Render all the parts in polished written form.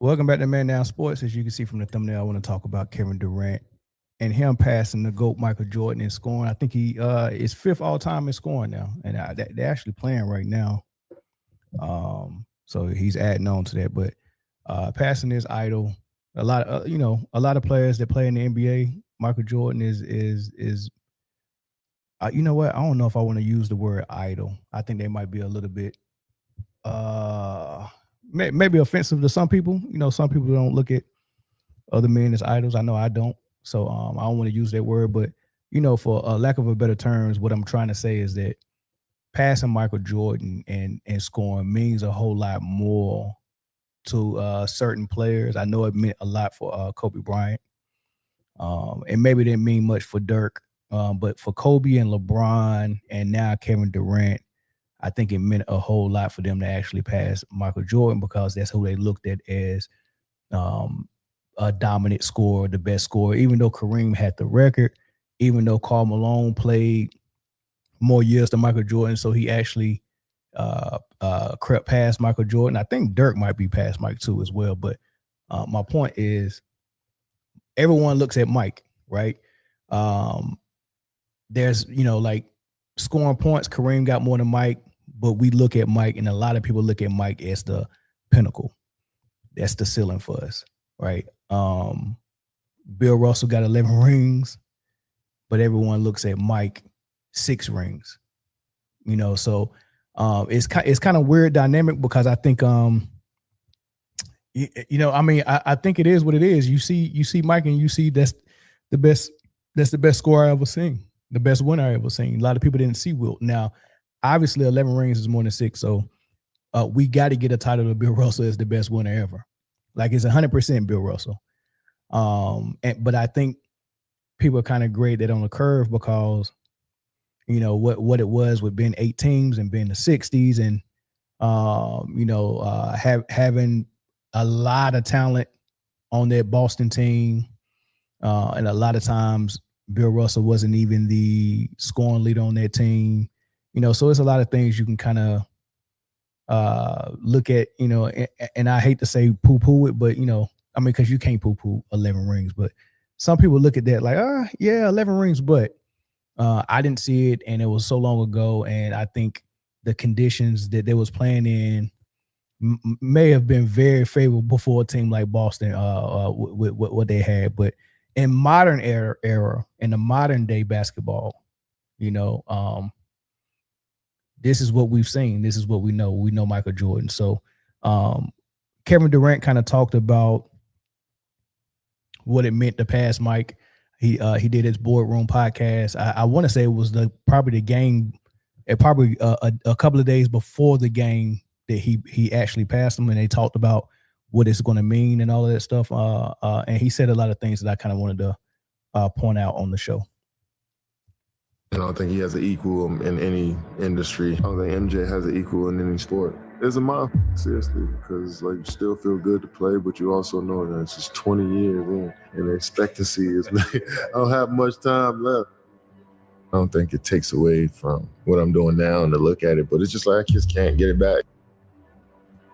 Welcome back to Man Down Sports. As you can see from the thumbnail, I want to talk about Kevin Durant and him passing the GOAT Michael Jordan in scoring. I think he is fifth all time in scoring now, and they're actually playing right now. So he's adding on to that. But passing his idol, a lot of players that play in the NBA, Michael Jordan is you know what? I don't know if I want to use the word idol. I think they might be a little bit maybe offensive to some people. You know, some people don't look at other men as idols. I know I don't. So I don't want to use that word, but you know, for lack of a better terms, what I'm trying to say is that passing Michael Jordan and scoring means a whole lot more to certain players. I know it meant a lot for Kobe Bryant, and maybe it didn't mean much for Dirk, but for Kobe and LeBron and now Kevin Durant, I think it meant a whole lot for them to actually pass Michael Jordan because that's who they looked at as a dominant scorer, the best scorer. Even though Kareem had the record, even though Karl Malone played more years than Michael Jordan, so he actually crept past Michael Jordan. I think Dirk might be past Mike too as well. But my point is, everyone looks at Mike, right? There's, like scoring points, Kareem got more than Mike, but we look at Mike, and a lot of people look at Mike as the pinnacle. That's the ceiling for us, right? Bill Russell got 11 rings, but everyone looks at Mike 6 rings. So it's kind of weird dynamic because I think I think it is what it is. You see Mike and you see that's the best scorer I ever seen, the best winner I ever seen. A lot of people didn't see Wilt. Now, obviously 11 rings is more than 6, so we got to get a title to Bill Russell as the best winner ever. Like, it's 100% Bill Russell. But I think people kind of grade that on the curve because, what it was with being 8 teams and being the 60s and, having a lot of talent on that Boston team. And a lot of times Bill Russell wasn't even the scoring leader on that team. So it's a lot of things you can kind of look at, and I hate to say poo-poo it, but, because you can't poo-poo 11 rings, but some people look at that like, yeah, 11 rings, but I didn't see it, and it was so long ago, and I think the conditions that they was playing in may have been very favorable for a team like Boston with what they had. But in modern era, in the modern day basketball, this is what we've seen. This is what we know. We know Michael Jordan. So Kevin Durant kind of talked about what it meant to pass Mike. He did his boardroom podcast. I want to say it was probably the game, a couple of days before the game that he actually passed him, and they talked about what it's going to mean and all of that stuff. And he said a lot of things that I kind of wanted to point out on the show. I don't think he has an equal in any industry. I don't think MJ has an equal in any sport. It's a mile, seriously, because you still feel good to play, but you also know that it's just 20 years in, and the expectancy is I don't have much time left. I don't think it takes away from what I'm doing now and to look at it, but it's just like I just can't get it back.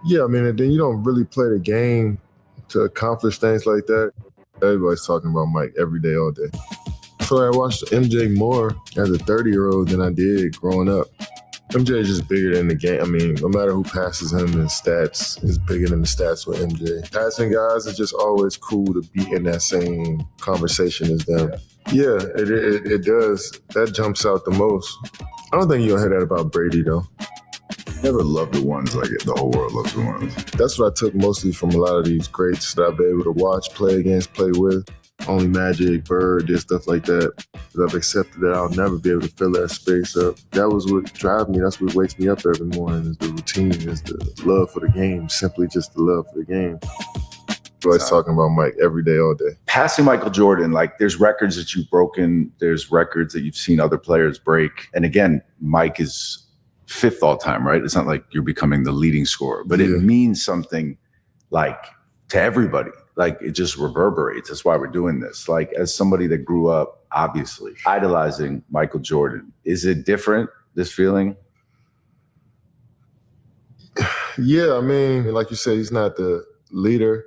Yeah, and then you don't really play the game to accomplish things like that. Everybody's talking about Mike every day, all day. I feel like I watched MJ more as a 30-year-old than I did growing up. MJ is just bigger than the game. No matter who passes him in stats, is bigger than the stats with MJ. Passing guys is just always cool to be in that same conversation as them. Yeah, it does. That jumps out the most. I don't think you'll hear that about Brady, though. Never loved the ones like it. The whole world loves the ones. That's what I took mostly from a lot of these greats that I've been able to watch, play against, play with. Only Magic, Bird, did stuff like that. I've accepted that I'll never be able to fill that space up. That was what drives me. That's what wakes me up every morning is the routine, is the love for the game, simply just the love for the game. Always talking about Mike every day, all day. Passing Michael Jordan, there's records that you've broken. There's records that you've seen other players break. And again, Mike is 5th all time, right? It's not like you're becoming the leading scorer, but it means something to everybody. It just reverberates. That's why we're doing this. As somebody that grew up, obviously, idolizing Michael Jordan, is it different, this feeling? Yeah, like you said, he's not the leader,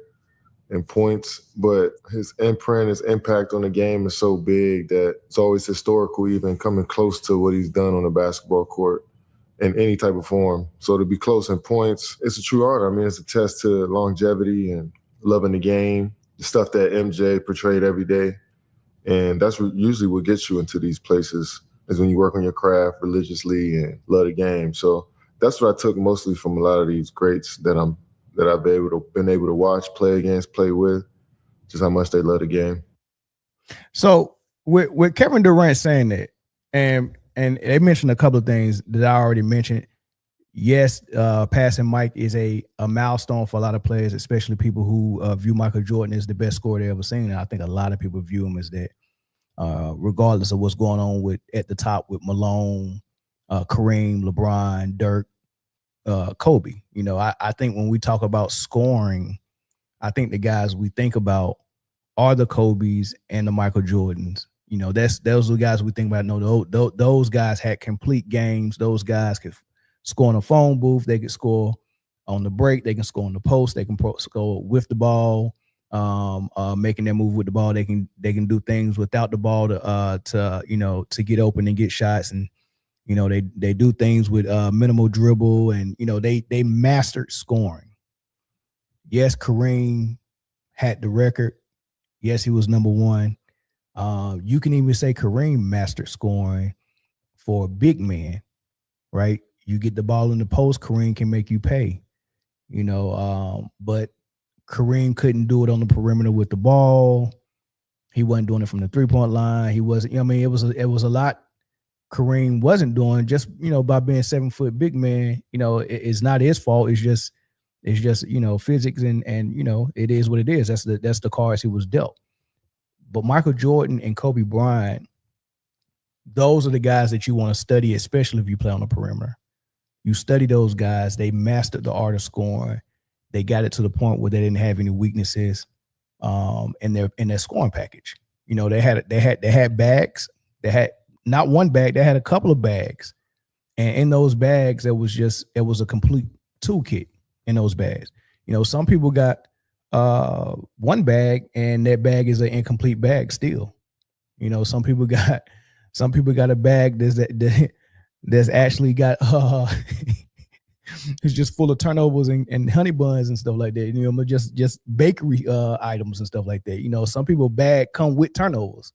in points, but his imprint, his impact on the game is so big that it's always historical, even coming close to what he's done on the basketball court in any type of form. So to be close in points, it's a true honor. I mean, it's a test to longevity and loving the game, the stuff that MJ portrayed every day. And that's usually what gets you into these places, is when you work on your craft religiously and love the game. So that's what I took mostly from a lot of these greats that I've been able to watch, play against, play with, just how much they love the game. So with Kevin Durant saying that, and they mentioned a couple of things that I already mentioned. Yes, passing Mike is a milestone for a lot of players, especially people who view Michael Jordan as the best scorer they ever seen. And I think a lot of people view him as that, regardless of what's going on at the top with Malone, Kareem, LeBron, Dirk, Kobe. You know, I think when we talk about scoring, I think the guys we think about are the Kobes and the Michael Jordans. You know, those are the guys we think about. No, those guys had complete games. Those guys could score in a phone booth. They could score on the break. They can score on the post. They can score with the ball, making their move with the ball. They can do things without the ball to get open and get shots. And you know, they do things with minimal dribble, and you know, they mastered scoring. Yes, Kareem had the record. Yes, he was number one. You can even say Kareem mastered scoring for a big man, right? You get the ball in the post, Kareem can make you pay, you know. But Kareem couldn't do it on the perimeter with the ball. He wasn't doing it from the 3-point line. He wasn't. I mean, it was a lot Kareem wasn't doing, just, you know, by being 7-foot big man. You know, it's not his fault. It's just you know, physics, and you know, it is what it is. That's the cards he was dealt. But Michael Jordan and Kobe Bryant, those are the guys that you want to study, especially if you play on the perimeter. You study those guys. They mastered the art of scoring. They got it to the point where they didn't have any weaknesses in their scoring package. You know, they had bags. They had not one bag. They had a couple of bags, and in those bags, it was a complete toolkit in those bags. You know, some people got one bag, and that bag is an incomplete bag still. You know, some people got a bag that's actually got it's just full of turnovers and honey buns and stuff like that. You know, just bakery items and stuff like that. You know, some people bag come with turnovers.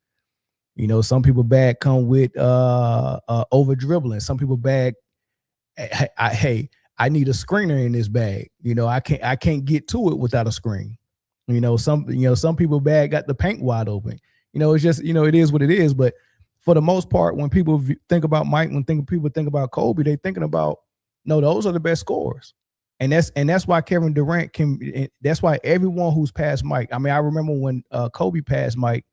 You know, some people bag come with over dribbling. Some people bag, hey, I need a screener in this bag. You know, I can't get to it without a screen. You know, some people bag got the paint wide open. You know, it's just, you know, it is what it is. But for the most part, when people think about Mike, people think about Kobe, they thinking about, no, those are the best scorers. And that's why Kevin Durant that's why everyone who's passed Mike. I mean, I remember when Kobe passed Mike,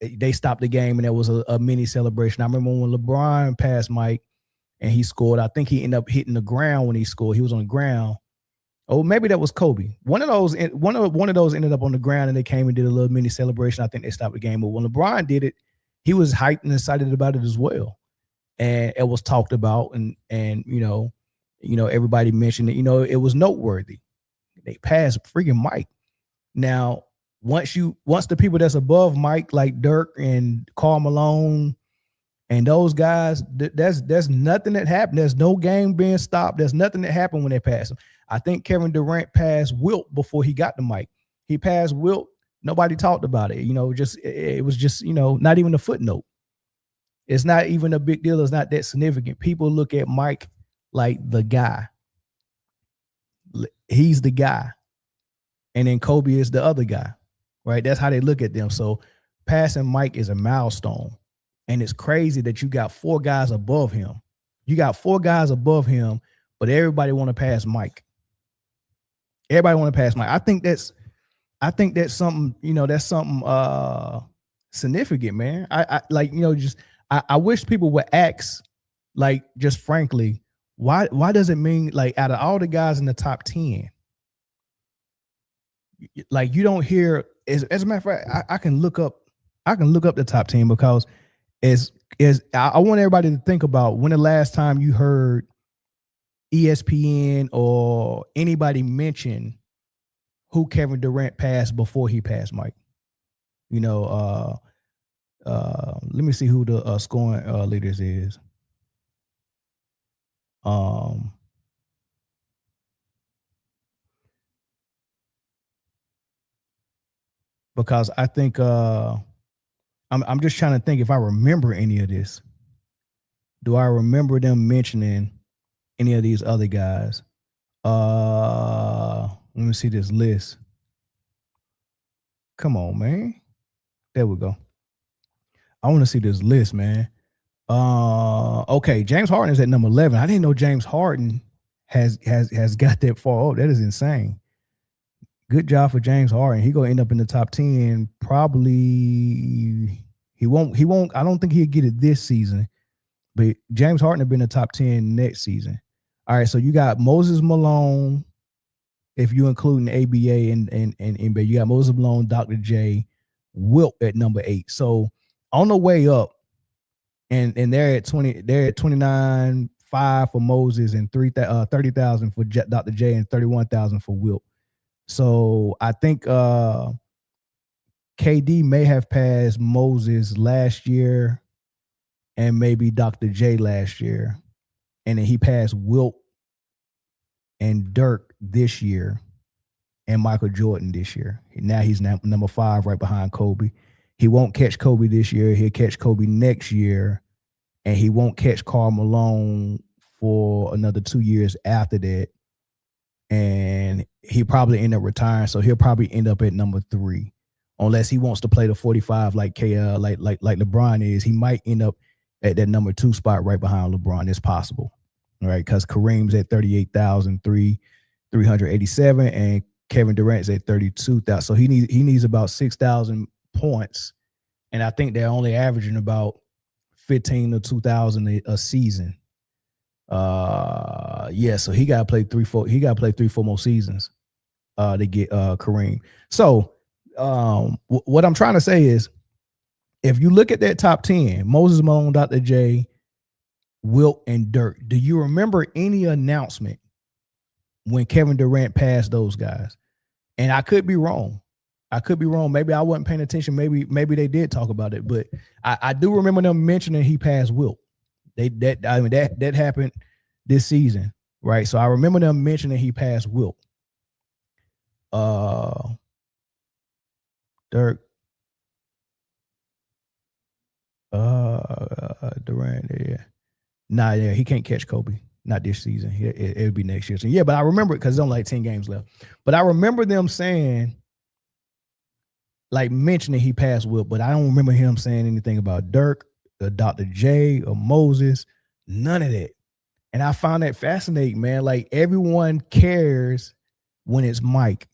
they stopped the game and there was a mini celebration. I remember when LeBron passed Mike and he scored. I think he ended up hitting the ground when he scored. He was on the ground. Oh, maybe that was Kobe. One of those ended up on the ground, and they came and did a little mini celebration. I think they stopped the game. But when LeBron did it, he was hyped and excited about it as well. And it was talked about, and you know, everybody mentioned it. You know, it was noteworthy. They passed freaking Mike. Now, once the people that's above Mike, like Dirk and Karl Malone and those guys, there's nothing that happened. There's no game being stopped. There's nothing that happened when they passed him. I think Kevin Durant passed Wilt before he got the mic. He passed Wilt. Nobody talked about it. You know, it was just, you know, not even a footnote. It's not even a big deal. It's not that significant. People look at Mike like the guy. He's the guy. And then Kobe is the other guy, right? That's how they look at them. So passing Mike is a milestone. And it's crazy that you got 4 guys above him. You got 4 guys above him, but everybody want to pass Mike. Everybody want to pass Mike. I think that's something, you know, that's something significant, man. I like, you know, just I wish people would ask, like, just frankly, why does it mean, like, out of all the guys in the top 10, like, you don't hear, as a matter of fact, I can look up the top 10, because I want everybody to think about when the last time you heard ESPN or anybody mention who Kevin Durant passed before he passed Mike. You know, let me see who the scoring leaders is. Because I think I'm just trying to think if I remember any of this. Do I remember them mentioning any of these other guys? Let me see this list. Come on, man. There we go. I want to see this list, man. Okay, James Harden is at number 11. I didn't know James Harden has got that far up. That is insane. Good job for James Harden. He gonna end up in the top 10. Probably he won't. I don't think he'll get it this season. But James Harden will be in the top 10 next season. All right, so you got Moses Malone, if you include an ABA and NBA. You got Moses Malone, Dr. J, Wilt at number 8. So on the way up, and they're at 20. They're at 29.5 for Moses and 30,000 for Dr. J and 31,000 for Wilt. So I think KD may have passed Moses last year and maybe Dr. J last year. And then he passed Wilt and Dirk this year and Michael Jordan this year. Now he's number 5 right behind Kobe. He won't catch Kobe this year. He'll catch Kobe next year. And he won't catch Karl Malone for another 2 years after that. And he probably end up retiring, so he'll probably end up at number 3, unless he wants to play the 45 like LeBron is. He might end up at that number 2 spot right behind LeBron. It's possible, all right? Because Kareem's at 38,387, and Kevin Durant's at 32,000. So he needs about 6,000 points, and I think they're only averaging about 15 to 2,000 a season. So he got to play 3-4 more seasons to get Kareem. So what I'm trying to say is, if you look at that top 10, Moses Malone, Dr. J, Wilt, and Dirk, do you remember any announcement when Kevin Durant passed those guys? And I could be wrong. Maybe I wasn't paying attention. Maybe they did talk about it, but I do remember them mentioning he passed Wilt. That happened this season, right? So I remember them mentioning he passed Wilt. Dirk, Durant, yeah. He can't catch Kobe. Not this season. It'll be next year. So yeah, but I remember it because there's only like 10 games left. But I remember them saying, like, mentioning he passed Wilt, but I don't remember him saying anything about Dirk, Dr. J, or Moses, none of that. And I found that fascinating, man. Like, everyone cares when it's Mike.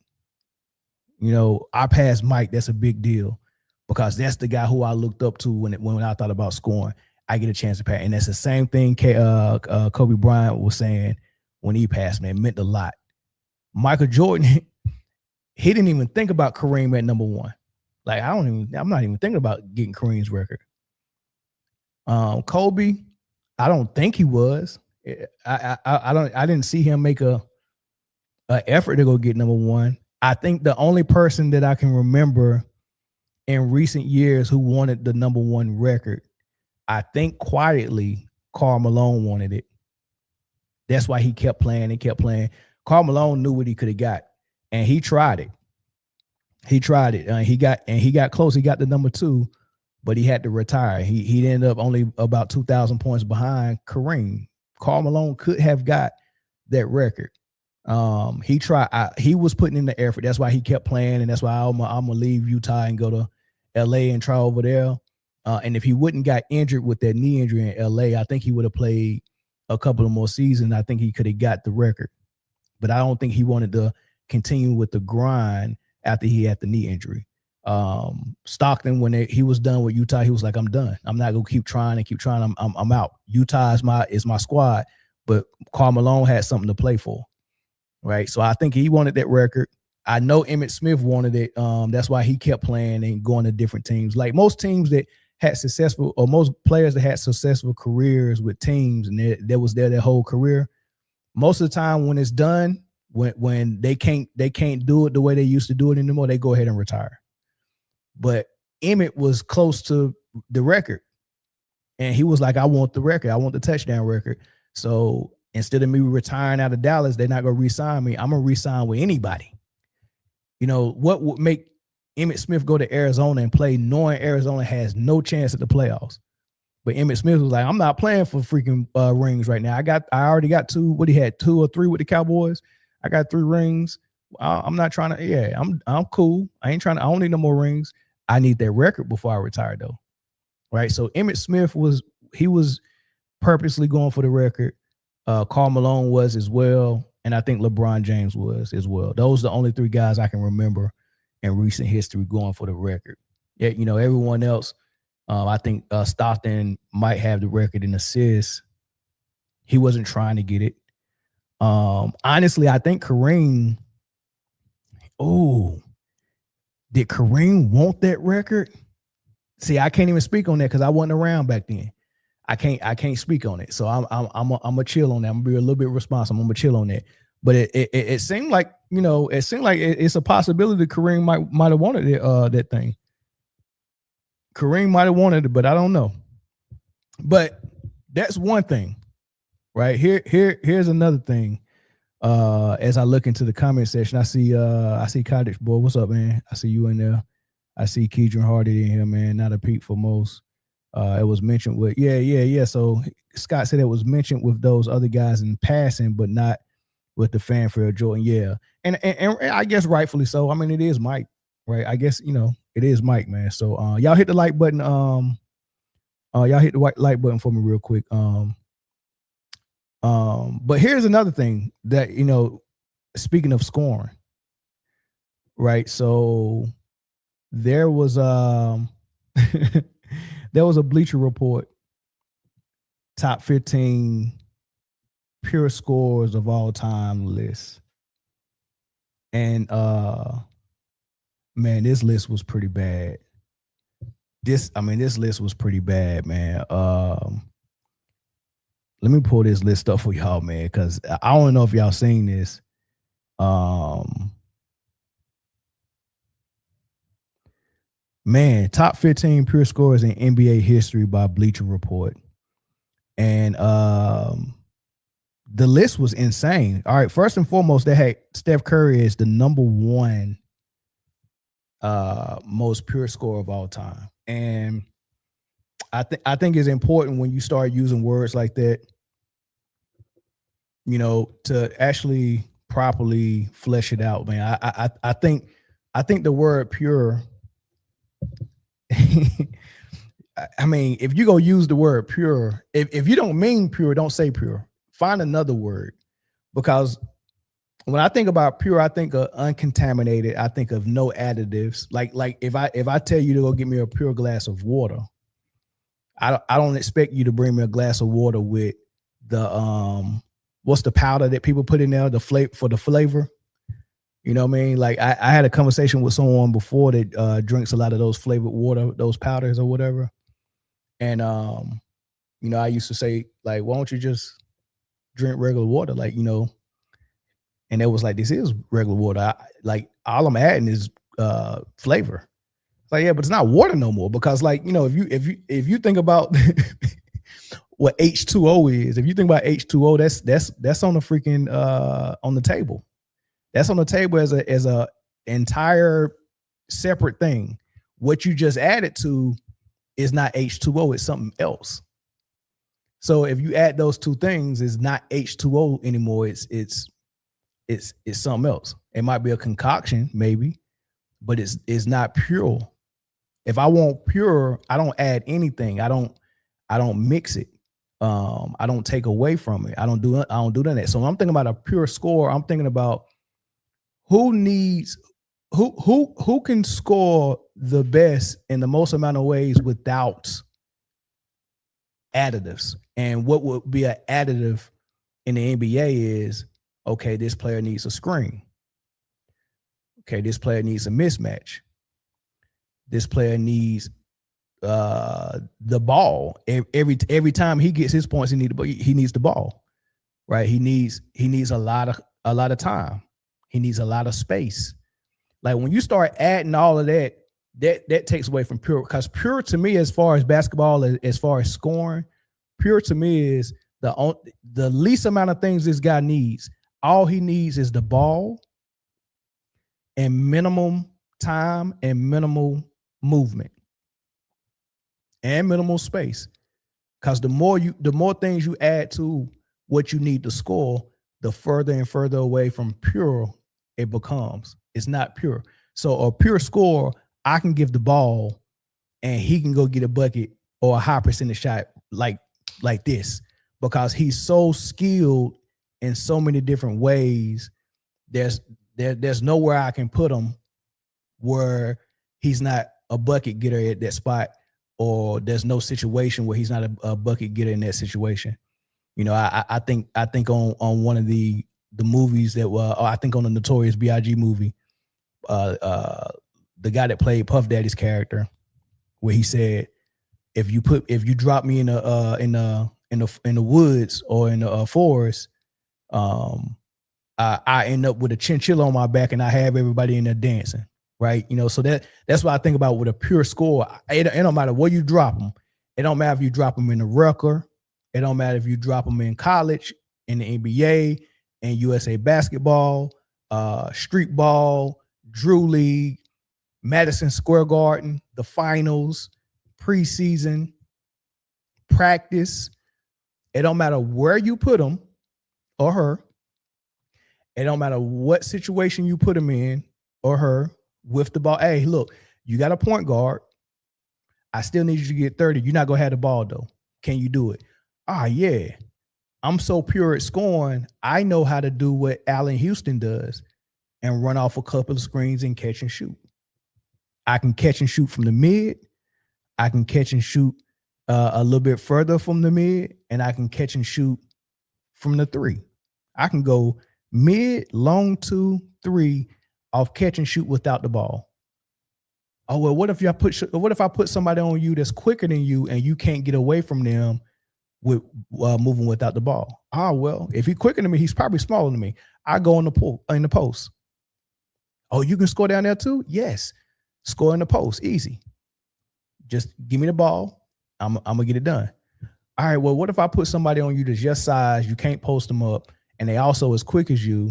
You know, I passed Mike. That's a big deal because that's the guy who I looked up to when I thought about scoring. I get a chance to pass, and that's the same thing Kobe Bryant was saying when he passed. Man, it meant a lot. Michael Jordan, he didn't even think about Kareem at number 1. Like, I'm not even thinking about getting Kareem's record. Kobe, I don't think he was. I didn't see him make a effort to go get number 1. I think the only person that I can remember in recent years who wanted the number 1 record, I think quietly, Karl Malone wanted it. That's why he kept playing and kept playing. Karl Malone knew what he could have got, and he tried it. He got close. He got the number 2, but he had to retire. He ended up only about 2,000 points behind Kareem. Karl Malone could have got that record. He tried. He was putting in the effort. That's why he kept playing, and that's why I'm gonna leave Utah and go to LA and try over there. And if he wouldn't got injured with that knee injury in LA, I think he would have played a couple of more seasons. I think he could have got the record, but I don't think he wanted to continue with the grind after he had the knee injury. Stockton, when he was done with Utah, he was like, "I'm done. I'm not gonna keep trying. I'm out. Utah is my squad." But Karl Malone had something to play for, right? So I think he wanted that record. I know Emmitt Smith wanted it. That's why he kept playing and going to different teams. Like most teams that had successful, or most players that had successful careers with teams, and that was their whole career. Most of the time when it's done, when they can't do it the way they used to do it anymore, they go ahead and retire. But Emmett was close to the record. And he was like, I want the record. I want the touchdown record. So instead of me retiring out of Dallas, they're not going to re-sign me. I'm going to re-sign with anybody. You know, what would make Emmitt Smith go to Arizona and play knowing Arizona has no chance at the playoffs? But Emmitt Smith was like, I'm not playing for freaking rings right now. I already got 2. What he had 2 or 3 with the Cowboys. I got 3 rings. I'm not trying to. Yeah, I'm cool. I don't need no more rings. I need that record before I retire, though. Right. So Emmitt Smith was purposely going for the record. Karl Malone was as well. And I think LeBron James was as well. Those are the only 3 guys I can remember in recent history going for the record. Yeah, you know, everyone else, I think Stockton might have the record in assists. He wasn't trying to get it. Honestly, I think Kareem. Oh, did Kareem want that record? See, I can't even speak on that because I wasn't around back then. I can't speak on it. So I'm a chill on that. I'm gonna be a little bit responsible. I'm gonna chill on that. But it seemed like, you know, it's a possibility Kareem might have wanted it, that thing. Kareem might have wanted it, but I don't know. But that's one thing, right? Here's another thing. As I look into the comment section, I see Cottage Boy. What's up, man? I see you in there. I see Keedron Hardy in here, man. Not a peak for most. It was mentioned with yeah. So Scott said it was mentioned with those other guys in passing, but not with the fanfare of Jordan. Yeah, and I guess rightfully so. I mean, it is Mike, right? I guess, you know, it is Mike, man. So y'all hit the like button. Y'all hit the like button for me real quick. But here's another thing that, you know, speaking of scoring, right? So there was there was a Bleacher Report top 15 pure scores of all time list. And man, this list was pretty bad. This list was pretty bad, man. Let me pull this list up for y'all, man, because I don't know if y'all seen this. Man, top 15 pure scores in NBA history by Bleacher Report. And the list was insane. All right, first and foremost, they had Steph Curry as the number 1 most pure scorer of all time. And I think it's important when you start using words like that, you know, to actually properly flesh it out, man. I think the word pure. I mean, if you go use the word pure, if you don't mean pure, don't say pure. Find another word, because when I think about pure, I think of uncontaminated. I think of no additives. Like if I tell you to go get me a pure glass of water, I don't expect you to bring me a glass of water with the what's the powder that people put in there, the flavor. You know what I mean? Like I had a conversation with someone before that drinks a lot of those flavored water, those powders or whatever. And you know, I used to say, like, why don't you just drink regular water? Like, you know, and it was like, this is regular water. Like all I'm adding is flavor. Like, yeah, but it's not water no more, because, like, you know, if you think about what H2O is, if you think about H2O, that's on the freaking on the table. That's on the table as a entire separate thing. What you just added to is not H2O, it's something else. So if you add those two things, it's not H2O anymore. It's something else. It might be a concoction, maybe, but it's not pure. If I want pure, I don't add anything. I don't mix it. I don't take away from it. I don't do none of that. So when I'm thinking about a pure score, I'm thinking about who can score the best in the most amount of ways without additives. And what would be an additive in the NBA is, okay, this player needs a screen. Okay, this player needs a mismatch. This player needs the ball. Every time he gets his points, he needs the ball. Right? He needs a lot a lot of time. He needs a lot of space. Like when you start adding all of that, that takes away from pure. Because pure to me, as far as basketball, as far as scoring, pure to me is the least amount of things this guy needs. All he needs is the ball and minimum time and minimal movement and minimal space. Because the more things you add to what you need to score, the further and further away from pure it becomes. It's not pure. So a pure score, I can give the ball and he can go get a bucket or a high percentage shot like this, because he's so skilled in so many different ways. There's nowhere I can put him where he's not a bucket getter at that spot, or there's no situation where he's not a bucket getter in that situation. You know, I think on one of the movies that I think on the Notorious B.I.G. movie, the guy that played Puff Daddy's character, where he said, if you drop me in the woods or in the forest, I end up with a chinchilla on my back and I have everybody in there dancing, right? You know, so that's what I think about with a pure score. It don't matter where you drop them. It don't matter if you drop them in the Rucker. It don't matter if you drop them in college, in the NBA, and USA basketball, street ball, Drew League, Madison Square Garden, the finals, preseason, practice. It don't matter where you put them or her. It don't matter what situation you put him in or her with the ball. Hey, look, you got a point guard. I still need you to get 30. You're not going to have the ball, though. Can you do it? Yeah. I'm so pure at scoring. I know how to do what Allen Houston does and run off a couple of screens and catch and shoot. I can catch and shoot from the mid. I can catch and shoot a little bit further from the mid, and I can catch and shoot from the three. I can go mid, long 2, 3 off catch and shoot without the ball. Oh, well, what if I put somebody on you that's quicker than you and you can't get away from them with moving without the ball? Well, if he's quicker than me, he's probably smaller than me. I go in the post. Oh, you can score down there too? Yes. Score in the post. Easy. Just give me the ball. I'm gonna get it done. All right, well, what if I put somebody on you that's your size, you can't post them up, and they also as quick as you?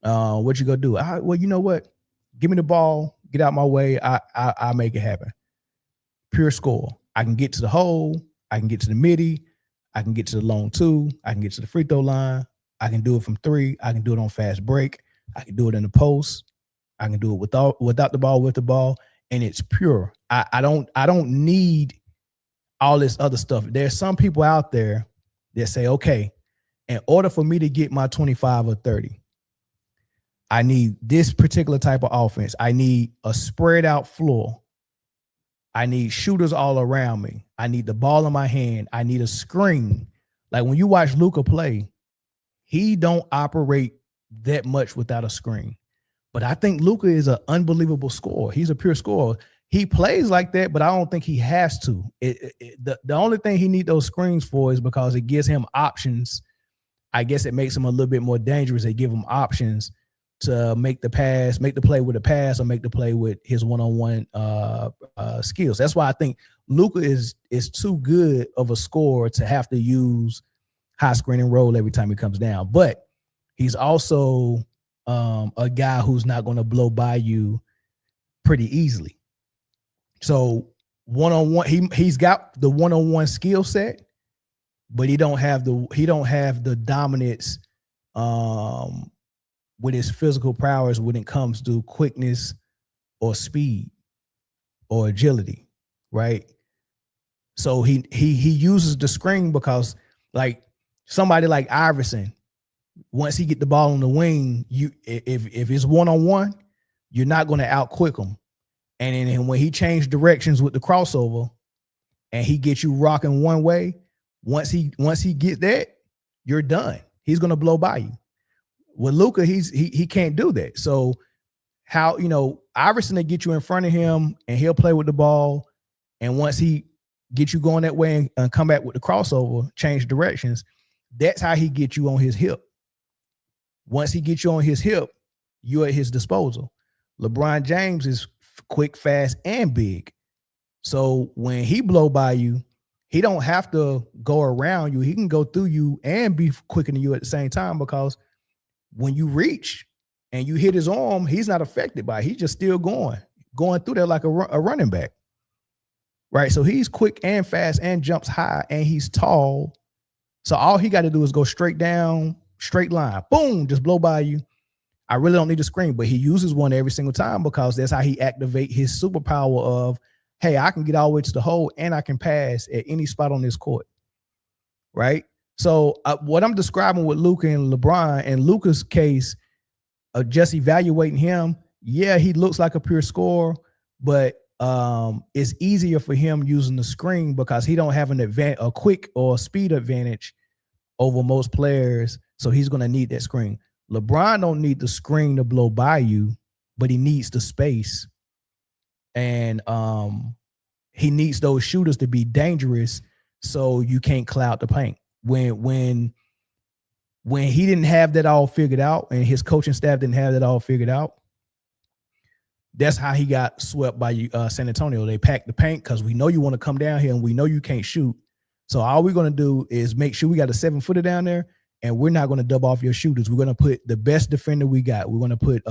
What you gonna do? Well, you know what? Give me the ball. Get out my way. I make it happen. Pure score. I can get to the hole. I can get to the midi. I can get to the long 2. I can get to the free throw line. I can do it from 3. I can do it on fast break. I can do it in the post. I can do it without the ball, with the ball, and it's pure. I don't need all this other stuff. There's some people out there that say, okay, in order for me to get my 25 or 30, I need this particular type of offense. I need a spread out floor. I need shooters all around me. I need the ball in my hand. I need a screen. Like when you watch Luka play, he don't operate that much without a screen. But I think Luka is an unbelievable scorer. He's a pure scorer. He plays like that, but I don't think he has to. The only thing he needs those screens for is because it gives him options. I guess it makes him a little bit more dangerous. They give him options to make the pass, make the play with a pass, or make the play with his one-on-one skills. That's why I think Luka is too good of a scorer to have to use high screen and roll every time he comes down. But he's also a guy who's not going to blow by you pretty easily. So one-on-one, he's got the one-on-one skill set, but he don't have the dominance with his physical prowess when it comes to quickness or speed or agility, right? So he uses the screen because, like, somebody like Iverson, once he get the ball on the wing, if it's one-on-one, you're not going to out-quick him. And then when he changed directions with the crossover and he gets you rocking one way, once he get that, you're done. He's going to blow by you. With Luka, he can't do that. So how, Iverson will get you in front of him and he'll play with the ball. And once he gets you going that way and come back with the crossover, change directions, that's how he gets you on his hip. Once he gets you on his hip, you're at his disposal. LeBron James is quick, fast, and big. So when he blow by you, he don't have to go around you. He can go through you and be quicker than you at the same time, because when you reach and you hit his arm, he's not affected by it. He's just still going through there like a running back. Right? So he's quick and fast and jumps high, and he's tall. So all he got to do is go straight down, straight line. Boom, just blow by you. I really don't need to screen, but he uses one every single time, because that's how he activate his superpower of, hey, I can get all the way to the hole and I can pass at any spot on this court. Right? So what I'm describing with Luka and LeBron, in Luka's case, just evaluating him, yeah, he looks like a pure scorer, but it's easier for him using the screen because he don't have a quick or speed advantage over most players. So he's going to need that screen. LeBron don't need the screen to blow by you, but he needs the space. And he needs those shooters to be dangerous so you can't cloud the paint. When he didn't have that all figured out and his coaching staff didn't have that all figured out, that's how he got swept by San Antonio. They packed the paint because we know you want to come down here and we know you can't shoot. So all we're going to do is make sure we got a 7-footer down there, and we're not going to dub off your shooters. We're going to put the best defender we got. We're going to put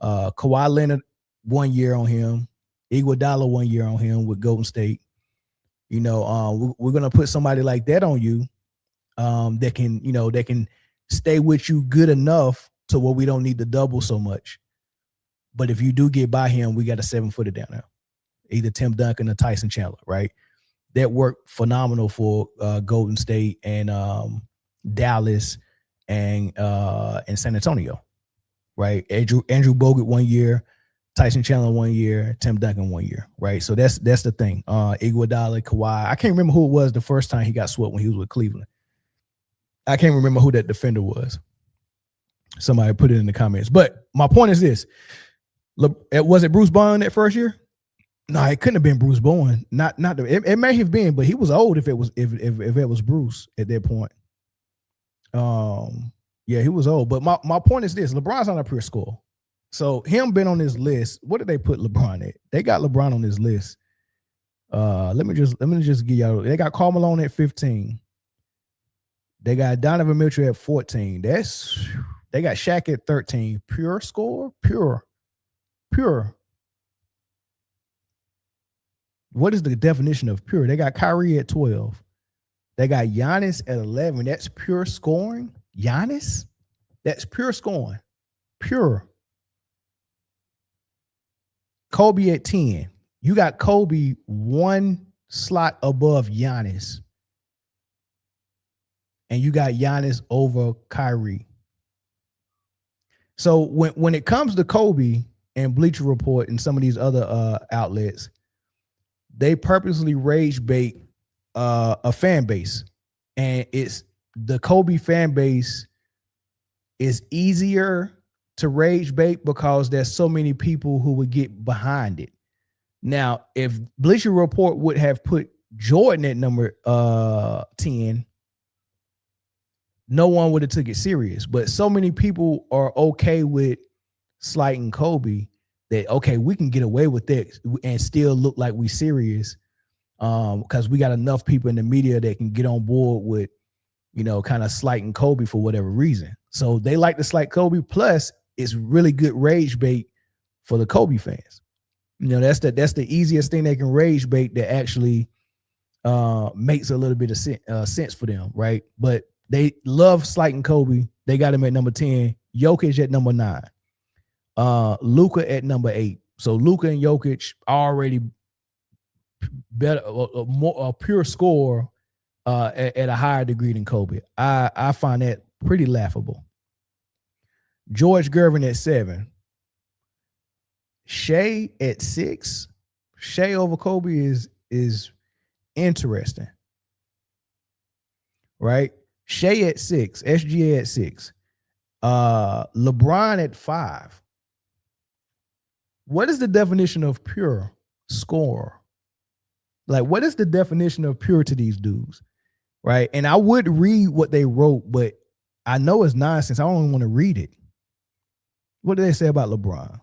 Kawhi Leonard 1 year on him, Iguodala 1 year on him with Golden State. You know, we're going to put somebody like that on you that can stay with you good enough to where we don't need to double so much. But if you do get by him, we got a 7-footer down there, either Tim Duncan or Tyson Chandler, right? That worked phenomenal for Golden State and Dallas and San Antonio, right? Andrew Bogut 1 year, Tyson Chandler 1 year, Tim Duncan 1 year, right? So that's the thing. Iguodala, Kawhi. I can't remember who it was the first time he got swept when he was with Cleveland. I can't remember who that defender was. Somebody put it in the comments. But my point is this. Was it Bruce Bowen that first year? No, it couldn't have been Bruce Bowen. It may have been, but he was old if it was Bruce at that point. Yeah, he was old. But my point is this: LeBron's not a pure scorer. So him being on this list, what did they put LeBron at? They got LeBron on this list. Let me just give y'all. They got Karl Malone at 15. They got Donovan Mitchell at 14. They got Shaq at 13. Pure scorer, pure. What is the definition of pure? They got Kyrie at 12. They got Giannis at 11. That's pure scoring. Giannis? That's pure scoring. Pure. Kobe at 10. You got Kobe one slot above Giannis. And you got Giannis over Kyrie. So when it comes to Kobe and Bleacher Report and some of these other outlets, they purposely rage bait a fan base. And it's the Kobe fan base is easier to rage bait because there's so many people who would get behind it. Now, if Bleacher Report would have put Jordan at number 10, no one would have took it serious. But so many people are okay with slighting Kobe that, okay, we can get away with this and still look like we serious because we got enough people in the media that can get on board with, kind of slighting Kobe for whatever reason. So they like to slight Kobe. Plus, it's really good rage bait for the Kobe fans. That's the easiest thing they can rage bait that actually makes a little bit of sense for them, right? But they love slighting Kobe. They got him at number 10. Jokic at number 9. Luka at number 8. So Luka and Jokic already better, a pure scorer at a higher degree than Kobe. I find that pretty laughable. George Gervin at 7. Shea at 6. Shea over Kobe is interesting, right? Shea at 6. SGA at 6. LeBron at 5. What is the definition of pure scorer? Like, what is the definition of pure to these dudes? Right. And I would read what they wrote, but I know it's nonsense. I don't even want to read it. What do they say about LeBron?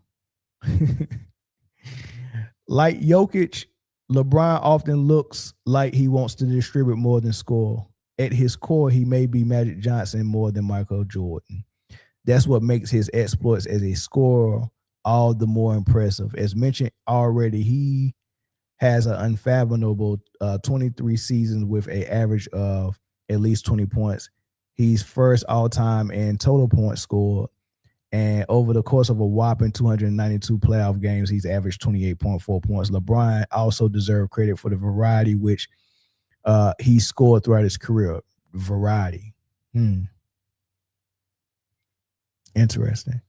Like Jokic, LeBron often looks like he wants to distribute more than score. At his core, he may be Magic Johnson more than Michael Jordan. That's what makes his exploits as a scorer all the more impressive. As mentioned already, he has an unfathomable 23 seasons with an average of at least 20 points. He's first all-time in total points scored. And over the course of a whopping 292 playoff games, he's averaged 28.4 points. LeBron also deserves credit for the variety which he scored throughout his career. Variety. Interesting.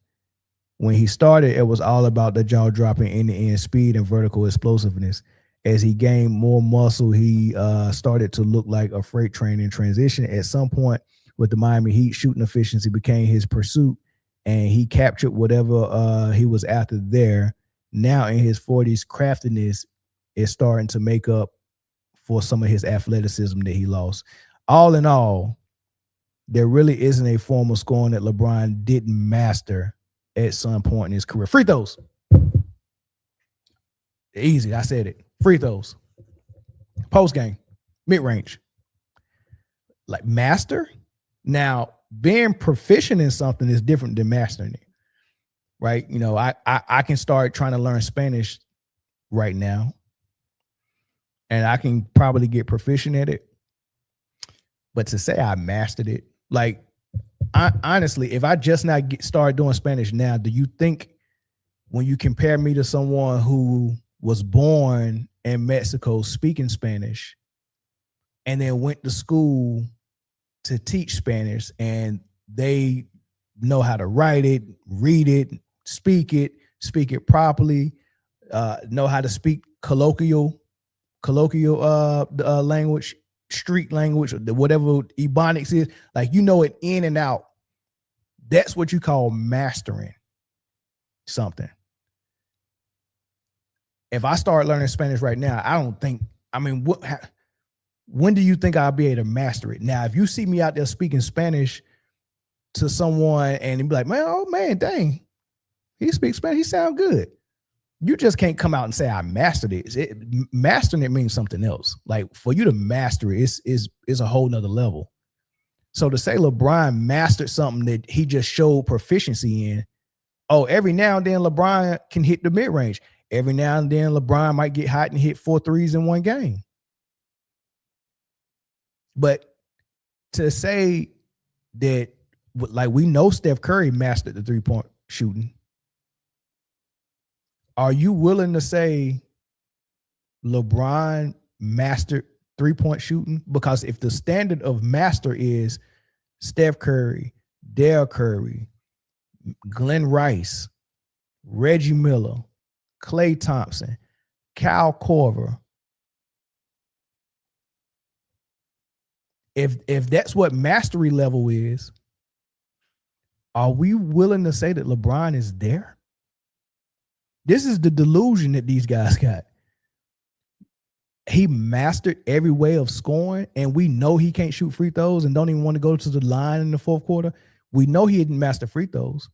When he started, it was all about the jaw-dropping end-to-end speed and vertical explosiveness. As he gained more muscle, he started to look like a freight train in transition. At some point with the Miami Heat, shooting efficiency became his pursuit, and he captured whatever he was after there. Now in his 40s, craftiness is starting to make up for some of his athleticism that he lost. All in all, there really isn't a form of scoring that LeBron didn't master at some point in his career. Free throws. Easy, I said it. Free throws. Post game. Mid-range. Like master. Now, being proficient in something is different than mastering it. Right? You know, I can start trying to learn Spanish right now. And I can probably get proficient at it. But to say I mastered it, like, honestly, if I just not start doing Spanish now, do you think when you compare me to someone who was born in Mexico speaking Spanish and then went to school to teach Spanish and they know how to write it, read it, speak it properly, know how to speak colloquial language, street language, or whatever Ebonics is, like, you know it in and out. That's what you call mastering something. If I start learning Spanish right now, when do you think I'll be able to master it? Now, if you see me out there speaking Spanish to someone and be like, man, oh man, dang, he speaks Spanish, he sounds good. You just can't come out and say I mastered it. Mastering it means something else. Like, for you to master it is a whole nother level. So to say LeBron mastered something that he just showed proficiency in, every now and then LeBron can hit the mid-range. Every now and then LeBron might get hot and hit 4 threes in one game. But to say that, like, we know Steph Curry mastered the three-point shooting, are you willing to say LeBron mastered three-point shooting? Because if the standard of master is Steph Curry, Dale Curry, Glenn Rice, Reggie Miller, Klay Thompson, Kyle Korver, if that's what mastery level is, are we willing to say that LeBron is there? This is the delusion that these guys got. He mastered every way of scoring, and we know he can't shoot free throws and don't even want to go to the line in the fourth quarter. We know he didn't master free throws.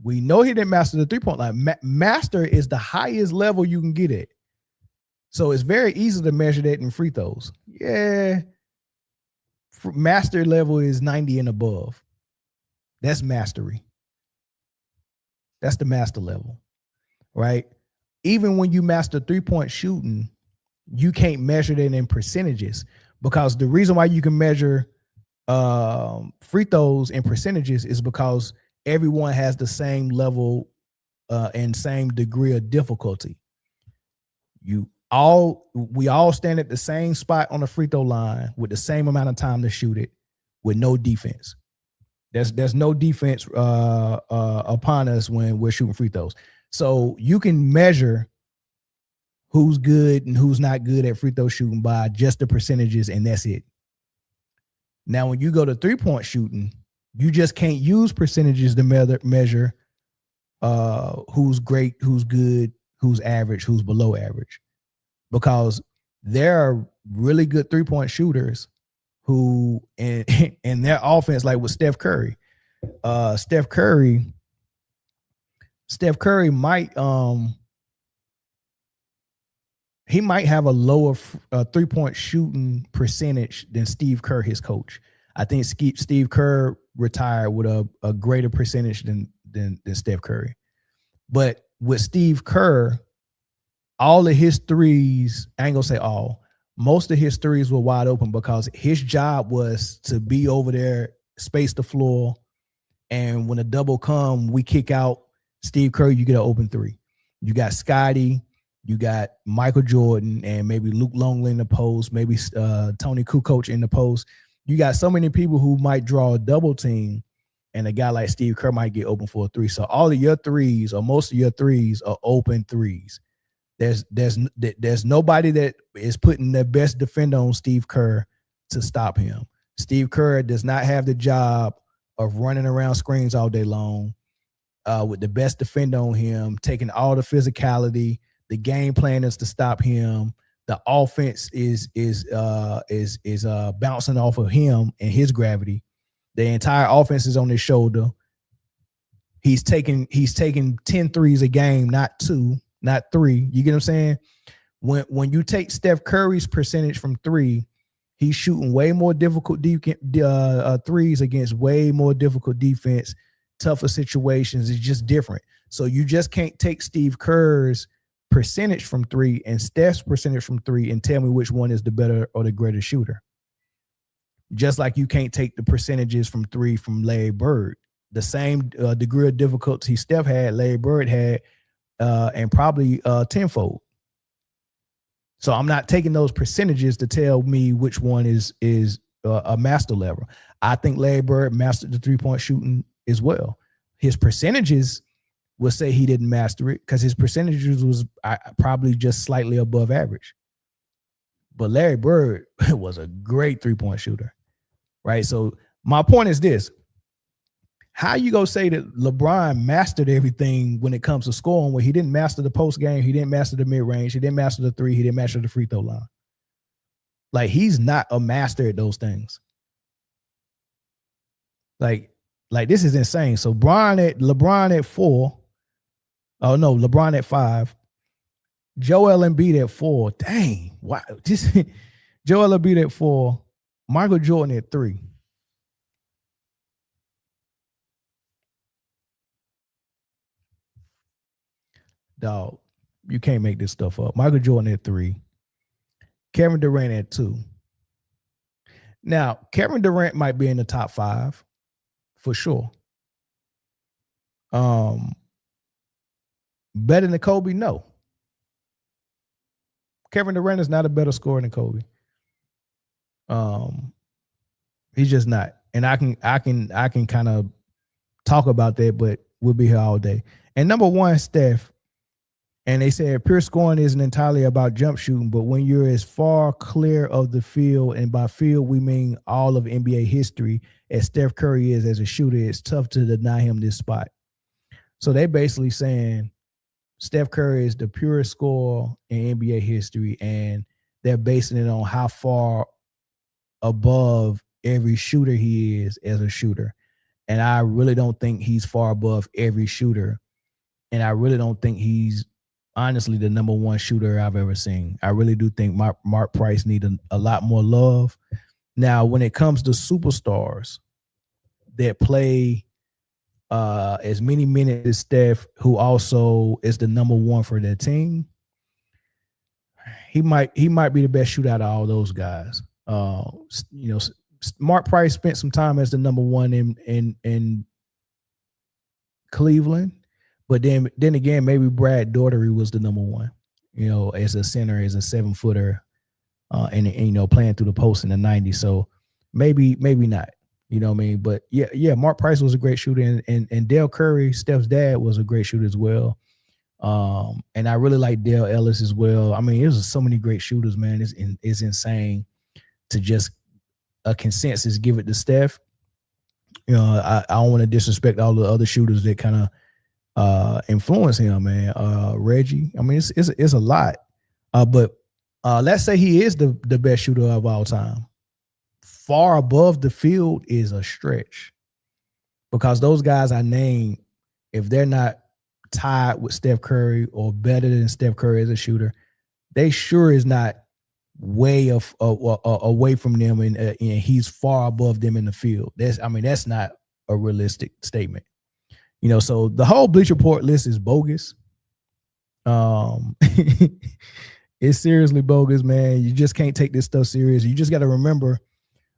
We know he didn't master the three-point line. Master is the highest level you can get at. So it's very easy to measure that in free throws. Yeah. Master level is 90 and above. That's mastery. That's the master level. Right? Even when you master three-point shooting, you can't measure that in percentages, because the reason why you can measure free throws in percentages is because everyone has the same level and same degree of difficulty. We all stand at the same spot on the free throw line with the same amount of time to shoot it with no defense. There's no defense upon us when we're shooting free throws. So you can measure who's good and who's not good at free throw shooting by just the percentages, and that's it. Now, when you go to three-point shooting, you just can't use percentages to measure who's great, who's good, who's average, who's below average, because there are really good three-point shooters who in their offense, like with Steph Curry. Steph Curry might he might have a lower 3-point shooting percentage than Steve Kerr, his coach. I think Steve Kerr retired with a greater percentage than Steph Curry. But with Steve Kerr, all of his threes, I ain't gonna say all, most of his threes were wide open because his job was to be over there, space the floor, and when a double come, we kick out Steve Kerr, you get an open three. You got Scotty, you got Michael Jordan, and maybe Luke Longley in the post, maybe Tony Kukoc in the post. You got so many people who might draw a double team, and a guy like Steve Kerr might get open for a three. So all of your threes, or most of your threes, are open threes. There's nobody that is putting their best defender on Steve Kerr to stop him. Steve Kerr does not have the job of running around screens all day long with the best defender on him, taking all the physicality. The game plan is to stop him. The offense is bouncing off of him and his gravity. The entire offense is on his shoulder. He's taking 10 threes a game, not 2, not 3. You get what I'm saying? When you take Steph Curry's percentage from 3, he's shooting way more difficult threes against way more difficult defense, tougher situations. It's just different. So you just can't take Steve Kerr's percentage from 3 and Steph's percentage from 3 and tell me which one is the better or the greater shooter. Just like you can't take the percentages from 3 from Larry Bird. The same degree of difficulty Steph had, Larry Bird had, and probably tenfold. So I'm not taking those percentages to tell me which one is a master level. I think Larry Bird mastered the 3-point shooting as well. His percentages will say he didn't master it because his percentages was probably just slightly above average. But Larry Bird was a great 3-point shooter, right? So my point is this. How you gonna say that LeBron mastered everything when it comes to scoring when he didn't master the post game, he didn't master the mid-range, he didn't master the 3, he didn't master the free throw line? Like, he's not a master at those things. Like this is insane. So LeBron at 4. Oh no, LeBron at 5. Joel Embiid at 4. Dang, wow. Just Joel Embiid at 4. Michael Jordan at 3. Dog, you can't make this stuff up. Michael Jordan at 3. Kevin Durant at 2. Now, Kevin Durant might be in the top 5 for sure. Better than Kobe? No. Kevin Durant is not a better scorer than Kobe. He's just not. And I can kind of talk about that, but we'll be here all day. And number 1, Steph. And they said pure scoring isn't entirely about jump shooting, but when you're as far clear of the field, and by field we mean all of NBA history, as Steph Curry is as a shooter, it's tough to deny him this spot. So they basically saying Steph Curry is the purest scorer in NBA history, and they're basing it on how far above every shooter he is as a shooter. And I really don't think he's far above every shooter. And I really don't think he's honestly the number 1 shooter I've ever seen. I really do think Mark Price needs a lot more love. Now, when it comes to superstars that play as many minutes as Steph, who also is the number 1 for their team, he might be the best shooter out of all those guys. Mark Price spent some time as the number 1 in Cleveland. But then again, maybe Brad Daugherty was the number 1, as a center, as a 7-footer, and playing through the post in the 90s. So maybe not, you know what I mean? But yeah, Mark Price was a great shooter, and Dale Curry, Steph's dad, was a great shooter as well. And I really like Dale Ellis as well. I mean, there's so many great shooters, man. It's insane to just a consensus give it to Steph. I don't want to disrespect all the other shooters that kind of influence him, man. Reggie, I mean, it's a lot. But let's say he is the best shooter of all time far above the field is a stretch, because those guys I named, if they're not tied with Steph Curry or better than Steph Curry as a shooter, they sure is not way away from them, and he's far above them in the field. That's not a realistic statement. So the whole Bleacher Report list is bogus. It's seriously bogus, man. You just can't take this stuff serious. You just got to remember,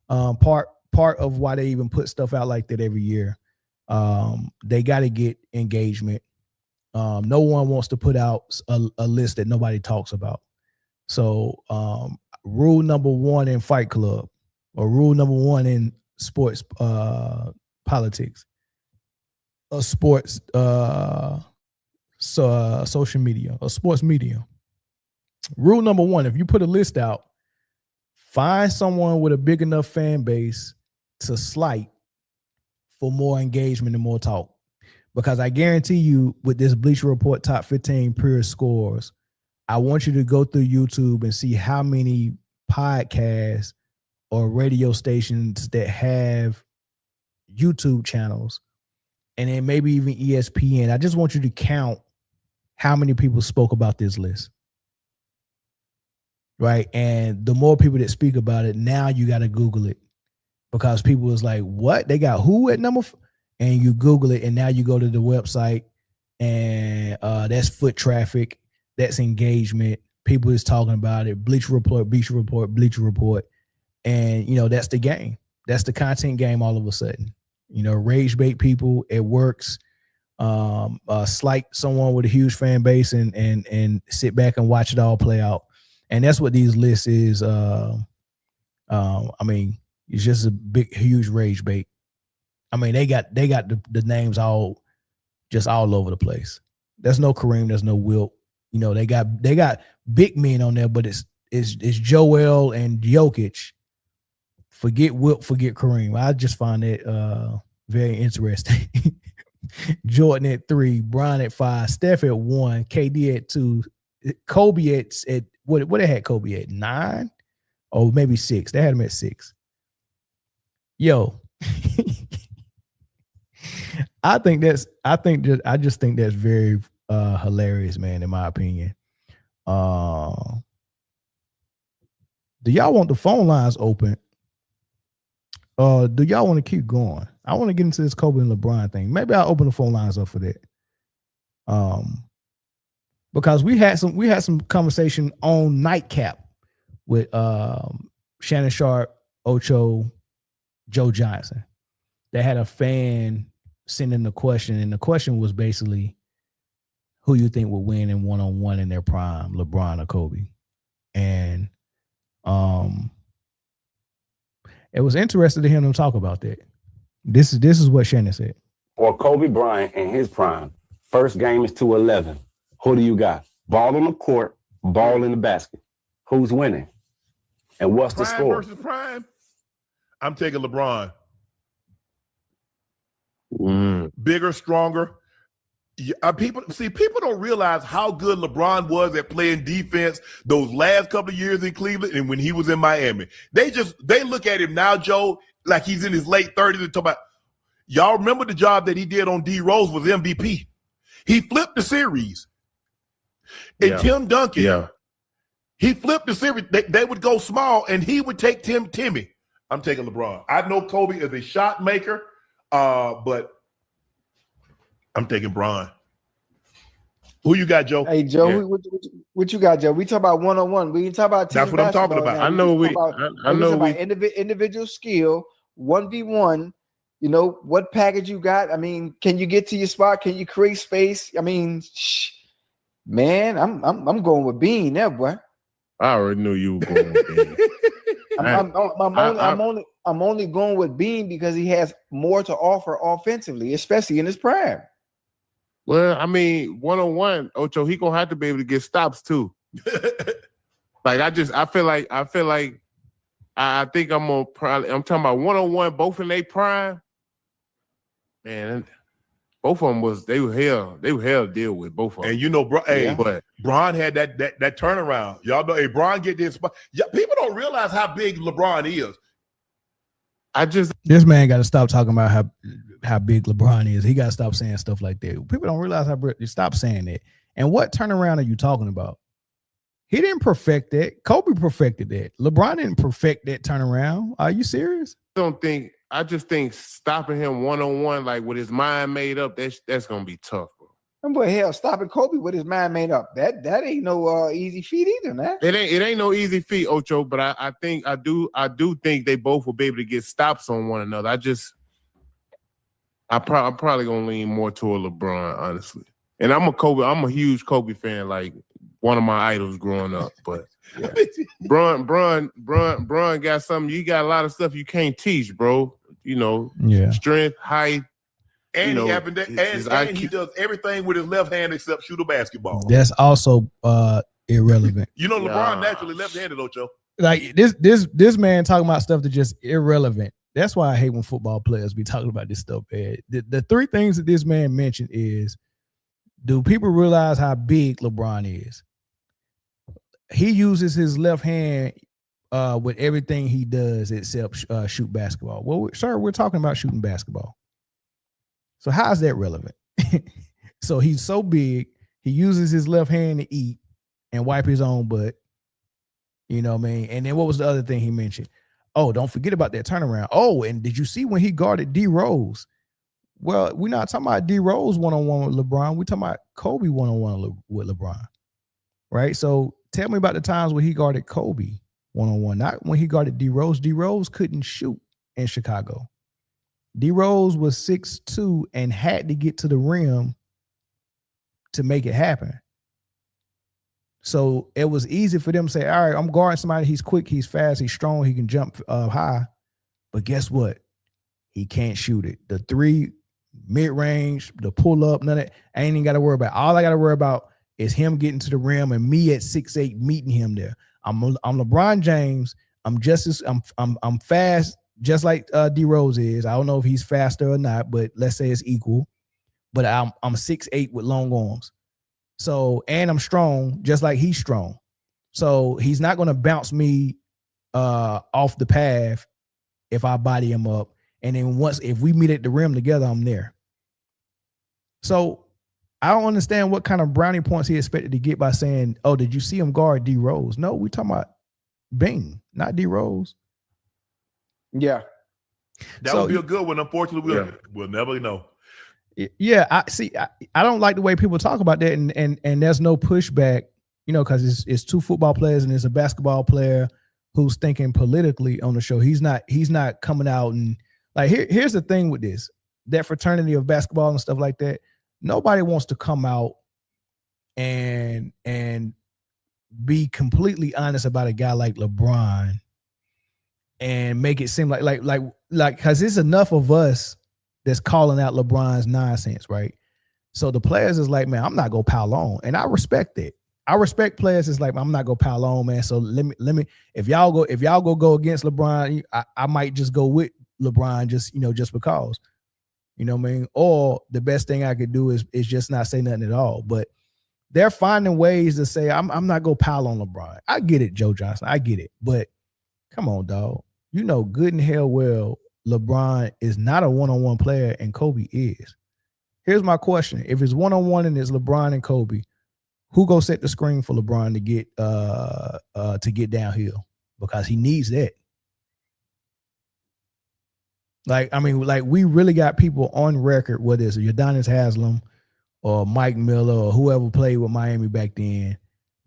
part of why they even put stuff out like that every year. They got to get engagement. No one wants to put out a list that nobody talks about. So rule number one in Fight Club, or rule number one in sports politics, sports social media, or sports media. Rule number one: if you put a list out, find someone with a big enough fan base to slight for more engagement and more talk. Because I guarantee you, with this Bleacher Report top 15 pure scores, I want you to go through YouTube and see how many podcasts or radio stations that have YouTube channels, and then maybe even ESPN. I just want you to count how many people spoke about this list. Right. And the more people that speak about it, now you got to Google it, because people is like, what? They got who at number? And you Google it, and now you go to the website, and that's foot traffic. That's engagement. People is talking about it. Bleacher Report, Bleacher Report, Bleacher Report. And, that's the game. That's the content game all of a sudden. Rage bait people. It works. Slight someone with a huge fan base and sit back and watch it all play out. And that's what these lists is. It's just a big, huge rage bait. They got the names all over the place. There's no Kareem. There's no Wilt. They got big men on there, but it's Joel and Jokic. Forget Wilt, forget Kareem. I just find it very interesting. Jordan at 3, Bron at 5, Steph at 1, KD at 2, Kobe at what they had Kobe at 9, or maybe 6. They had him at 6. Yo, I just think that's very hilarious, man, in my opinion. Do y'all want the phone lines open? Do y'all want to keep going? I want to get into this Kobe and LeBron thing. Maybe I'll open the phone lines up for that. Because we had some conversation on Nightcap with Shannon Sharp, Ocho, Joe Johnson. They had a fan send in the question, and the question was basically, who you think would win in one-on-one in their prime, LeBron or Kobe? And it was interesting to hear them talk about that. This is what Shannon said. Or Kobe Bryant in his prime. First game is 2-11. Who do you got? Ball on the court, ball in the basket. Who's winning? And what's prime the score? Versus prime? I'm taking LeBron. Bigger, stronger. People don't realize how good LeBron was at playing defense those last couple of years in Cleveland and when he was in Miami. They look at him now, Joe, like he's in his late 30s and talk about, y'all remember the job that he did on D Rose was MVP. He flipped the series. And Tim Duncan, he flipped the series. They would go small and he would take Timmy. I'm taking LeBron. I know Kobe is a shot maker, but I'm taking Bron. Who you got, Joe? Hey, Joe, what you got, Joe? We talk about one-on-one. We ain't talk about team. That's what I'm talking about. I know individual skill, 1v1. What package you got? Can you get to your spot? Can you create space? Man, I'm going with Bean there, boy. I already knew you were going with Bean. I'm only going with Bean because he has more to offer offensively, especially in his prime. Well, one-on-one, Ocho, he gonna have to be able to get stops too. I think I'm talking about one-on-one, both in their prime. Man, both of them they were hell to deal with, both of them. And Bron had that turnaround. Y'all know, Bron get this spot. People don't realize how big LeBron is. This man got to stop talking about how big LeBron is. He got to stop saying stuff like that. People don't realize how stop saying that. And what turnaround are you talking about? He didn't perfect that. Kobe perfected that. LeBron didn't perfect that turnaround. Are you serious? I just think stopping him one-on-one, like with his mind made up, that's gonna be tough, bro. But hell, stopping Kobe with his mind made up. That ain't no easy feat either, man. It ain't no easy feat, Ocho. But I do think they both will be able to get stops on one another. I'm probably gonna lean more toward LeBron, honestly. And I'm a huge Kobe fan, like one of my idols growing up. But yeah. Bron got something. You got a lot of stuff you can't teach, bro. Strength, height. And he does everything with his left hand except shoot a basketball. That's also irrelevant. LeBron naturally left-handed, Ocho. Like this man talking about stuff that's just irrelevant. That's why I hate when football players be talking about this stuff, man. The three things that this man mentioned is, do people realize how big LeBron is? He uses his left hand with everything he does except shoot basketball. Well, sir, we're talking about shooting basketball. So how is that relevant? So he's so big, he uses his left hand to eat and wipe his own butt. You know what I mean? And then what was the other thing he mentioned? Oh, don't forget about that turnaround. Oh, and did you see when he guarded D Rose? Well, we're not talking about D Rose one-on-one with LeBron. We're talking about Kobe one-on-one with LeBron. Right? So tell me about the times when he guarded Kobe one-on-one, not when he guarded D Rose. D Rose couldn't shoot in Chicago. D Rose was 6'2" and had to get to the rim to make it happen. So it was easy for them to say, all right, I'm guarding somebody. He's quick, he's fast, he's strong, he can jump high. But guess what? He can't shoot it. The three, mid-range, the pull-up, none of that, I ain't even got to worry about. All I got to worry about is him getting to the rim and me at 6'8" meeting him there. I'm LeBron James. I'm fast, just like D Rose is. I don't know if he's faster or not, but let's say it's equal. But I'm 6'8" with long arms. So, and I'm strong, just like he's strong. So he's not going to bounce me off the path if I body him up. And then if we meet at the rim together, I'm there. So I don't understand what kind of brownie points he expected to get by saying, oh, did you see him guard D Rose? No, we're talking about Bing, not D Rose. Yeah. That would be a good one. Unfortunately, we'll never know. Yeah, I don't like the way people talk about that, and there's no pushback, because it's two football players and it's a basketball player who's thinking politically on the show. He's not coming out and like here's the thing with this, that fraternity of basketball and stuff like that. Nobody wants to come out and be completely honest about a guy like LeBron and make it seem like because it's enough of us that's calling out LeBron's nonsense, right? So the players is like, man, I'm not gonna pile on, and I respect it. I respect players is like, I'm not gonna pile on, man. So let me. If y'all go against LeBron, I might just go with LeBron, just because, you know what I mean. Or the best thing I could do is just not say nothing at all. But they're finding ways to say I'm not gonna pile on LeBron. I get it, Joe Johnson. I get it, but come on, dog. You know good and hell well LeBron is not a one-on-one player and Kobe is. Here's my question. If it's one-on-one and it's LeBron and Kobe, who go set the screen for LeBron to get downhill? Because he needs that. We really got people on record, whether it's Udonis Haslem or Mike Miller or whoever played with Miami back then,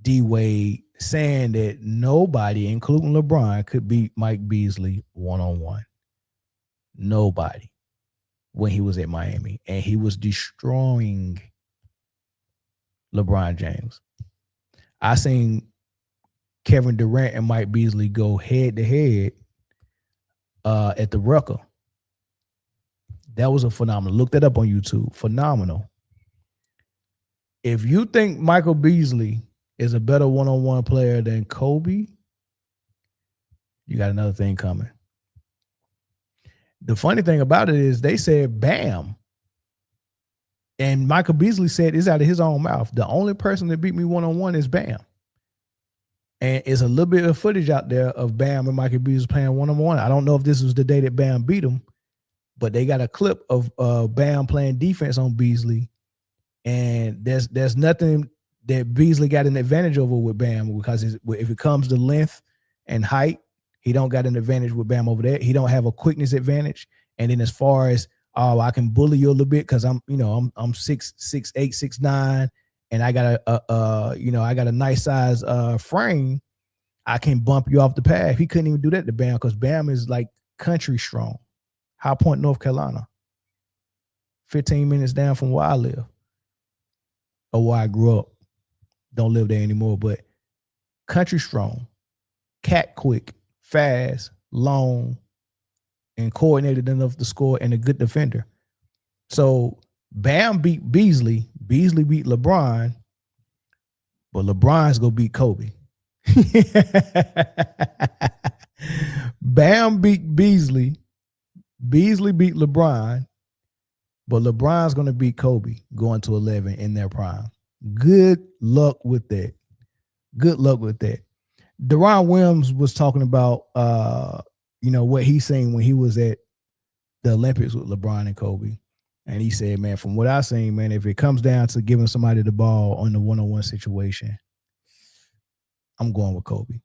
D Wade, saying that nobody, including LeBron, could beat Mike Beasley one-on-one. Nobody when he was at Miami, and he was destroying LeBron James. I seen Kevin Durant and Mike Beasley go head to head at the Rucker. That was a phenomenal. Look that up on YouTube. Phenomenal. If you think Michael Beasley is a better one-on-one player than Kobe, you got another thing coming. The funny thing about it is they said Bam. And Michael Beasley said it's out of his own mouth. The only person that beat me one-on-one is Bam. And it's a little bit of footage out there of Bam and Michael Beasley playing one-on-one. I don't know if this was the day that Bam beat him, but they got a clip of Bam playing defense on Beasley. And there's nothing that Beasley got an advantage over with Bam, because if it comes to length and height, he don't got an advantage with Bam over there. He don't have a quickness advantage. And then as far as, I can bully you a little bit because I'm 6'8", 6'9", and I got a nice size frame. I can bump you off the path. He couldn't even do that to Bam because Bam is like country strong. High Point, North Carolina. 15 minutes down from where I live. Or where I grew up. Don't live there anymore, but country strong. Cat quick, fast, long, and coordinated enough to score, and a good defender. So Bam beat Beasley. Beasley beat LeBron. But LeBron's going to beat Kobe. Bam beat Beasley. Beasley beat LeBron. But LeBron's going to beat Kobe going to 11 in their prime. Good luck with that. Good luck with that. Deron Williams was talking about, what he seen when he was at the Olympics with LeBron and Kobe. And he said, man, from what I seen, man, if it comes down to giving somebody the ball on the one-on-one situation, I'm going with Kobe.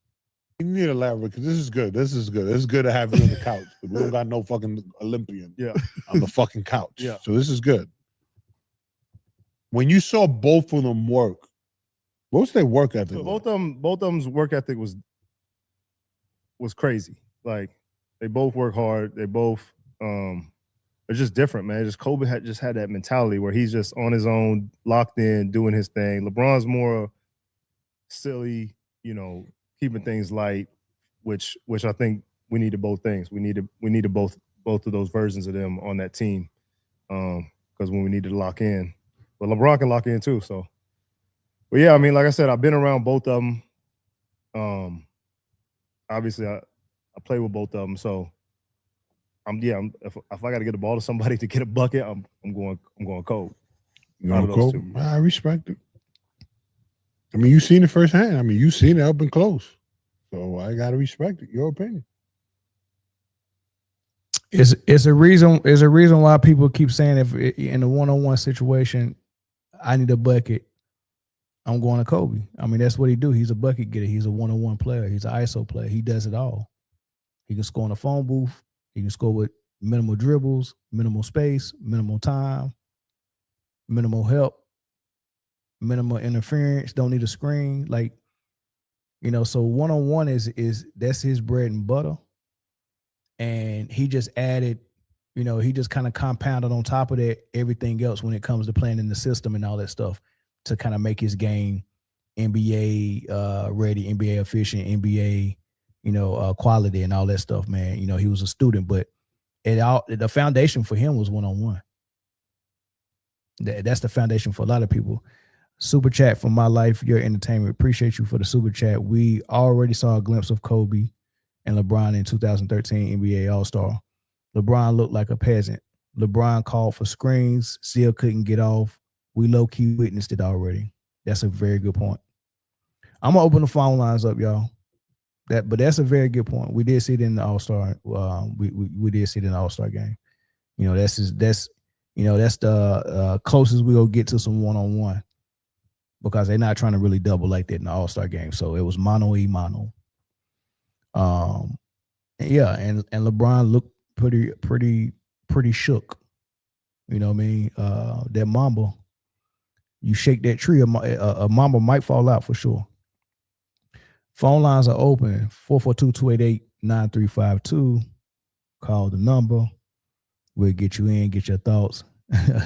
You need to elaborate because this is good. This is good. It's good to have you on the couch. We don't got no fucking Olympian on the fucking couch. Yeah. So this is good. When you saw both of them work, what was their work ethic? So both of them's work ethic was crazy. Like they both work hard. They both they're just different, man. Kobe had that mentality where he's just on his own, locked in, doing his thing. LeBron's more silly, keeping things light, which I think we needed both things. We needed both of those versions of them on that team. Because when we needed to lock in. But LeBron can lock in too. So, but yeah, I mean, like I said, I've been around both of them. Obviously I play with both of them. So if I got to get the ball to somebody to get a bucket, I'm going cold. You going cold? I respect it. I mean, you seen it firsthand. I mean, you seen it up and close. So I gotta respect it. Your opinion. It's a reason why people keep saying if in a one-on-one situation, I need a bucket, I'm going to Kobe. I mean, that's what he do. He's a bucket getter. He's a one-on-one player. He's an ISO player. He does it all. He can score in a phone booth. He can score with minimal dribbles, minimal space, minimal time, minimal help, minimal interference. Don't need a screen. Like, so one-on-one is that's his bread and butter. And he just added, he just kind of compounded on top of that everything else when it comes to playing in the system and all that stuff to kind of make his game NBA ready, NBA efficient, NBA, quality and all that stuff, man. He was a student, but the foundation for him was one-on-one. That's the foundation for a lot of people. Super chat from My Life, Your Entertainment. Appreciate you for the super chat. We already saw a glimpse of Kobe and LeBron in 2013 NBA All-Star. LeBron looked like a peasant. LeBron called for screens, still couldn't get off. We low-key witnessed it already. That's a very good point. I'm going to open the phone lines up, y'all. But that's a very good point. We did see it in the All-Star. We did see it in the All-Star game. That's the closest we'll get to some one-on-one because they're not trying to really double like that in the All-Star game. So it was mano-a-mano. And LeBron looked pretty shook. You know what I mean? That Mamba, you shake that tree, a Mamba might fall out for sure. Phone lines are open, 442-288-9352. Call the number. We'll get you in, get your thoughts.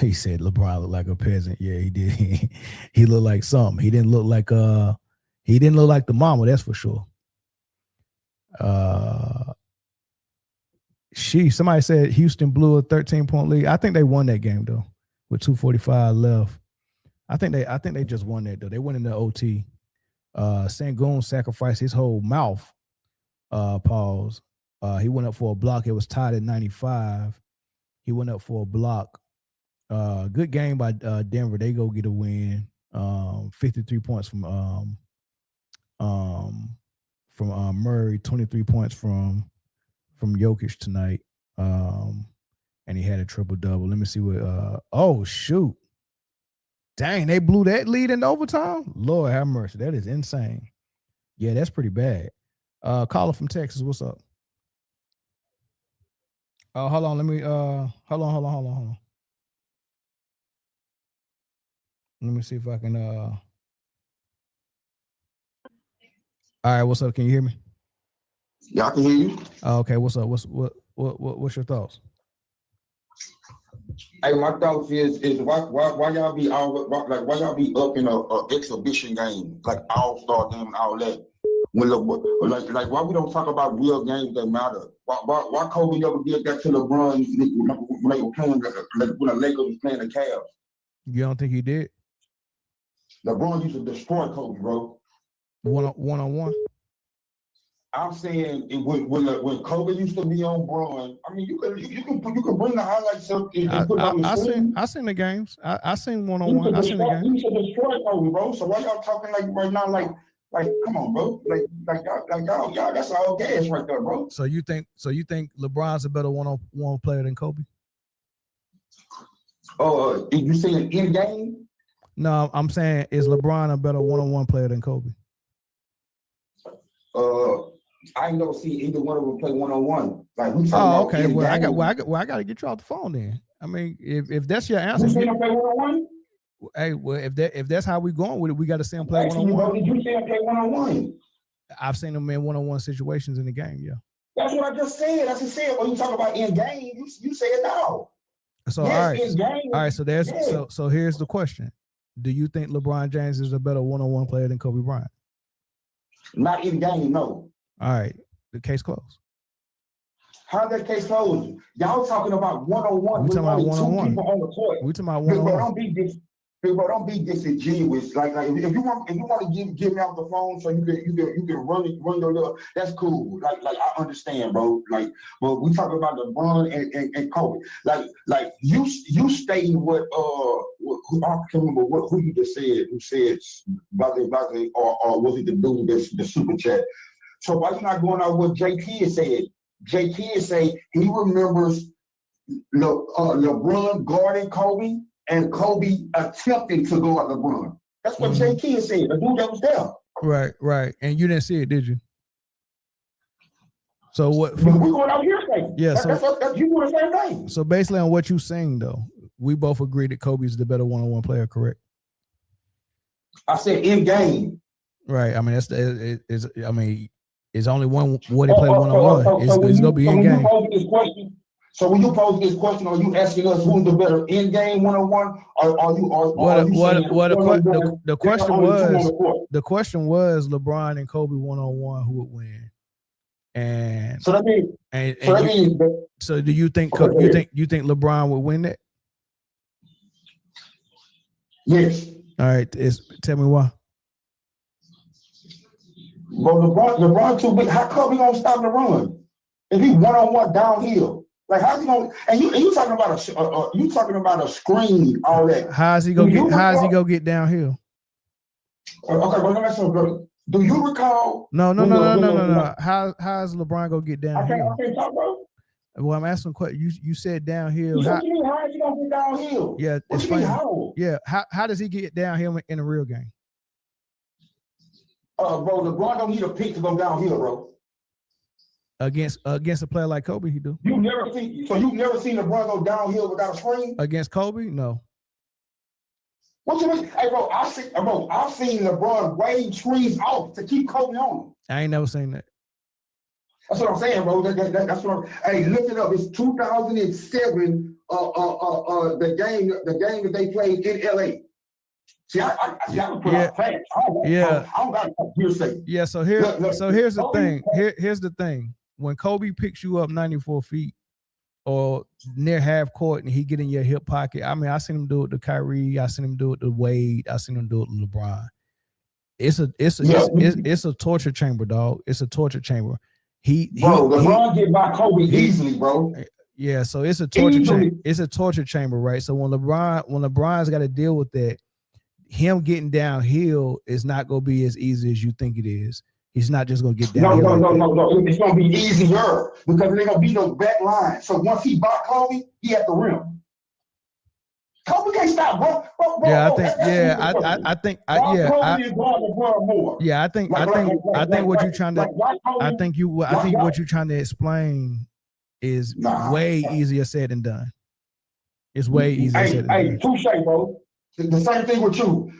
He said LeBron looked like a peasant. Yeah, he did. He looked like something. He didn't look like the Mamba, that's for sure. Somebody said Houston blew a 13-point lead. I think they won that game though, with 2:45 left. I think they just won that though. They went into OT. Sengun sacrificed his whole mouth. Pause. He went up for a block. It was tied at 95. He went up for a block. Good game by Denver. They go get a win. 53 points from from Murray, 23 points from Jokic tonight. And he had a triple-double. Let me see what oh shoot. Dang, they blew that lead in overtime. Lord have mercy. That is insane. Yeah, that's pretty bad. Caller from Texas, what's up? Hold on. Let me hold on. Let me see if I can all right, what's up? Can you hear me? Yeah, I can hear you. Okay, what's up? What's your thoughts? Hey, my thoughts is why y'all be why y'all be up in a exhibition game like All-Star game and all that? When like why we don't talk about real games that matter? Why Kobe never did that to LeBron when they were playing when the Lakers was playing the Cavs? You don't think he did? LeBron used to destroy Kobe, bro. One-on-one. I'm saying when Kobe used to be on Braun, I mean you can bring the highlights up and put it on the screen. I seen the games. I seen one-on-one. I seen the game. You used to destroy Kobe, bro. So why y'all talking like right now like come on, bro? Like y'all that's all gas right there, bro. So you think LeBron's a better one-on-one player than Kobe? You saying in game? No, I'm saying is LeBron a better one-on-one player than Kobe? I ain't never seen either one of them play one-on-one. Like we okay. Well, I got to get you off the phone then. I mean, if that's your answer, you see him play one-on-one? Hey, well, if that's how we going with it, we got to see him play one-on-one. Did you see him play one-on-one? I've seen him in one-on-one situations in the game. Yeah. That's what I just said. That's what I said. When you talk about in game, you say it now. So yes, all right. So here's the question: do you think LeBron James is a better one-on-one player than Kobe Bryant? Not in game, no. All right, the case closed. How's that case closed? Y'all talking about one-on-one. We talking about one-on-one. We talking about one-on-one. Don't be disingenuous. Like if you want to give me off the phone so you can run your little. That's cool. Like I understand, bro. Like, but we talking about LeBron and Kobe. Like you stating what I can't remember who you just said. Who said or was it the dude that's the super chat? So why you not going out what JT said? JT say he remembers LeBron guarding Kobe and Kobe attempting to go at LeBron. That's what JT said, the dude that was there. Right. And you didn't see it, did you? So what? We going out here saying. Yeah. That's you doing the same thing. So basically on what you're saying, though, we both agree that Kobe is the better one-on-one player, correct? I said in game. Right. I mean, it's only one way they play one-on-one. It's gonna be in game. So when you pose this question, are you asking us who's the better in game one-on-one, or are you? The question was LeBron and Kobe one-on-one, who would win? And so that means. So do you think LeBron would win that? Yes. All right. Tell me why. But LeBron too big. How Kobe gonna stop the run if he one-on-one downhill? Like how's he gonna? And you talking about a screen, all that. How's he gonna get downhill? Okay, well let me ask you, brother. Do you recall? No. How's LeBron gonna get downhill? I can't talk, bro. Well, I'm asking question. You said downhill. How is he gonna get downhill? Yeah, it's funny. How? Yeah, how does he get downhill in a real game? Bro, LeBron don't need a pick to go downhill, bro. Against a player like Kobe, he do. You've never seen LeBron go downhill without a screen? Against Kobe, no. What you mean? Hey, bro, I've seen LeBron wave screens off to keep Kobe on him. I ain't never seen that. That's what I'm saying, bro. That's what hey, look it up. It's 2007. The game that they played in LA. See, I can put out facts. I don't got to hearsay. Yeah. So here's the thing. Here's the thing. When Kobe picks you up 94 feet or near half court and he get in your hip pocket, I mean, I seen him do it to Kyrie. I seen him do it to Wade. I seen him do it to LeBron. It's a torture chamber, dog. It's a torture chamber. LeBron get by Kobe easily, bro. Yeah, so it's a torture chamber. It's a torture chamber, right? So when LeBron's got to deal with that, him getting downhill is not gonna be as easy as you think it is. He's not just gonna get down. No. It's gonna be easier because they're gonna be those back lines. So once he blocked Kobe, he at the rim. Kobe can't stop, bro. Yeah, I think what you're trying to explain is way easier said than done. It's way easier said than done. Touche, bro. The same thing with you.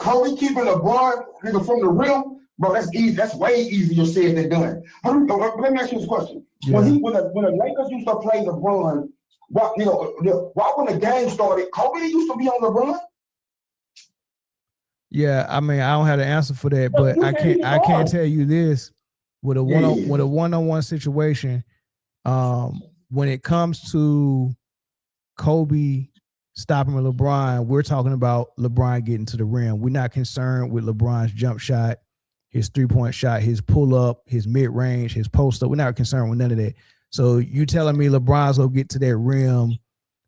Kobe keeping LeBron nigga from the rim, bro. That's easy. That's way easier said than done. Let me ask you this question: Yeah. When the Lakers used to play LeBron, why when the game started, Kobe used to be on LeBron? Yeah, I mean, I don't have the answer for that, but I can't tell you this with a one-on-one situation. When it comes to Kobe stopping LeBron, we're talking about LeBron getting to the rim. We're not concerned with LeBron's jump shot, his three-point shot, his pull-up, his mid-range, his post-up. We're not concerned with none of that. So you telling me LeBron's gonna get to that rim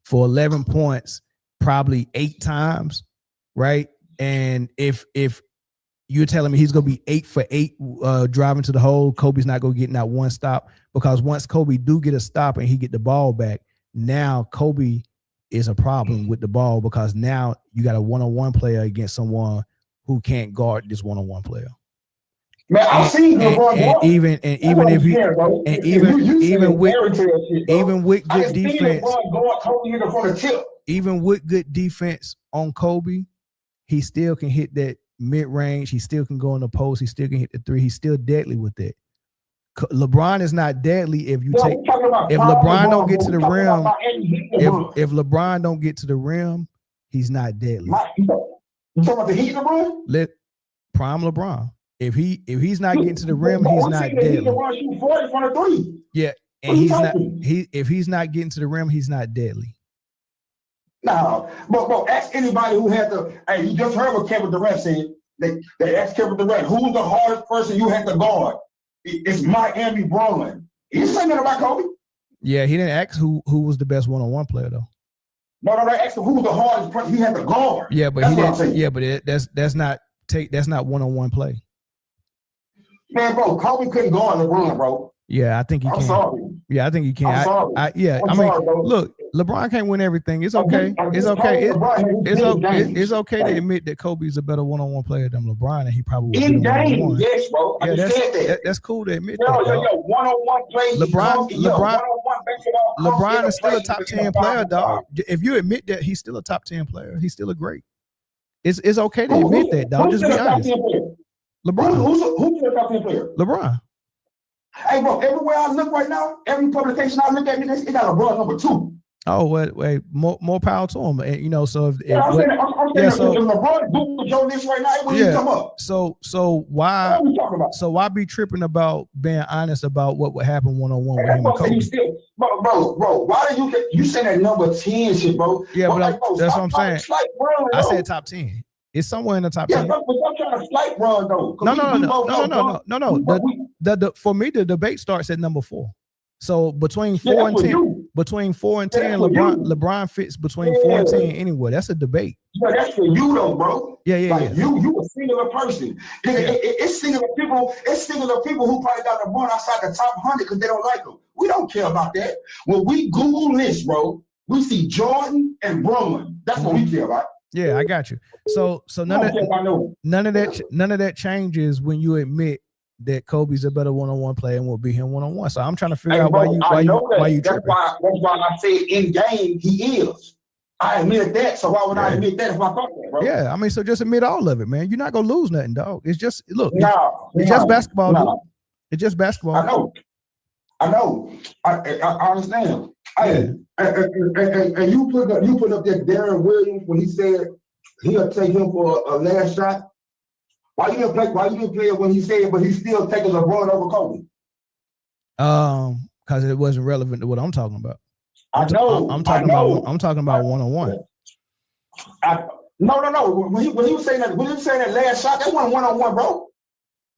for 11 points probably 8 times, right? And if you're telling me he's gonna be 8 for 8 driving to the hole, Kobe's not gonna get not one stop, because once Kobe do get a stop and he get the ball back, now Kobe is a problem with the ball, because now you got a one-on-one player against someone who can't guard this one-on-one player. Man, I've seen LeBron even with good defense, even with good defense on Kobe, he still can hit that mid-range. He still can go in the post. He still can hit the three. He's still deadly with that. LeBron is not deadly if LeBron don't get to the rim. If LeBron don't get to the rim, he's not deadly. You talking about the Heat LeBron? Prime LeBron. If he's not getting to the rim, he's not deadly. Yeah, and if he's not getting to the rim, he's not deadly. No, but ask anybody who had to. Hey, you just heard what Kevin Durant said. They asked Kevin Durant, who's the hardest person you had to guard? It's Miami Brooklyn. He's saying that about Kobe. Yeah, he didn't ask who was the best one-on-one player though. No, they asked him who was the hardest person he had to guard. Yeah, but he didn't. Yeah, but that's not one-on-one play. Man, bro, Kobe couldn't guard LeBron, bro. Yeah, I think he can. I'm sorry. Yeah, I think he can. I'm sorry. Look, LeBron can't win everything. It's okay. It's okay. It's okay to admit that Kobe's a better one-on-one player than LeBron, and he probably will. In game, yes, bro. Yeah, that's cool to admit that. One-on-one play. LeBron is still a top 10 player, dog. If you admit that he's still a top 10 player, he's still a great. It's okay to admit that, dog. Just be honest. LeBron. Who's the top 10 player? LeBron. Hey, bro, everywhere I look right now, every publication I look at, it got LeBron number 2. Oh, wait, more power to him. And, so if LeBron Google Joe this right now, it wouldn't even come up. So why be tripping about being honest about what would happen one-on-one with him and Kobe? Bro, why do you say that number 10 shit, bro? Yeah, but that's what I'm saying. I said top 10. It's somewhere in the top 10. Yeah, but I'm trying to slight run though. No. For me, the debate starts at number 4. So between 4 and 10, LeBron fits between 4 and 10 anywhere. That's a debate. Yeah, that's for you though, bro. Yeah. You a singular person. It's singular people. It's singular people who probably got LeBron outside the top 100 because they don't like him. We don't care about that. When we Google this, bro, we see Jordan and Brooklyn. That's what we care about. Yeah, I got you. So none of that changes when you admit that Kobe's a better one-on-one player and will beat him one-on-one. So I'm trying to figure out why you tripping. That's why I say in game he is. I admit that. So why would I admit that if I thought that, bro? Yeah, I mean, so just admit all of it, man. You're not gonna lose nothing, dog. It's just it's just basketball. No. It's just basketball. I know. I understand. And you put up that Darren Williams when he said he'll take him for a last shot. Why you didn't play it when he said, but he's still taking LeBron over Kobe? Because it wasn't relevant to what I'm talking about. I'm talking about one-on-one. No. When he was saying that last shot, that wasn't one-on-one, bro.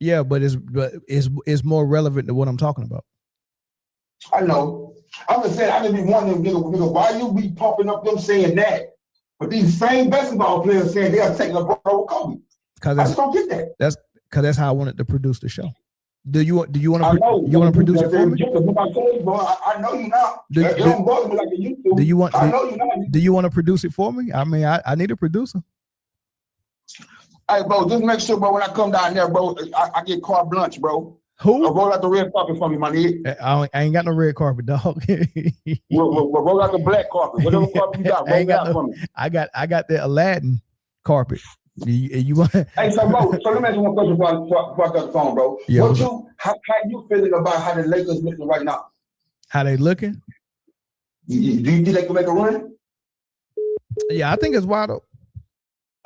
Yeah, but it's more relevant to what I'm talking about. I know. I'm just saying, I just be wondering, nigga, why you be pumping up them saying that? But these same basketball players saying they'll take LeBron over Kobe. I just don't get that. because that's how I wanted to produce the show. Do you want to I know. you want to produce it for me? I know you not. It don't bother me like it used to. Do you want? I know you not. Do you want to produce it for me? I mean, I need a producer. Hey, bro, just make sure, bro, when I come down there, bro, I get carte blanche, bro. Who? Roll out the red carpet for me, my nigga. I ain't got no red carpet, dog. roll out the black carpet. Whatever carpet you got, roll it out for me. I got the Aladdin carpet. You want? Hey, so bro, so let me ask you one question before I got the phone, bro. Yeah, how you feeling about how the Lakers looking right now? How they looking? Do you think they can make a run? Yeah, I think it's wide open.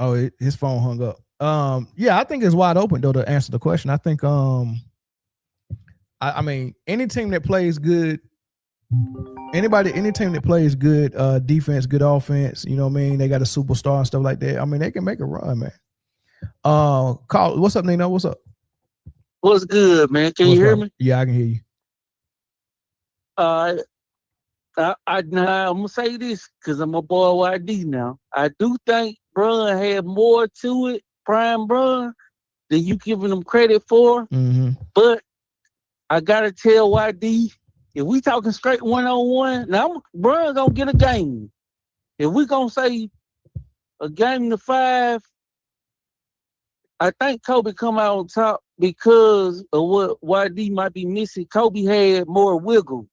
Oh, his phone hung up. Yeah, I think it's wide open though to answer the question. I think I mean, any team that plays good, any team that plays good defense, good offense, you know what I mean? They got a superstar and stuff like that. I mean, they can make a run, man. Call, what's up, Nino? What's up? What's good, man? Can you hear me? Yeah, I can hear you. I'm gonna say this because I'm a boy YD now. I do think Bron had more to it, prime Bron, than you giving him credit for. Mm-hmm. But I gotta tell YD, if we talking straight 1-on-1, now Bron gonna get a game. If we gonna say a game to 5, I think Kobe come out on top because of what YD might be missing. Kobe had more wiggle.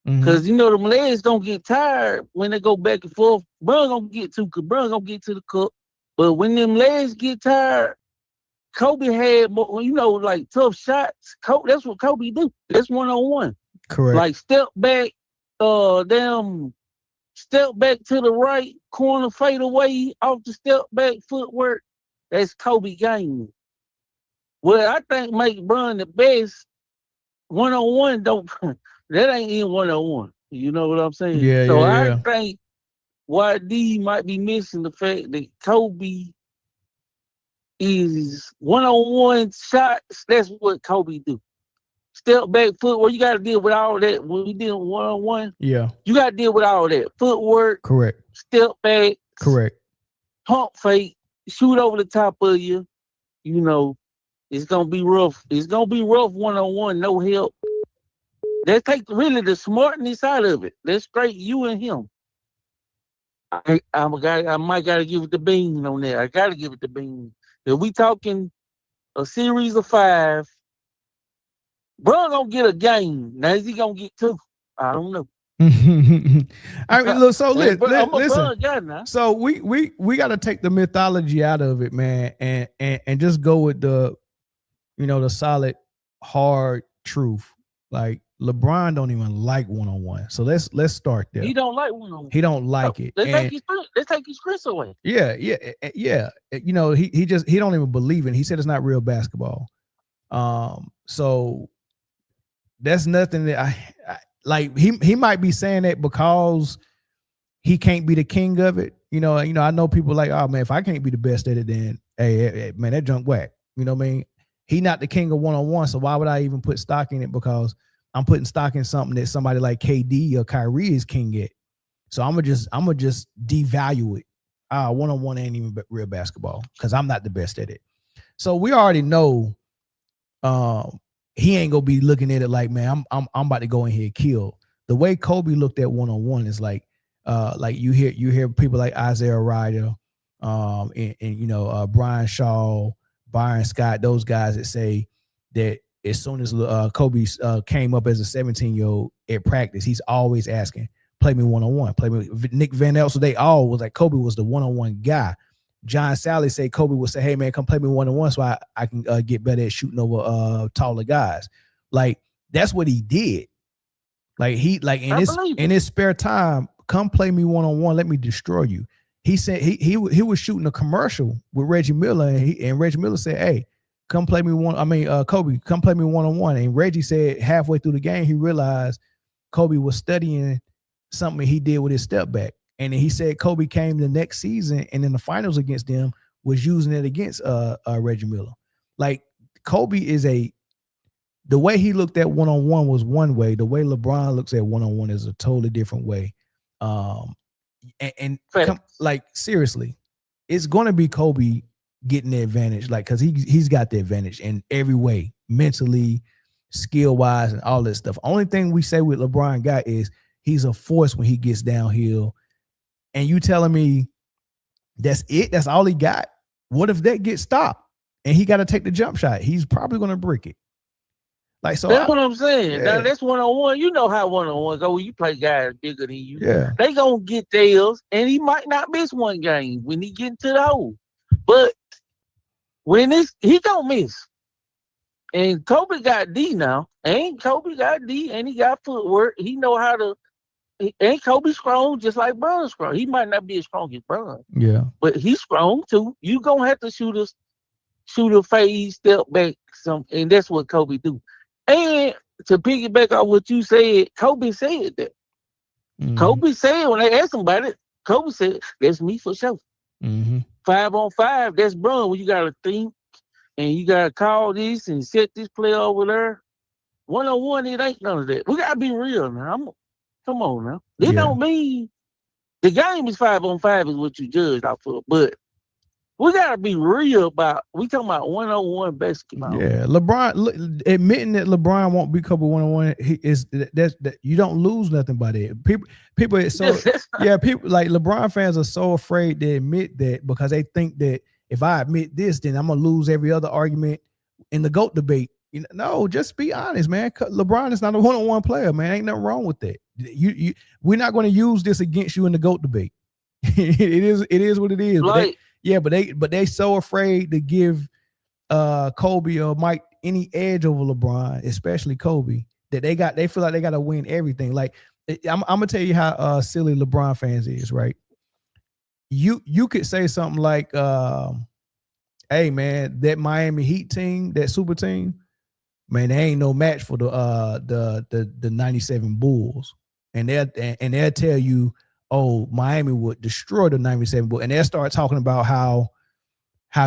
Because, you know, them legs don't get tired when they go back and forth. Bron gonna get to the cup. But when them legs get tired, Kobe had more, you know, like tough shots. That's what Kobe do. That's 1-on-1. Correct. Like step back to the right, corner fade away off the step back footwork. That's Kobe game. Well, I think make Bron the best 1-on-1 don't that ain't in 1-on-1. You know what I'm saying? Yeah, so yeah. I think YD might be missing the fact that Kobe is 1-on-1 shots. That's what Kobe do. Step back footwork. You got to deal with all that. When we deal 1-on-1, yeah, you got to deal with all that footwork. Correct. Step back. Correct. Pump fake. Shoot over the top of you. You know, it's gonna be rough. It's gonna be rough 1-on-1. No help. That take really the smartness out of it. That's straight you and him. I might gotta give it the bean on that. I gotta give it the bean. If we talking a series of 5, Bron gonna get a game. Now is he gonna get 2? I don't know. I mean, look. So listen. So we got to take the mythology out of it, man, and just go with the, you know, the solid, hard truth. Like LeBron don't even like 1-on-1. So let's start there. He don't like 1-on-1. He don't like it. They take his Chris away. Yeah. You know, he don't even believe it. He said it's not real basketball. So that's nothing that I like. He might be saying that because he can't be the king of it. You know, I know people like, oh man, if I can't be the best at it, then hey man, that junk whack. You know what I mean? He not the king of 1-on-1, so why would I even put stock in it? Because I'm putting stock in something that somebody like KD or Kyrie is king at. So I'm gonna just devalue it. 1-on-1 ain't even real basketball because I'm not the best at it. So we already know he ain't gonna be looking at it like, man, I'm about to go in here and kill. The way Kobe looked at 1-on-1 is like you hear people like Isaiah Ryder, and you know Brian Shaw, Byron Scott, those guys that say that as soon as Kobe came up as a 17-year-old at practice, he's always asking, play me 1-on-1, play me. Nick Van Exel, they all was like Kobe was the 1-on-1 guy. John Sally said Kobe would say, hey man, come play me 1-on-1 so I can get better at shooting over taller guys. Like that's what he did. Like in his spare time, come play me 1-on-1, let me destroy you. He said he was shooting a commercial with Reggie Miller, and Reggie Miller said, hey, come play me Kobe, come play me 1-on-1. And Reggie said halfway through the game, he realized Kobe was studying something he did with his step back. And then he said Kobe came the next season and in the finals against them was using it against Reggie Miller. Like Kobe is the way he looked at 1-on-1 was one way. The way LeBron looks at 1-on-1 is a totally different way. Like seriously, it's going to be Kobe getting the advantage, like, because he's got the advantage in every way, mentally, skill wise, and all that stuff. Only thing we say with LeBron got is he's a force when he gets downhill. And you telling me that's it? That's all he got? What if that gets stopped and he got to take the jump shot? He's probably going to brick it. Like, so that's what I'm saying. Yeah. Now that's 1-on-1. You know how 1-on-1 go. You play guys bigger than you. Yeah. They gonna get theirs, and he might not miss one game when he get into the hole. But when he don't miss. And Kobe got D now. And Kobe got D, and he got footwork. He know how to. And Kobe strong, just like Bron's strong. He might not be as strong as Bron. Yeah. But he's strong too. You gonna have to shoot a fade, step back, and that's what Kobe do. And to piggyback on what you said, Kobe said that. Mm-hmm. Kobe said when they asked him about it, Kobe said, "That's me for sure." Mm-hmm. 5-on-5, that's Bron. When you gotta think and you gotta call this and set this play over there. 1-on-1, it ain't none of that. We gotta be real now. Come on now. It don't mean the game is 5-on-5 is what you judge off of, but we gotta be real about. We talking about 1-on-1 basketball. Yeah, LeBron admitting that LeBron won't be couple 1-on-1. He is that you don't lose nothing by that. People are so people like LeBron fans are so afraid to admit that because they think that if I admit this, then I'm gonna lose every other argument in the GOAT debate. No, just be honest, man. LeBron is not a 1-on-1 player, man. Ain't nothing wrong with that. We're not going to use this against you in the GOAT debate. it is what it is. Like, but they so afraid to give Kobe or Mike any edge over LeBron, especially Kobe, that they feel like they got to win everything. Like I'm gonna tell you how silly LeBron fans is, right? You could say something like, "Hey man, that Miami Heat team, that super team, man, they ain't no match for the 97 Bulls," and they'll tell you, "Oh, Miami would destroy the 97 Bulls," and they'll start talking about how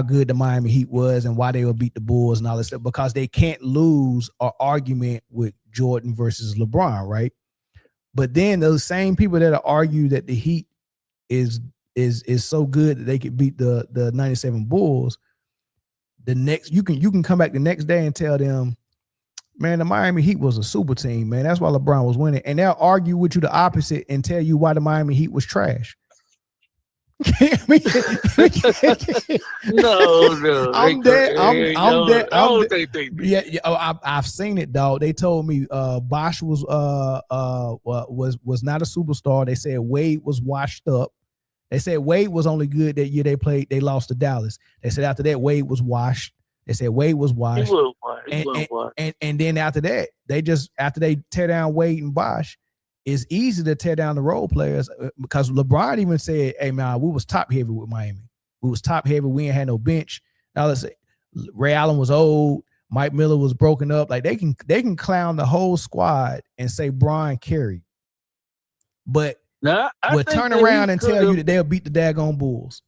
good the Miami Heat was and why they would beat the Bulls and all this stuff because they can't lose an argument with Jordan versus LeBron, right? But then those same people that argue that the Heat is so good that they could beat the 97 Bulls, the next you can come back the next day and tell them, man, the Miami Heat was a super team, man. That's why LeBron was winning. And they'll argue with you the opposite and tell you why the Miami Heat was trash. No. I'm dead. I've seen it, dog. They told me Bosh was not a superstar. They said Wade was washed up. They said Wade was only good that year they lost to Dallas. They said after that Wade was washed. They said Wade was washed. And then after that, after they tear down Wade and Bosh, it's easy to tear down the role players because LeBron even said, "Hey man, we was top heavy with Miami. We was top heavy. We ain't had no bench." Now let's say Ray Allen was old, Mike Miller was broken up. Like they can clown the whole squad and say Bron carried, but we'll turn around and tell you that they'll beat the daggone Bulls.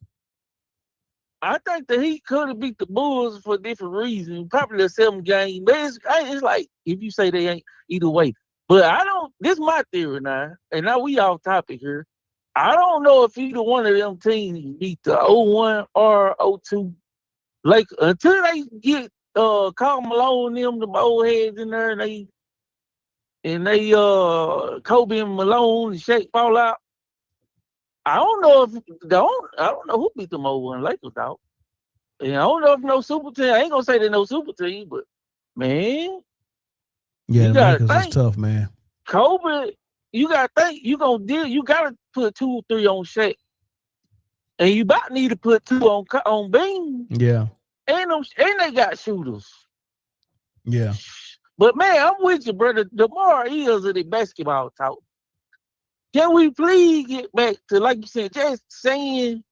I think that he could have beat the Bulls for different reasons. Probably a 7-game. But it's like if you say they ain't either way. But this is my theory now. And now we off topic here. I don't know if either one of them teams beat the 0-1 or 0-2. Like until they get Karl Malone and them old heads in there and they Kobe and Malone and Shaq fall out. I don't know who beat them 0-1 Lakers out. And I don't know if no super team. I ain't gonna say they're no super team, but man, yeah, the Lakers is tough, man. Kobe, you gotta think you gonna deal. You gotta put 2 or 3 on Shaq, and you about need to put 2 on Bean. Yeah, and they got shooters. Yeah, but man, I'm with you, brother. The more is of the basketball talk. Can we please get back to, like you said, just saying,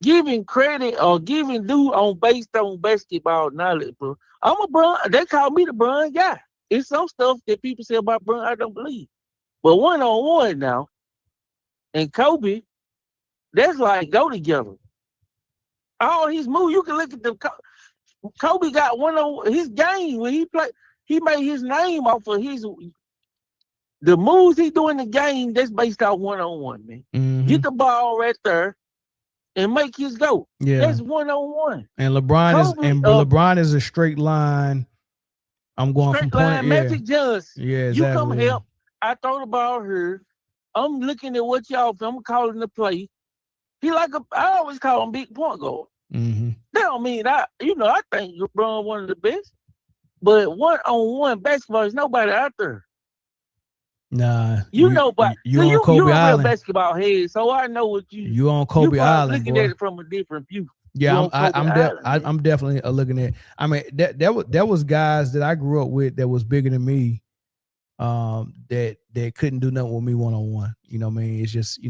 giving credit or giving due based on basketball knowledge, bro? I'm a Bron. They call me the Bron guy. It's some stuff that people say about Bron I don't believe. But 1-on-1 now, and Kobe, that's like go together. All his moves, you can look at them. Kobe got his game when he played. He made his name off of the moves he do in the game. That's based off 1-on-1, man. Mm-hmm. Get the ball right there and make his go. Yeah. That's 1-on-1. And LeBron Kobe, LeBron is a straight line. I'm going straight from line, point. Magic Johnson. Yeah, exactly. You come help. I throw the ball here. I'm looking at what y'all. I'm calling the play. He I always call him big point guard. Mm-hmm. That don't mean I think LeBron one of the best. But 1-on-1 basketball is nobody out there. Nah, you on Kobe Island. A real basketball head, so I know what you on Kobe Island. Looking boy. at it from a different view. Yeah, I'm definitely looking at. I mean, that was guys that I grew up with that was bigger than me. That couldn't do nothing with me 1-on-1. You know what I mean? It's just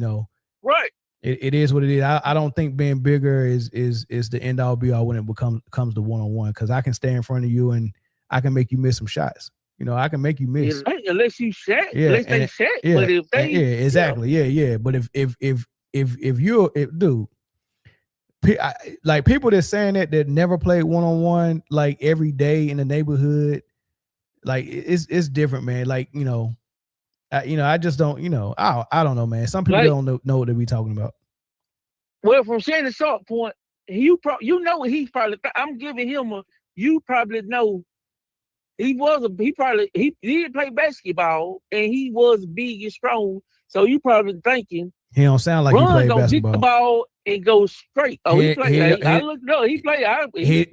right. It is what it is. I don't think being bigger is the end all be all when it comes to 1-on-1, because I can stay in front of you and I can make you miss some shots. I can make you miss. Unless you shot. Yeah, unless they shot. Yeah, but if they, exactly. Yeah. But if you're dude, like people that saying that never played 1-on-1 like every day in the neighborhood, like it's different, man. Like I just don't. I don't know, man. Some people don't know what they be talking about. Well, from Shannon Sharp point, what he's probably. I'm giving him you probably know. He did play basketball and he was big and strong. So you probably thinking he don't sound like he played basketball. Get the ball and go straight. Oh, he played. I looked up. He played.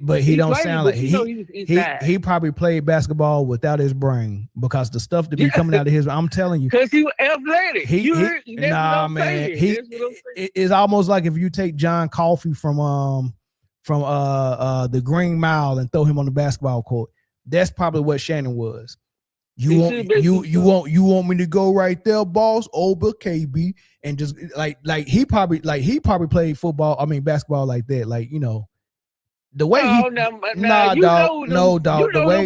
But he don't sound like he probably played basketball without his brain, because the stuff that be coming out of his. I'm telling you, because he was athletic. Man. It's almost like if you take John Coffey from the Green Mile and throw him on the basketball court. That's probably what Shannon was. You want me to go right there, boss? But KB, and just like he probably played football. I mean basketball like that. Like the way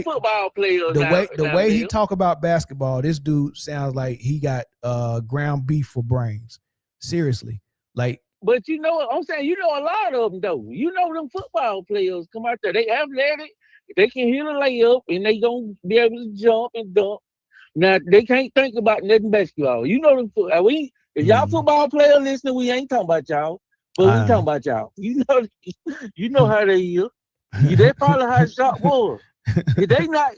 football players. The way he talk about basketball, this dude sounds like he got ground beef for brains. Seriously, like. But you know what I'm saying? A lot of them though. Them football players come out there. They athletic. They can hit a layup and they gonna be able to jump and dunk. Now they can't think about nothing basketball. Them. If y'all football player listening, we ain't talking about y'all, but we talking about y'all. You know how they is. They probably how shot was. They not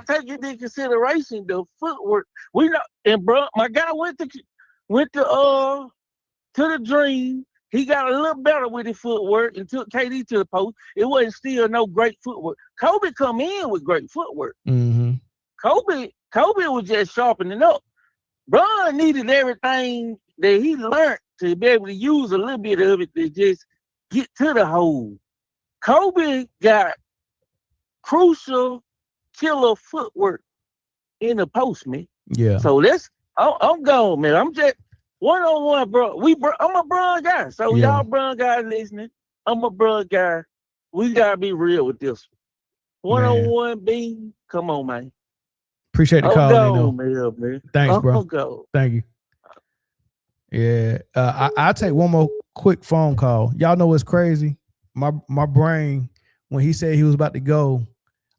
taking into consideration the footwork. We know, and bro, my guy went to the Dream. He got a little better with his footwork and took KD to the post. It wasn't still no great footwork. Kobe come in with great footwork. Mm-hmm. Kobe was just sharpening up. Bron needed everything that he learned to be able to use a little bit of it to just get to the hole. Kobe got crucial killer footwork in the post, man. Yeah. So I'm gone, man. I'm just 1-on-1, bro. I'm a Bron guy. So y'all Bron guys listening, I'm a Bron guy. We gotta be real with this one. 1-on-1, B. Come on, man. Appreciate the call, man. Thanks, bro. Thank you. Yeah. I'll take one more quick phone call. Y'all know what's crazy? My brain, when he said he was about to go,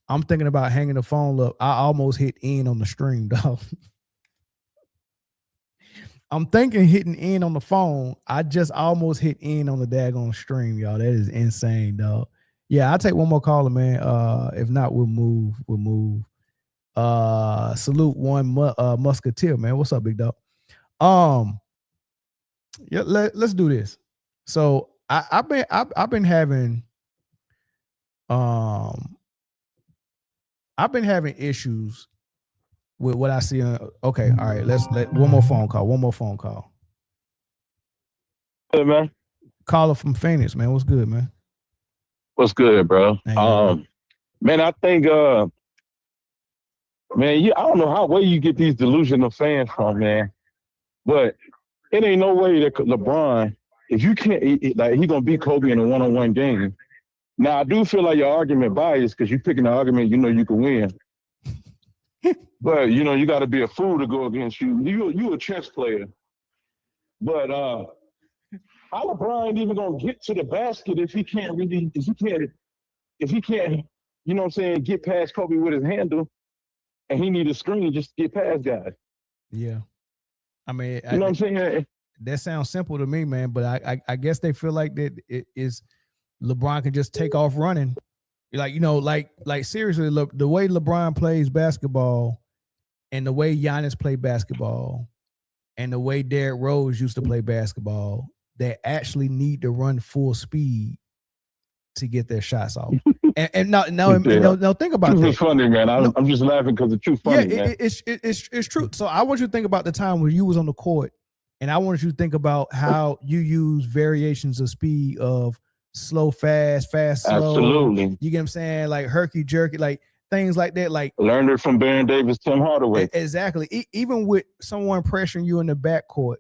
I'm thinking about hanging the phone up. I almost hit end on the stream, dog. I'm thinking hitting end on the phone. I just almost hit end on the daggone stream, y'all. That is insane, dog. Yeah, I'll take one more caller, man. If not, we'll move. Salute one Musketeer, man. What's up, big dog? Yeah, let's do this. So I've been having issues with what I see. Okay, all right. Let one more phone call. Good, man. Caller from Phoenix, man. What's good, man? What's good, bro? Man, I think, man, I don't know where you get these delusional fans from, man. But it ain't no way that LeBron, if you can't, he gonna beat Kobe in a 1-on-1 game. Now I do feel like your argument biased because you're picking the argument you can win. But you got to be a fool to go against you. You a chess player. But how LeBron even gonna get to the basket if he can't, you know what I'm saying, get past Kobe with his handle, and he need a screen just to get past guys. Yeah. I mean, you know what I'm saying? that sounds simple to me, man. But I guess they feel like that it is LeBron can just take off running. Like, like seriously, the way LeBron plays basketball and the way Giannis played basketball and the way Derrick Rose used to play basketball, they actually need to run full speed to get their shots off. and now think about that. It's funny, man. I'm just laughing because it's too funny, man. It's true. So I want you to think about the time when you was on the court, and I want you to think about how you use variations of speed of slow, fast, fast, slow. Absolutely. You get what I'm saying? Like herky jerky, like things like that. Like learned it from Baron Davis, Tim Hardaway. Exactly. Even with someone pressuring you in the backcourt,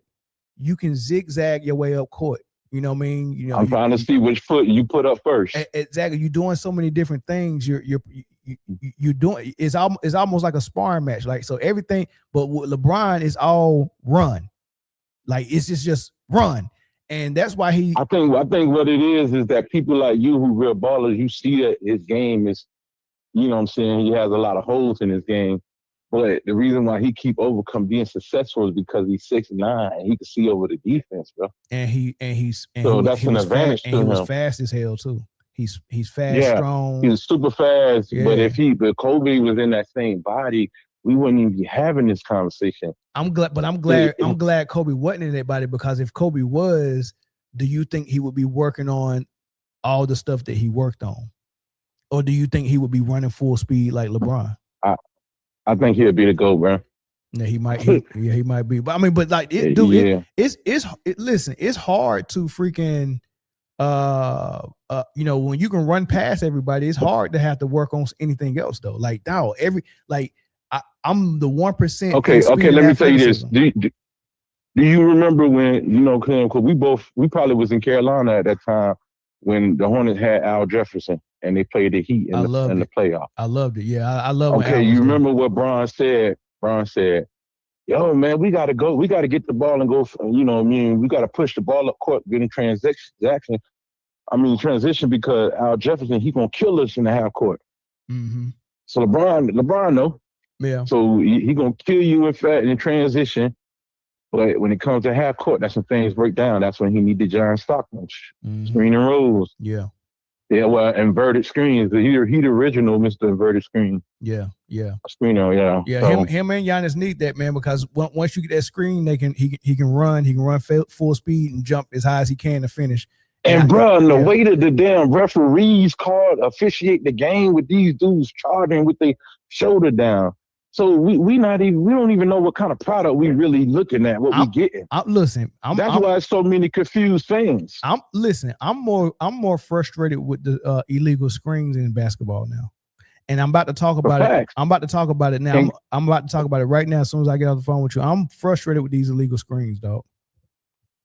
you can zigzag your way up court. You know what I mean? I'm trying to see which foot you put up first. Exactly. You're doing so many different things. You're doing. It's almost like a sparring match. Like, so everything. But with LeBron, is all run. Like, it's just run. And that's why I think what it is that people like you who real ballers, you see that his game is, you know what I'm saying, he has a lot of holes in his game. But the reason why he keep being successful is because he's 6'9" and he can see over the defense, bro. That's an advantage to him. He was fast as hell too. He's fast, strong. He's super fast. Yeah. But Kobe was in that same body, we wouldn't even be having this conversation. I'm glad Kobe wasn't in that body, because if Kobe was, do you think he would be working on all the stuff that he worked on? Or do you think he would be running full speed like LeBron? I think he'll be the GOAT, bro. Yeah, he might. He might be. But I mean, but like, listen, it's hard to freaking, when you can run past everybody, it's hard to have to work on anything else though. Like, now I'm the 1%. Okay. Let me tell you this. Do you remember when, because we probably was in Carolina at that time when the Hornets had Al Jefferson and they played the Heat in the playoff. I loved it. Yeah, I love it. Okay, you remember what Bron said? Bron said, yo, man, we got to go. We got to get the ball and go. We got to push the ball up court, get in transition because Al Jefferson, he going to kill us in the half court. Mm-hmm. So LeBron know. Yeah. So he going to kill you in transition. But when it comes to half court, that's when things break down. That's when he need the John Stockton, screen and rolls. Yeah. Yeah, well, inverted screens. He the original Mr. Inverted Screen. Yeah. Screener, yeah. Yeah, so, him and Giannis need that, man, because once you get that screen, he can run full speed and jump as high as he can to finish. And bro, the way that the damn referees officiate the game with these dudes charging with their shoulder down. So we don't even know what kind of product we really looking at, what we getting. That's why so many confused fans. I'm more frustrated with the illegal screens in basketball now. And I'm about to talk about it. I'm about to talk about it now. I'm about to talk about it right now as soon as I get off the phone with you. I'm frustrated with these illegal screens, dog.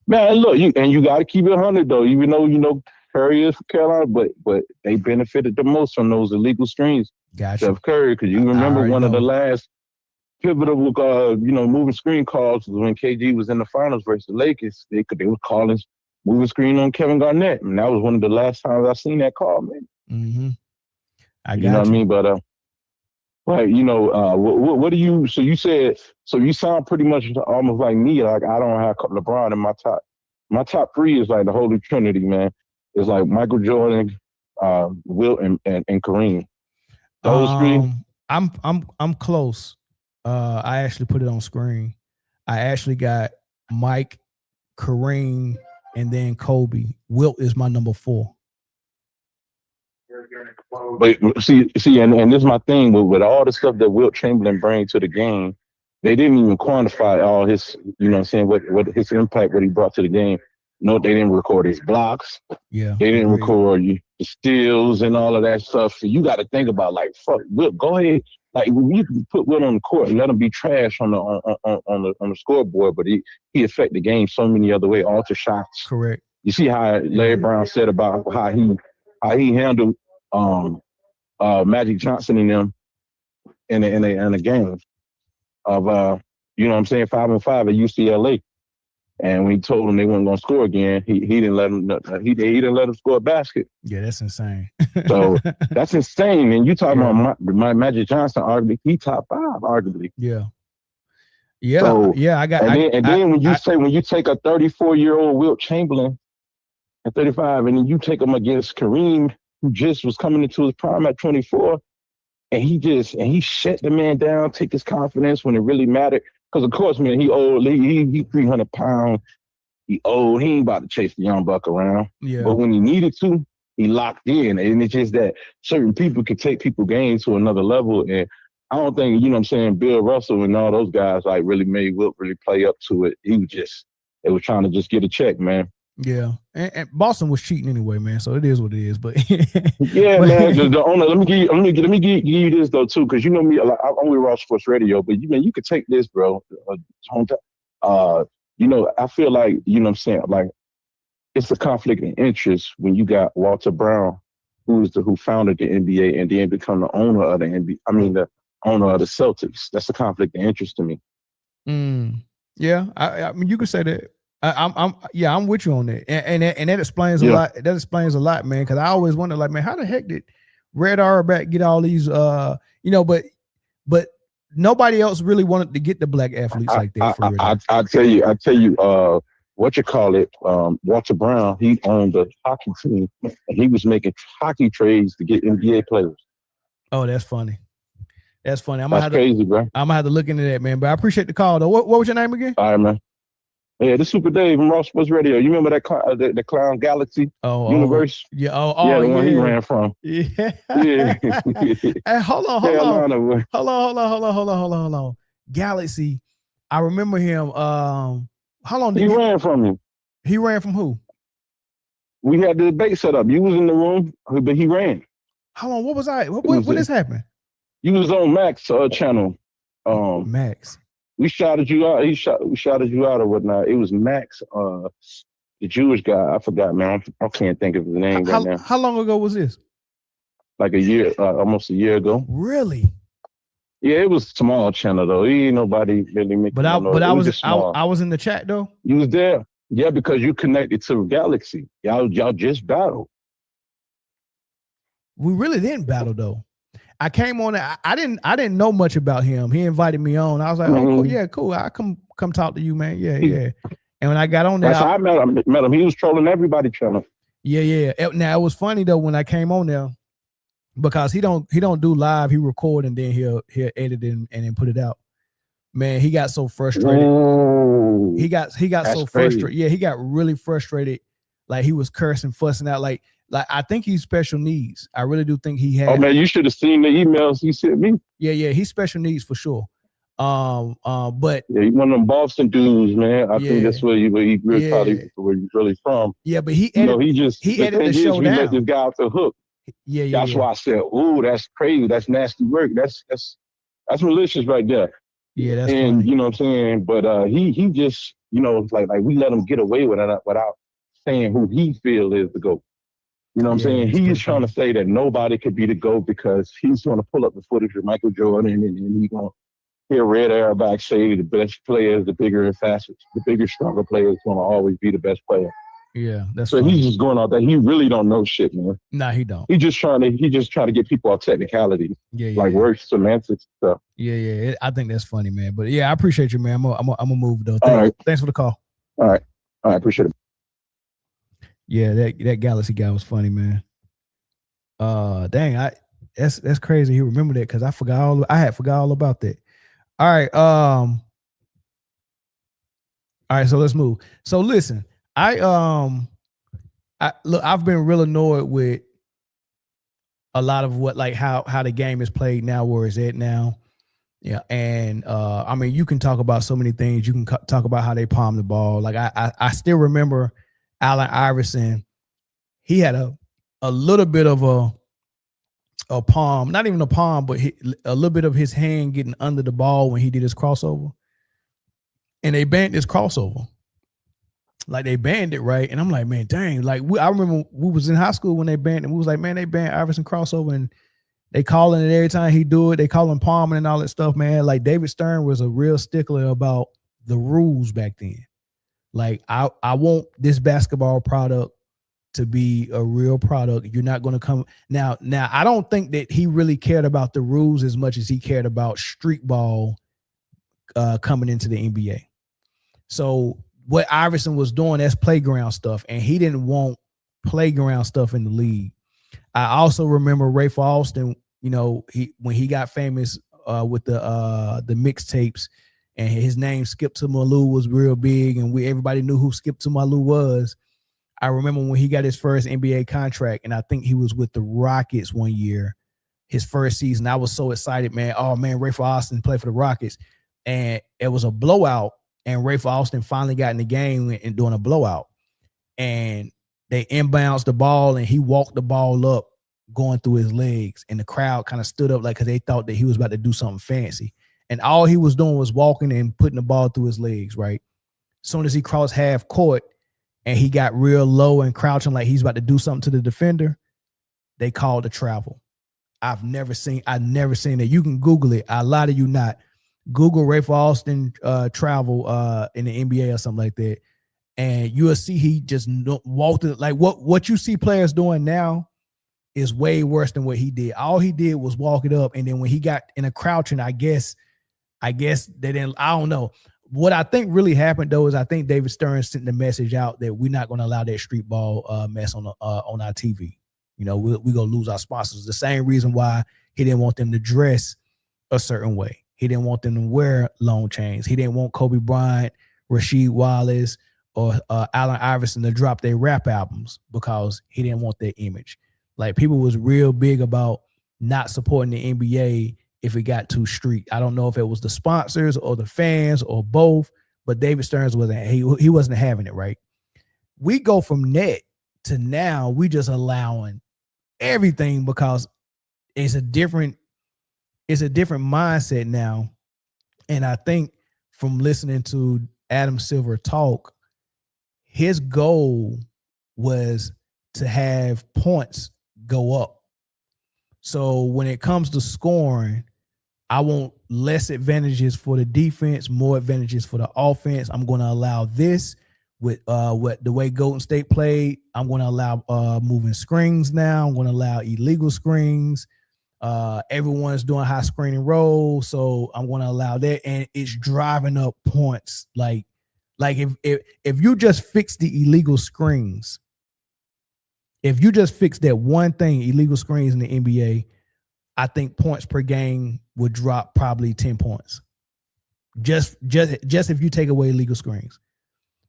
Man, look, you got to keep it 100 though. Even though Curry is from Carolina, but they benefited the most from those illegal screens. Gotcha. Steph Curry, because you remember one of the last pivotal, moving screen calls was when KG was in the finals versus the Lakers. They were calling moving screen on Kevin Garnett, and that was one of the last times I seen that call, man. Mm-hmm. You know what I mean? But what do you? So you said, so you sound pretty much almost like me. Like, I don't have LeBron in my top. My top three is like the Holy Trinity, man. It's like Michael Jordan, Wilt, and Kareem. Those three. I'm close. I actually put it on screen. I actually got Mike, Kareem, and then Kobe. Wilt is my number 4. But see, and this is my thing with all the stuff that Wilt Chamberlain brings to the game. They didn't even quantify all his, what his impact, what he brought to the game. No, they didn't record his blocks. Yeah, they didn't record the steals and all of that stuff. So you got to think about, like, fuck, Wilt, go ahead. Like, you can put Wilt on the court and let him be trash on the scoreboard, but he affect the game so many other way, alter shots. Correct. You see how Larry Brown said about how he handled Magic Johnson and them in a game of 5-on-5 at UCLA. And when he told them they weren't going to score again, he didn't let them. He didn't let them score a basket. Yeah, that's insane. So that's insane. And you talking about Magic Johnson, arguably he top 5, arguably. Yeah. Yeah, So, yeah, I got. And then when you take a 34-year-old Wilt Chamberlain at 35, and then you take him against Kareem, who just was coming into his prime at 24, and he shut the man down, take his confidence when it really mattered. Because of course, man, he old, he 300 pounds, he old, he ain't about to chase the young buck around. Yeah. But when he needed to, he locked in, and it's just that certain people could take people games to another level, and I don't think, you know what I'm saying, Bill Russell and all those guys like really made Wilt really play up to it. They were trying to just get a check, man. Yeah, and Boston was cheating anyway, man. So it is what it is. But yeah, man. The owner, let me give you this though too, because you know me, like, I'm with Raw Sports Radio, but you could take this, bro. You know, I feel like, you know what I'm saying, like it's a conflict of interest when you got Walter Brown, who founded the NBA and then become the owner of the NBA. I mean, the owner of the Celtics. That's a conflict of interest to me. Yeah, I mean, you could say that. I'm with you on that, and that explains a lot. That explains a lot, man. Because I always wonder, like, man, how the heck did Red Auerbach get all these? You know, but nobody else really wanted to get the black athletes like that. I tell you, what you call it? Walter Brown, he owned the hockey team, and he was making hockey trades to get NBA players. Oh, that's funny. That's funny. That's crazy, bro. I'm gonna have to look into that, man. But I appreciate the call, though. What was your name again? All right, man. Yeah, this Super Dave from Raw Sports Radio. You remember that the Clown Galaxy universe? Yeah. The one he ran from. Yeah. Yeah. Hey, hold on. Galaxy. I remember him. How long did he ran from you? He ran from who? We had the debate set up. You was in the room, but he ran. How long? What was I? When this happened? You was on Max channel. Max. We shouted you out. We shouted you out or whatnot. It was Max, the Jewish guy. I forgot, man. I can't think of his name right now. How long ago was this? Like a year, almost a year ago. Really? Yeah, it was a small channel though. He ain't nobody really making. But I was in the chat though. You was there, yeah, because you connected to Galaxy. Y'all just battled. We really didn't battle though. I came on. I didn't know much about him. He invited me on. I was like, oh, cool, yeah, cool. I come talk to you, man. Yeah. And when I got on there, that's how I met him. He was trolling everybody channel. Yeah. Now it was funny though when I came on there because he don't do live. He record and then he'll edit and then put it out. Man, he got so frustrated. Ooh, he got so frustrated. Yeah, he got really frustrated. Like he was cursing, fussing out. Like I think he's special needs. I really do think he had. Oh man, you should have seen the emails he sent me. Yeah, he's special needs for sure. But yeah, he's one of them Boston dudes, man. I think that's where he really probably where he's really from. Yeah, but he edited the show down. Let this guy off the hook. Yeah. That's why I said, "Ooh, that's crazy. That's nasty work. That's malicious right there." Yeah, that's and funny. You know what I'm saying. But he just like we let him get away with it without saying who he feel is the GOAT. You know what I'm saying? He's trying to say that nobody could be the GOAT because he's going to pull up the footage of Michael Jordan and he's going to hear Red Auerbach say the best players, the bigger and faster, the bigger, stronger player is going to always be the best player. Yeah, that's so funny. He's just going out there. He really don't know shit, man. Nah, he don't. He just trying to get people off technicality. Yeah. Word semantics stuff. Yeah. I think that's funny, man. But yeah, I appreciate you, man. I'm gonna move though. Thanks for the call. All right, appreciate it. Yeah, that Galaxy guy was funny, man. Dang, that's crazy. He remembered that because I had forgot all about that. All right, so let's move. So listen, I've been real annoyed with a lot of what how the game is played now, where it's at now. Yeah, and I mean, you can talk about so many things. You can talk about how they palm the ball. Like I still remember Allen Iverson. He had a little bit of a palm, not even a palm, but a little bit of his hand getting under the ball when he did his crossover. And they banned this crossover. Like they banned it, right? And I'm like, man, dang. Like I remember we was in high school when they banned it. We was like, man, they banned Iverson crossover and they calling it every time he do it. They call him palming and all that stuff, man. Like David Stern was a real stickler about the rules back then. Like I want this basketball product to be a real product. You're not going to come now. I don't think that he really cared about the rules as much as he cared about street ball coming into the NBA. So what Iverson was doing, that's playground stuff, and he didn't want playground stuff in the league. I also remember Rafe Alston, you know, when he got famous with the mixtapes, and his name Skip to Malou was real big, and everybody knew who Skip to Malou was. I remember when he got his first NBA contract, and I think he was with the Rockets one year, his first season. I was so excited, man. Oh man, Rafe Alston played for the Rockets, and it was a blowout. And Rafe Alston finally got in the game and doing a blowout, and they inbounced the ball, and he walked the ball up, going through his legs, and the crowd kind of stood up like because they thought that he was about to do something fancy, and all he was doing was walking and putting the ball through his legs. Right, as soon as he crossed half court and he got real low and crouching like he's about to do something to the defender, they called the travel. I've never seen that. You can Google it. I lie to you not. Google Rafe Alston travel in the NBA or something like that, and you'll see he just walked it. Like what you see players doing now is way worse than what he did. All he did was walk it up, and then when he got in a crouching, I guess they didn't. I don't know. What I think really happened though is I think David Stern sent the message out that we're not going to allow that street ball mess on our TV. You know, we're gonna lose our sponsors. The same reason why he didn't want them to dress a certain way. He didn't want them to wear long chains. He didn't want Kobe Bryant, Rasheed Wallace, or Allen Iverson to drop their rap albums because he didn't want their image. Like, people was real big about not supporting the NBA if it got too street. I don't know if it was the sponsors or the fans or both, but David Stearns he wasn't having it, right? We go from net to now we just allowing everything because it's a different mindset now. And I think from listening to Adam Silver talk, his goal was to have points go up. So when it comes to scoring, I want less advantages for the defense, more advantages for the offense. I'm going to allow this with what the way Golden State played. I'm going to allow moving screens now. I'm going to allow illegal screens. Everyone's doing high screen and roll, so I'm going to allow that, and it's driving up points. Like if you just fix the illegal screens, if you just fix that one thing, illegal screens in the NBA, I think points per game would drop probably 10 points. Just if you take away illegal screens,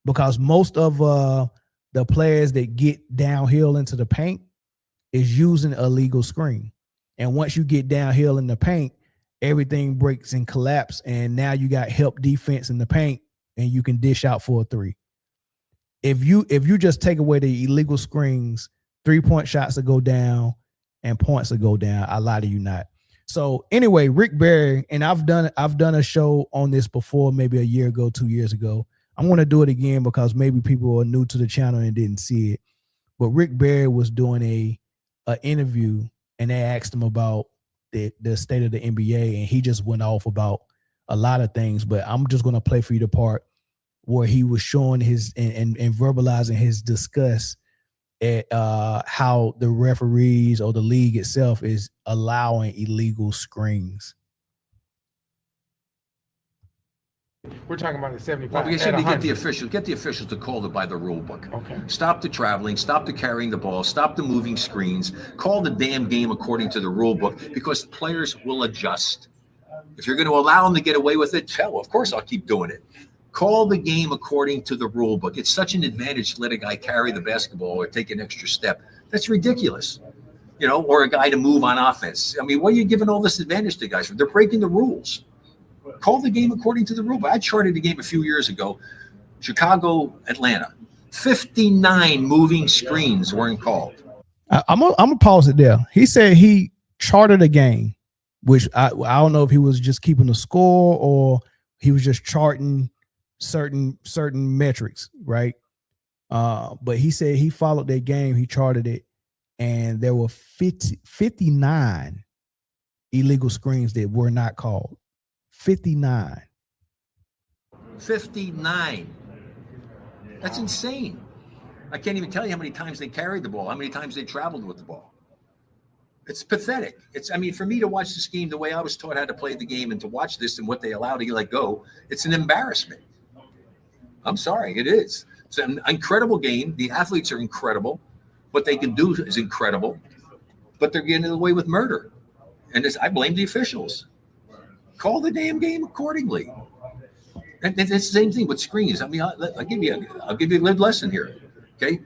because most of the players that get downhill into the paint is using a legal screen. And once you get downhill in the paint, everything breaks and collapse. And now you got help defense in the paint and you can dish out for a three. If you just take away the illegal screens, 3-point shots will go down and points will go down. I lie to you not. So anyway, Rick Barry, and I've done a show on this before, maybe a year ago, 2 years ago. I'm going to do it again because maybe people are new to the channel and didn't see it. But Rick Barry was doing a interview, and they asked him about the state of the NBA, and he just went off about a lot of things. But I'm just going to play for you the part where he was showing his and verbalizing his disgust at how the referees or the league itself is allowing illegal screens. We're talking about the 75. Well, because you need to get the officials to call it by the rule book. Okay. Stop the traveling, stop the carrying the ball, stop the moving screens, call the damn game according to the rule book, because players will adjust. If you're going to allow them to get away with it, hell, of course I'll keep doing it. Call the game according to the rule book. It's such an advantage to let a guy carry the basketball or take an extra step. That's ridiculous. You know, or a guy to move on offense. I mean, what are you giving all this advantage to guys for? They're breaking the rules. Call the game according to the rule book. I charted the game a few years ago, Chicago, Atlanta. 59 moving screens weren't called. I'm gonna pause it there. He said he charted a game, which I don't know if he was just keeping the score or he was just charting certain metrics, right? But he said he followed that game, he charted it, and there were 59 illegal screens that were not called. 59. That's insane. I can't even tell you how many times they carried the ball, how many times they traveled with the ball. It's pathetic. I mean, for me to watch this game the way I was taught how to play the game and to watch this and what they allow to let go, it's an embarrassment. I'm sorry, it is. It's an incredible game. The athletes are incredible. What they can do is incredible, but they're getting away with murder. And I blame the officials. Call the damn game accordingly. And it's the same thing with screens. I mean, I'll give you a good lesson here. Okay.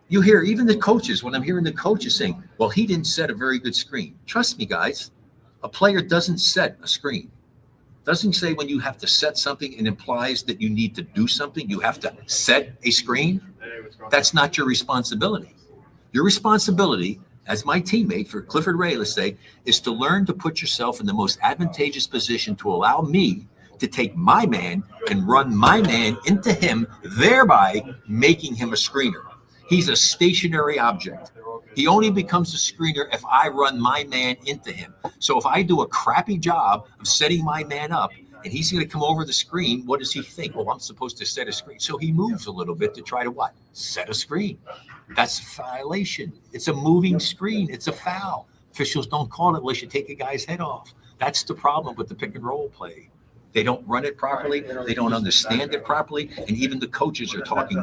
You hear even the coaches, when I'm hearing the coaches saying, well, he didn't set a very good screen. Trust me, guys, a player doesn't set a screen. Doesn't say when you have to set something, it implies that you need to do something. You have to set a screen. That's not your responsibility. Your responsibility as my teammate for Clifford Ray, let's say, is to learn to put yourself in the most advantageous position to allow me to take my man and run my man into him, thereby making him a screener. He's a stationary object. He only becomes a screener if I run my man into him. So if I do a crappy job of setting my man up and he's going to come over the screen, what does he think? Oh, I'm supposed to set a screen. So he moves a little bit to try to what? Set a screen. That's a violation. It's a moving screen. It's a foul. Officials don't call it unless you take a guy's head off. That's the problem with the pick and roll play. They don't run it properly. They don't understand it properly. And even the coaches are talking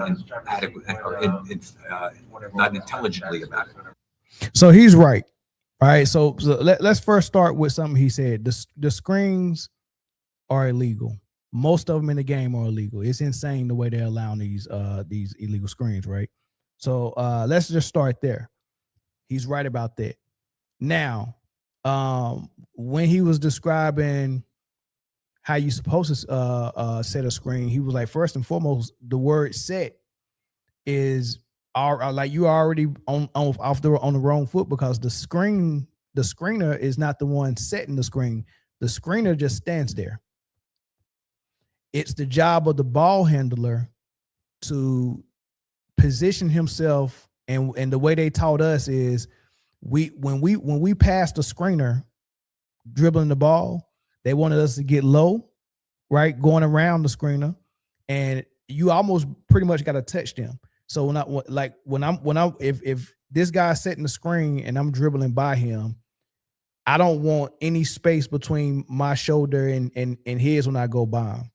not intelligently about it. So he's right. All right. So let's first start with something he said. The screens are illegal. Most of them in the game are illegal. It's insane the way they're allowing these illegal screens, right? So let's just start there. He's right about that. Now, when he was describing how you supposed to set a screen, he was like, first and foremost, the word set is like you already on the wrong foot, because the screener is not the one setting the screen. The screener just stands there. It's the job of the ball handler to position himself, and the way they taught us is when we pass the screener dribbling the ball, they wanted us to get low, right, going around the screener, and you almost pretty much got to touch them. So if this guy's setting the screen and I'm dribbling by him, I don't want any space between my shoulder and his when I go by him.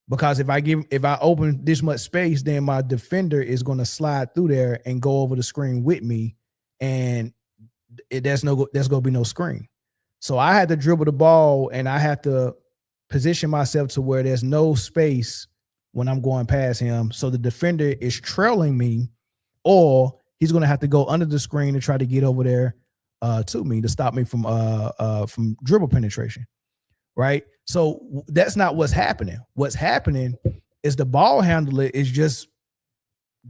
Because if I open this much space, then my defender is going to slide through there and go over the screen with me, and there's going to be no screen. So I had to dribble the ball, and I had to position myself to where there's no space when I'm going past him. So the defender is trailing me, or he's going to have to go under the screen to try to get over there to me to stop me from dribble penetration. Right. So that's not what's happening. What's happening is the ball handler is just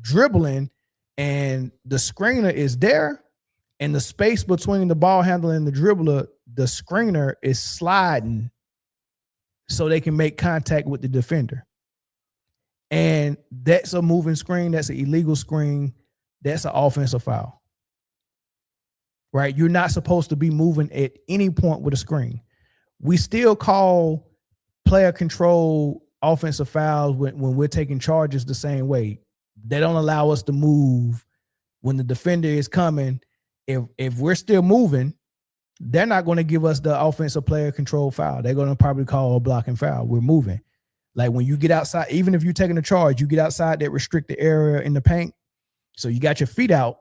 dribbling, and the screener is there, and the space between the ball handler and the dribbler, the screener is sliding so they can make contact with the defender. And that's a moving screen. That's an illegal screen. That's an offensive foul. Right? You're not supposed to be moving at any point with a screen. We still call player control offensive fouls when we're taking charges the same way. They don't allow us to move when the defender is coming. If we're still moving, they're not going to give us the offensive player control foul. They're going to probably call a blocking foul. We're moving. Like when you get outside, even if you're taking a charge, you get outside that restricted area in the paint. So you got your feet out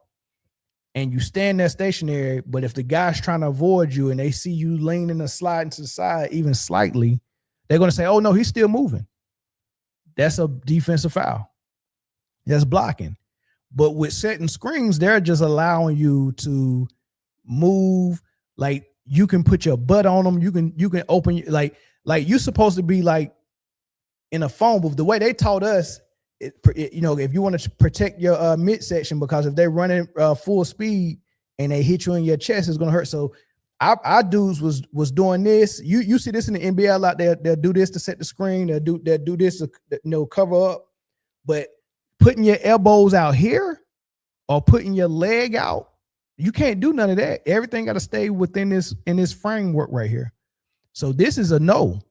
and you stand there stationary. But if the guy's trying to avoid you and they see you leaning or sliding to the side even slightly, they're going to say, oh, no, he's still moving. That's a defensive foul. That's blocking. But with setting screens, they're just allowing you to move. Like you can put your butt on them. You can open like you're supposed to be like in a phone booth. The way they taught us, if you want to protect your midsection, because if they're running full speed and they hit you in your chest, it's gonna hurt. So our dudes was doing this. You see this in the NBA a lot. They'll do this to set the screen. They'll do this to cover up. But putting your elbows out here or putting your leg out, you can't do none of that. Everything got to stay within this framework right here. So this is a no.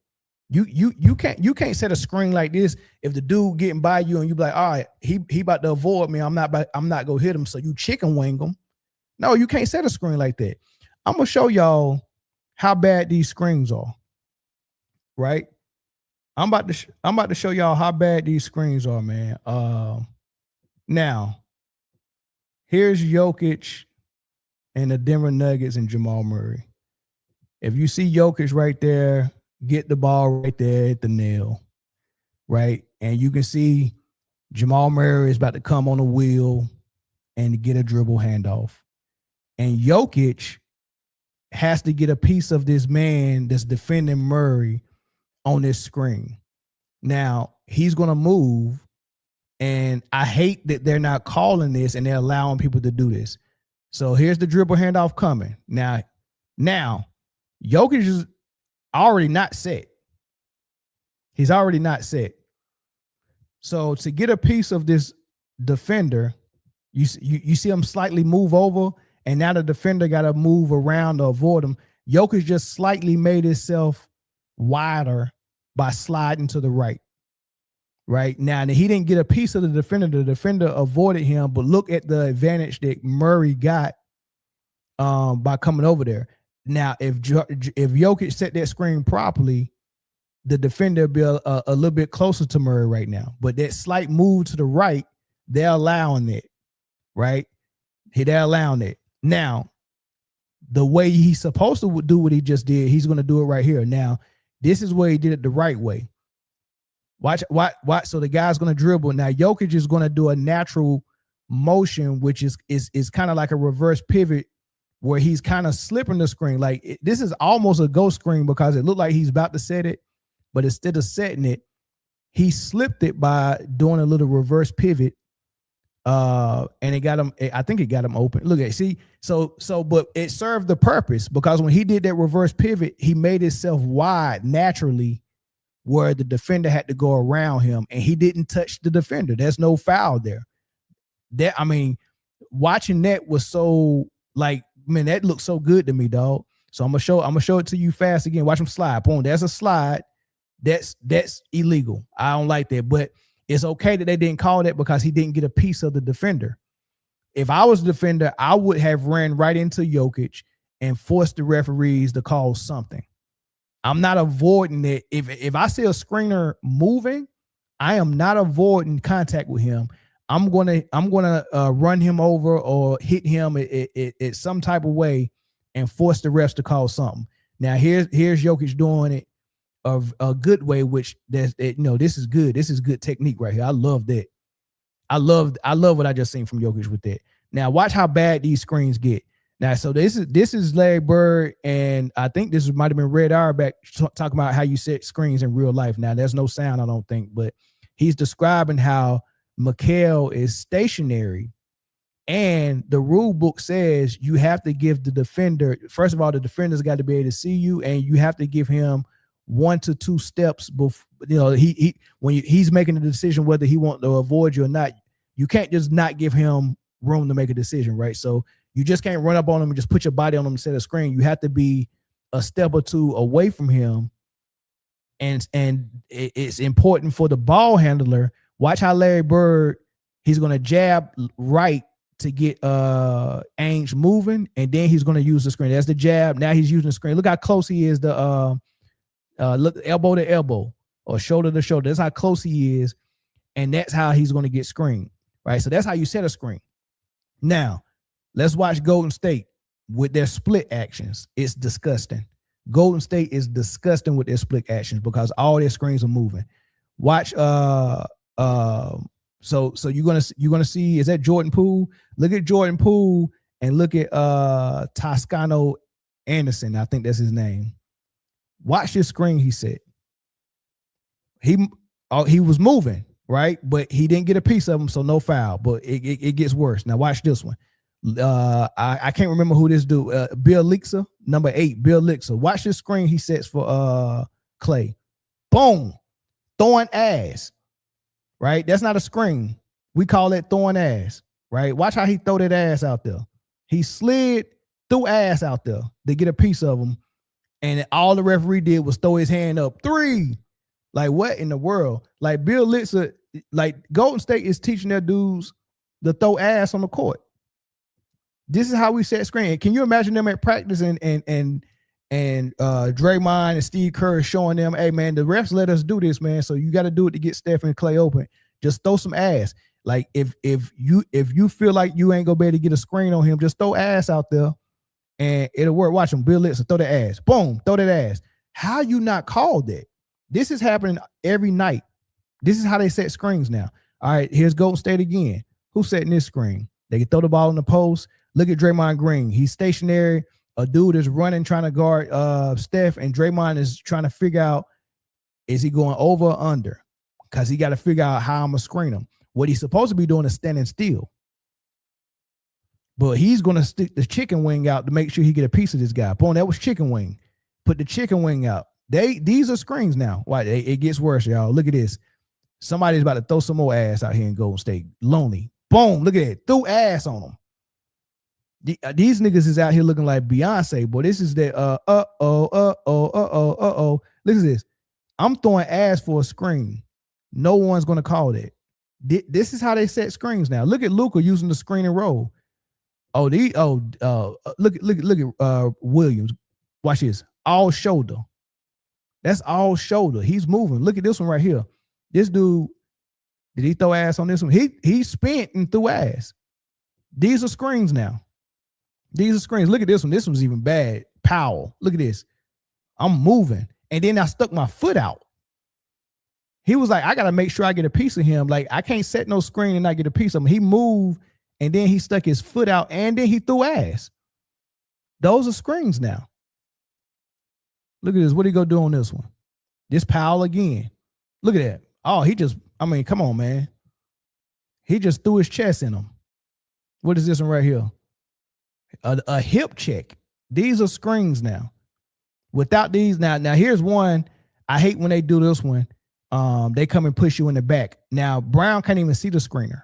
You can't set a screen like this if the dude getting by you and you be like, all right, he about to avoid me. I'm not gonna hit him. So you chicken wing him No, you can't set a screen like that. I'm gonna show y'all how bad these screens are. Right? I'm about to show y'all how bad these screens are, man. Now, here's Jokic and the Denver Nuggets and Jamal Murray. If you see Jokic right there, get the ball right there at the nail, right? And you can see Jamal Murray is about to come on the wheel and get a dribble handoff. And Jokic has to get a piece of this man that's defending Murray on this screen. Now, he's going to move, and I hate that they're not calling this and they're allowing people to do this. So here's the dribble handoff coming. Now, Jokic is already not set. He's already not set. So to get a piece of this defender, you see him slightly move over, and now the defender got to move around to avoid him. Jokic just slightly made himself wider by sliding to the right. Right now, he didn't get a piece of the defender avoided him, but look at the advantage that Murray got by coming over there. Now, if Jokic set that screen properly, the defender would be a little bit closer to Murray right now. But that slight move to the right, they're allowing it, right? They're allowing it. Now, the way he's supposed to do what he just did, he's going to do it right here. Now, this is where he did it the right way. Watch. So the guy's going to dribble. Now, Jokic is going to do a natural motion, which is kind of like a reverse pivot where he's kind of slipping the screen. Like this is almost a ghost screen because it looked like he's about to set it, but instead of setting it, he slipped it by doing a little reverse pivot. And it got him, I think it got him open. Look at, see, so, but it served the purpose because when he did that reverse pivot, he made himself wide naturally where the defender had to go around him and he didn't touch the defender. There's no foul there. I mean, watching that was so like, man, that looked so good to me, dog. So I'm gonna show it to you fast again. Watch him slide. Boom, there's a slide. That's illegal. I don't like that, but it's okay that they didn't call that because he didn't get a piece of the defender. If I was the defender, I would have ran right into Jokic and forced the referees to call something. I'm not avoiding it. If I see a screener moving, I am not avoiding contact with him. I'm gonna run him over or hit him at some type of way and force the refs to call something. Now here's Jokic doing it of a good way, which this is good. This is good technique right here. I love that. I love what I just seen from Jokic with that. Now watch how bad these screens get. Now, so this is Larry Bird, and I think this might have been Red Auerbach talking about how you set screens in real life. Now, there's no sound, I don't think, but he's describing how Mikal is stationary, and the rule book says you have to give the defender, first of all, the defender's got to be able to see you, and you have to give him 1 to 2 steps before, he's making the decision whether he wants to avoid you or not. You can't just not give him room to make a decision, right? So you just can't run up on him and just put your body on him and set a screen. You have to be a step or two away from him. And it's important for the ball handler. Watch how Larry Bird, he's going to jab right to get Ainge moving, and then he's going to use the screen. That's the jab. Now he's using the screen. Look how close he is to look elbow to elbow or shoulder to shoulder. That's how close he is, and that's how he's going to get screened, right? So that's how you set a screen. Now, let's watch Golden State with their split actions. It's disgusting. Golden State is disgusting with their split actions because all their screens are moving. Watch. So you're gonna see, is that Jordan Poole? Look at Jordan Poole and look at Toscano Anderson. I think that's his name. Watch this screen he set. He was moving, right? But he didn't get a piece of him, so no foul. But it gets worse. Now watch this one. I can't remember who this dude, Bill Lixa, number 8, Bill Lixa. Watch this screen he sets for Clay. Boom, throwing ass, right? That's not a screen. We call it throwing ass, right? Watch how he throw that ass out there. He slid, threw ass out there to get a piece of him, and all the referee did was throw his hand up. 3. Like, what in the world? Like, Bill Lixa, like, Golden State is teaching their dudes to throw ass on the court. This is how we set screen. Can you imagine them at practice and Draymond and Steve Kerr showing them, hey man, the refs let us do this, man. So you got to do it to get Steph and Clay open. Just throw some ass. Like if you feel like you ain't gonna be able to get a screen on him, just throw ass out there and it'll work. Watch him, Bill Litson, throw that ass. Boom, throw that ass. How you not called that? This is happening every night. This is how they set screens now. All right, here's Golden State again. Who's setting this screen? They can throw the ball in the post. Look at Draymond Green. He's stationary. A dude is running, trying to guard Steph, and Draymond is trying to figure out, is he going over or under? Because he got to figure out how I'm going to screen him. What he's supposed to be doing is standing still. But he's going to stick the chicken wing out to make sure he get a piece of this guy. Boom, that was chicken wing. Put the chicken wing out. These are screens now. Why? It gets worse, y'all. Look at this. Somebody's about to throw some more ass out here in Golden State. Lonely. Boom, look at it. Threw ass on them. These niggas is out here looking like Beyonce, boy. This is that Look at this. I'm throwing ass for a screen. No one's gonna call that. This is how they set screens now. Look at Luka using the screen and roll. Look at Williams. Watch this. All shoulder. That's all shoulder. He's moving. Look at this one right here. This dude, did he throw ass on this one? He spent and threw ass. These are screens now. These are screens. Look at this one. This one's even bad. Powell. Look at this. I'm moving. And then I stuck my foot out. He was like, I got to make sure I get a piece of him. Like, I can't set no screen and not get a piece of him. He moved, and then he stuck his foot out, and then he threw ass. Those are screens now. Look at this. What did he go do on this one? This Powell again. Look at that. Oh, come on, man. He just threw his chest in him. What is this one right here? A hip check. These are screens now. Without these, now here's one. I hate when they do this one. They come and push you in the back. Now Brown can't even see the screener.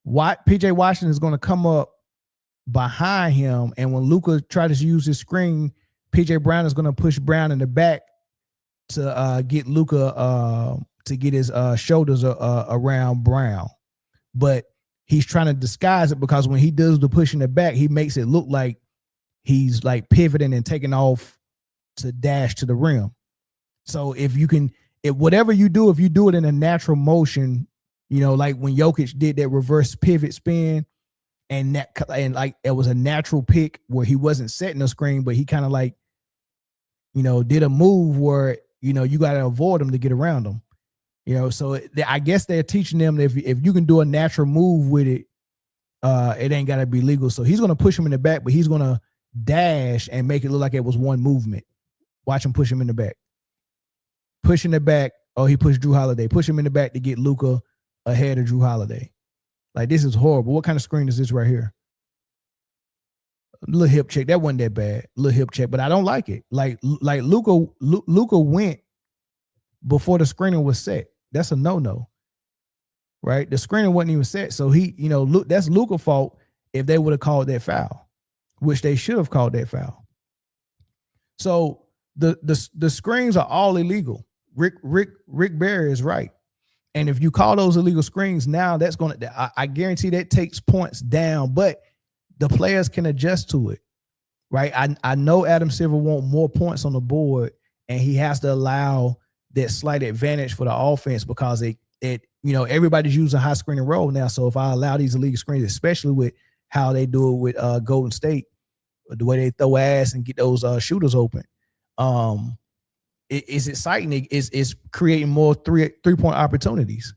PJ Washington is going to come up behind him, and when Luka tries to use his screen, PJ Brown is going to push Brown in the back to get Luka to get his shoulders around Brown. But he's trying to disguise it, because when he does the push in the back, he makes it look like he's like pivoting and taking off to dash to the rim. So if whatever you do, if you do it in a natural motion, like when Jokic did that reverse pivot spin, and like it was a natural pick where he wasn't setting a screen, but he kind of like, did a move where, you got to avoid him to get around him. So I guess they're teaching them that if you can do a natural move with it, it ain't got to be legal. So he's going to push him in the back, but he's going to dash and make it look like it was one movement. Watch him push him in the back. Push in the back. Oh, he pushed Drew Holiday. Push him in the back to get Luka ahead of Drew Holiday. Like, this is horrible. What kind of screen is this right here? A little hip check. That wasn't that bad. A little hip check, but I don't like it. Like Luka went before the screener was set. That's a no-no, right? The screener wasn't even set. So that's Luka's fault if they would have called that foul, which they should have called that foul. So the screens are all illegal. Rick Barry is right. And if you call those illegal screens now, that's going to, I guarantee that takes points down, but the players can adjust to it, right? I know Adam Silver wants more points on the board, and he has to allow that slight advantage for the offense, because everybody's using high screen and roll now. So if I allow these illegal screens, especially with how they do it with Golden State, the way they throw ass and get those shooters open, it's exciting. It's creating more three-point opportunities,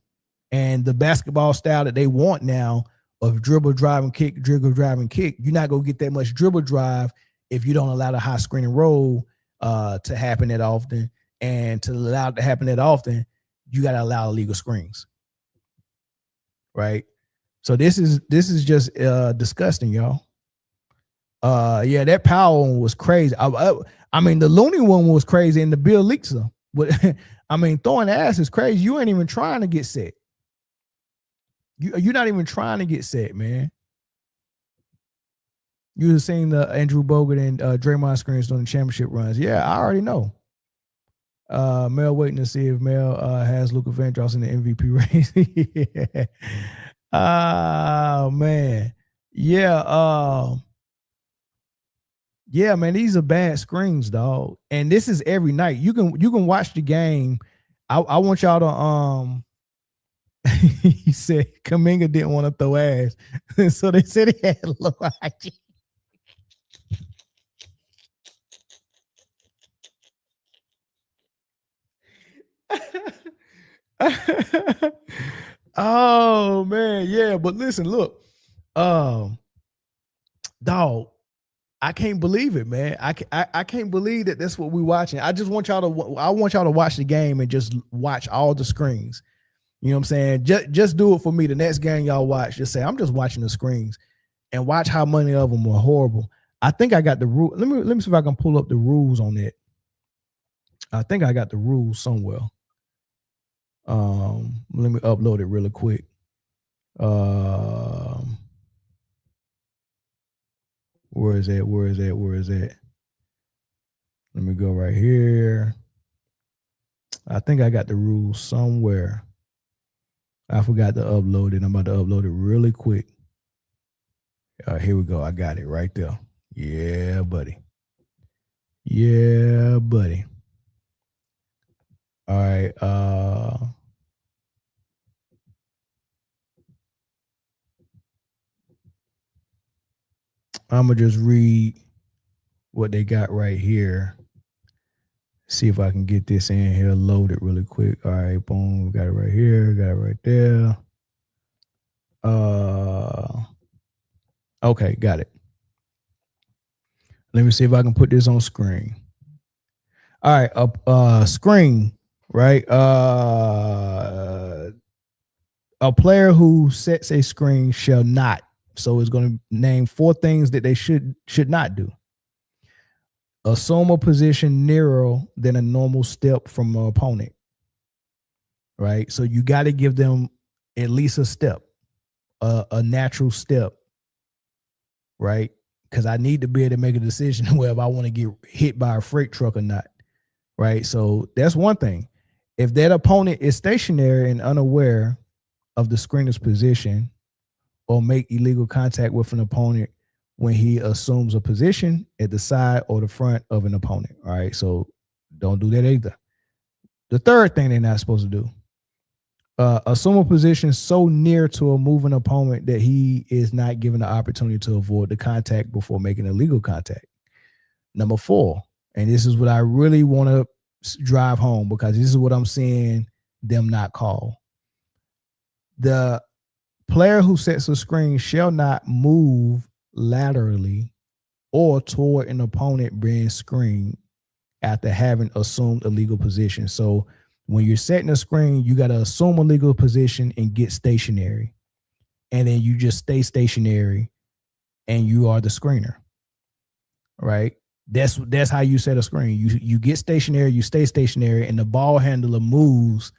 and the basketball style that they want now of dribble, drive, and kick, dribble, drive, and kick. You're not gonna get that much dribble drive if you don't allow the high screen and roll to happen that often. And to allow it to happen that often, you got to allow illegal screens, right? So this is just disgusting, y'all. Yeah, that Powell one was crazy. I mean, the Looney one was crazy, and the Bill Leakser. But I mean, throwing ass is crazy. You ain't even trying to get set. You're not even trying to get set, man. You have seen the Andrew Bogut and Draymond screens during the championship runs. Yeah, I already know. Mel waiting to see if Mel has Luka Vandross in the MVP race. Oh man, Yeah, yeah, man, these are bad screens, dog. And this is every night. You can watch the game. I want y'all to he said Kuminga didn't want to throw ass. So they said he had low IG. Oh man, yeah. But listen, look, dog, I can't believe it, man. I can't believe that that's what we're watching. I want y'all to watch the game and just watch all the screens. You know what I'm saying? Just do it for me. The next game y'all watch, just say I'm just watching the screens and watch how many of them are horrible. I think I got the rule. Let me see if I can pull up the rules on it. I think I got the rules somewhere. Let me upload it really quick. Where is it? Let me go right here. I think I got the rules somewhere. I forgot to upload it. I'm about to upload it really quick. Here we go. I got it right there. Yeah, buddy. Yeah, buddy. All right. I'm going to just read what they got right here. See if I can get this in here loaded really quick. All right, boom. Got it right here. Got it right there. Okay, got it. Let me see if I can put this on screen. All right, screen, right? A player who sets a screen shall not. So it's going to name 4 things that they should not do. Assume a position nearer than a normal step from an opponent, right? So you got to give them at least a step, a natural step, right? Because I need to be able to make a decision whether I want to get hit by a freight truck or not, right? So that's one thing. If that opponent is stationary and unaware of the screener's position or make illegal contact with an opponent when he assumes a position at the side or the front of an opponent. All right. So don't do that either. The third thing they're not supposed to do, assume a position so near to a moving opponent that he is not given the opportunity to avoid the contact before making illegal contact. Number 4, and this is what I really want to drive home because this is what I'm seeing them not call. The player who sets a screen shall not move laterally or toward an opponent being screened after having assumed a legal position. So when you're setting a screen, you got to assume a legal position and get stationary. And then you just stay stationary and you are the screener, right? That's how you set a screen. You get stationary, you stay stationary, and the ball handler moves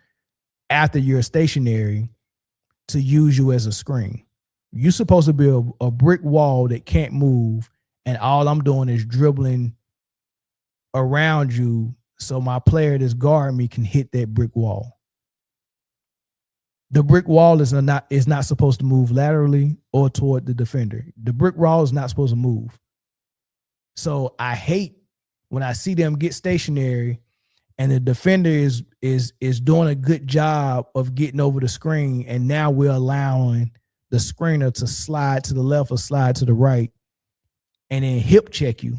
after you're stationary to use you as a screen. You're supposed to be a brick wall that can't move, and all I'm doing is dribbling around you so my player that's guarding me can hit that brick wall. The brick wall is not supposed to move laterally or toward the defender. The brick wall is not supposed to move. So I hate when I see them get stationary and the defender is doing a good job of getting over the screen, and now we're allowing the screener to slide to the left or slide to the right and then hip check you.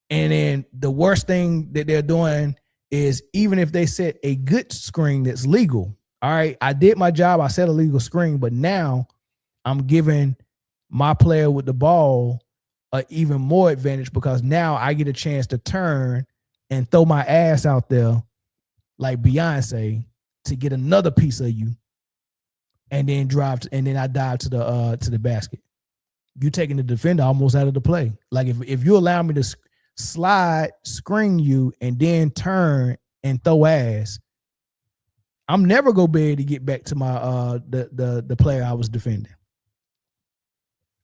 And then the worst thing that they're doing is, even if they set a good screen that's legal, all right, I did my job, I set a legal screen, but now I'm giving my player with the ball an even more advantage because now I get a chance to turn and throw my ass out there like Beyonce to get another piece of you, and then I dive to the basket. You taking the defender almost out of the play. Like if you allow me to slide, screen you, and then turn and throw ass, I'm never gonna be able to get back to my the player I was defending.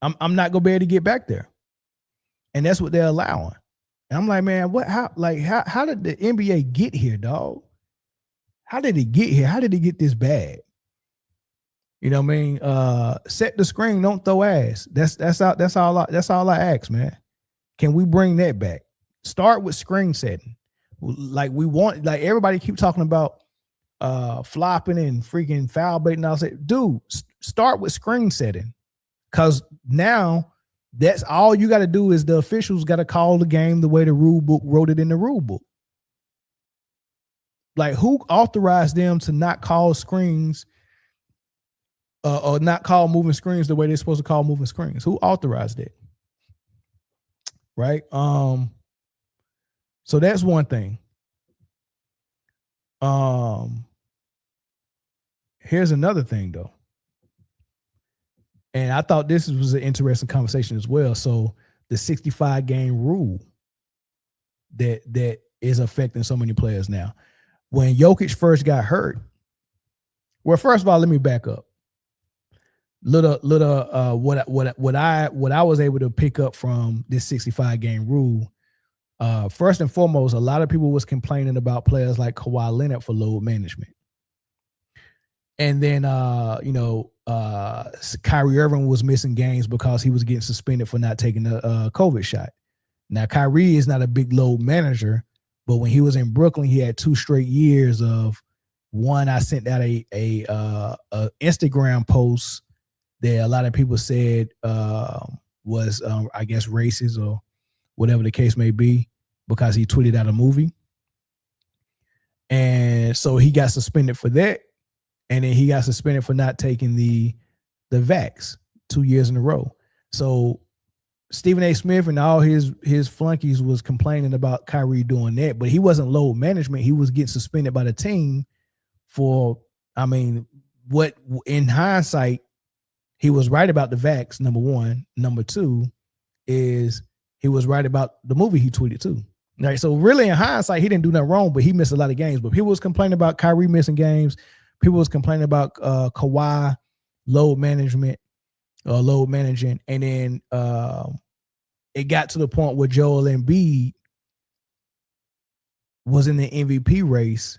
I'm not gonna be able to get back there. And that's what they're allowing. And I'm like, man, how did the NBA get here, dog? How did it get here? How did it get this bad? You know what I mean? Set the screen, don't throw ass. That's all I ask, man. Can we bring that back? Start with screen setting. Like everybody keep talking about flopping and freaking foul baiting. I'll say, dude, start with screen setting. Cause now that's all you got to do is the officials got to call the game the way the rule book wrote it in the rule book. Like, who authorized them to not call screens or not call moving screens the way they're supposed to call moving screens? Who authorized it? Right. So that's one thing. Here's another thing though. And I thought this was an interesting conversation as well. So the 65 game rule that is affecting so many players now. When Jokic first got hurt, well, first of all, let me back up. What I was able to pick up from this 65 game rule. First and foremost, a lot of people was complaining about players like Kawhi Leonard for load management. And then, Kyrie Irving was missing games because he was getting suspended for not taking the COVID shot. Now, Kyrie is not a big load manager, but when he was in Brooklyn, he had 2 straight years of one. I sent out a Instagram post that a lot of people said was, I guess, racist or whatever the case may be, because he tweeted out a movie. And so he got suspended for that. And then he got suspended for not taking the vax 2 years in a row. So Stephen A. Smith and all his flunkies was complaining about Kyrie doing that, but he wasn't load management. He was getting suspended by the team for, what in hindsight, he was right about the vax, number one. Number two is he was right about the movie he tweeted too. Right. So really in hindsight, he didn't do nothing wrong, but he missed a lot of games. But people was complaining about Kyrie missing games. People was complaining about Kawhi load management or load managing. And then it got to the point where Joel Embiid was in the MVP race,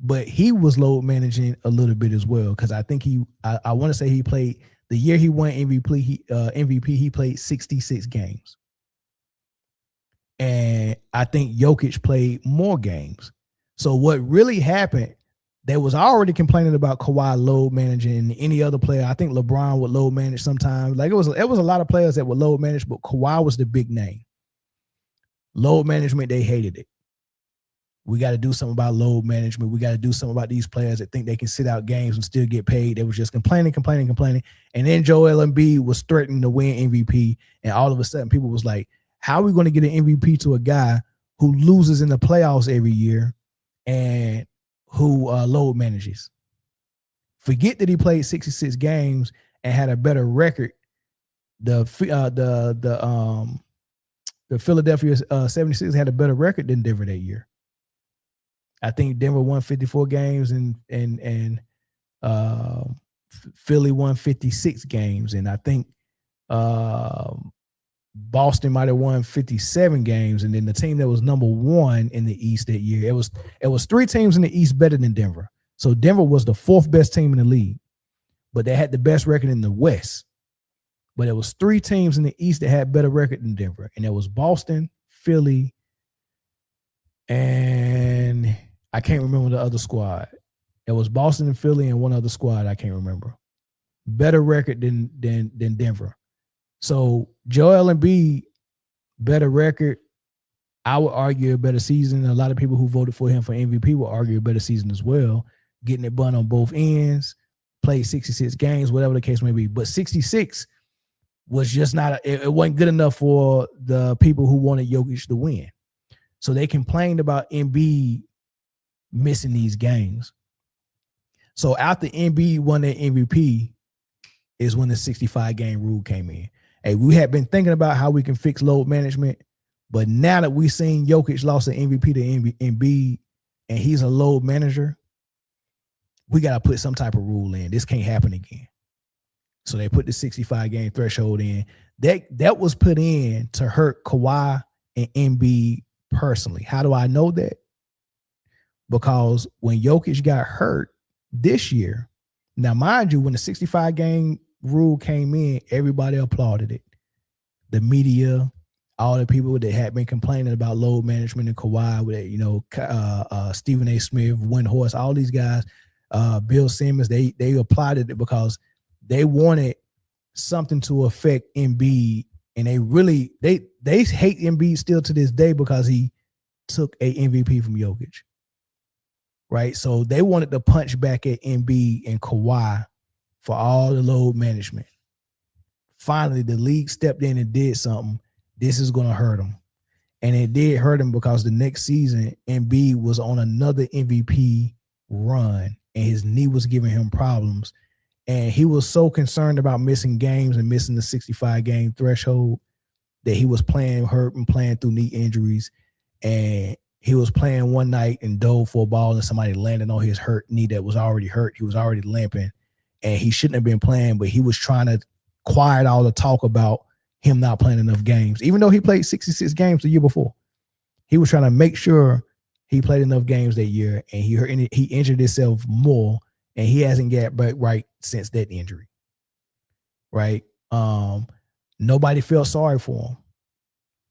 but he was load managing a little bit as well. Because I think I want to say he played the year he won MVP, he played 66 games. And I think Jokic played more games. So what really happened, they was already complaining about Kawhi load managing any other player. I think LeBron would load manage sometimes. Like it was a lot of players that would load manage, but Kawhi was the big name. Load management, they hated it. We got to do something about load management. We got to do something about these players that think they can sit out games and still get paid. They was just complaining. And then Joel Embiid was threatening to win MVP. And all of a sudden people was like, how are we going to get an MVP to a guy who loses in the playoffs every year and who load manages? Forget that he played 66 games and had a better record. The Philadelphia 76ers had a better record than Denver that year. I think Denver won 54 games and Philly won 56 games, and I think Boston might have won 57 games, and then the team that was number one in the East that year, it was 3 teams in the East better than Denver. So Denver was the 4th best team in the league, but they had the best record in the West. But it was 3 teams in the East that had better record than Denver, and it was Boston, Philly, and I can't remember the other squad. It was Boston and Philly and one other squad I can't remember. Better record than Denver. So Joel Embiid, better record. I would argue a better season. A lot of people who voted for him for MVP will argue a better season as well. Getting it done on both ends, played 66 games, whatever the case may be. But 66 was just not, it wasn't good enough for the people who wanted Jokic to win. So they complained about Embiid missing these games. So after Embiid won that MVP is when the 65 game rule came in. Hey, we had been thinking about how we can fix load management, but now that we've seen Jokic lost an MVP to Embiid and he's a load manager, we got to put some type of rule in. This can't happen again. So they put the 65 game threshold in. That was put in to hurt Kawhi and Embiid personally. How do I know that? Because when Jokic got hurt this year, Now, mind you, when the 65 game rule came in, everybody applauded it. The media, all the people that had been complaining about load management and Kawhi, with it, Stephen A. Smith, Windhorst, all these guys, Bill Simmons, they applauded it because they wanted something to affect Embiid, and they hate Embiid still to this day because he took a MVP from Jokic. Right, so they wanted to punch back at Embiid and Kawhi for all the load management. Finally, the league stepped in and did something. This is going to hurt him. And it did hurt him because the next season, Embiid was on another MVP run and his knee was giving him problems. And he was so concerned about missing games and missing the 65 game threshold that he was playing hurt and playing through knee injuries. And he was playing one night and dove for a ball and somebody landed on his hurt knee that was already hurt. He was already limping and he shouldn't have been playing, but he was trying to quiet all the talk about him not playing enough games, even though he played 66 games the year before. He was trying to make sure he played enough games that year, and he injured himself more, and he hasn't got back right since that injury. Right? Nobody felt sorry for him.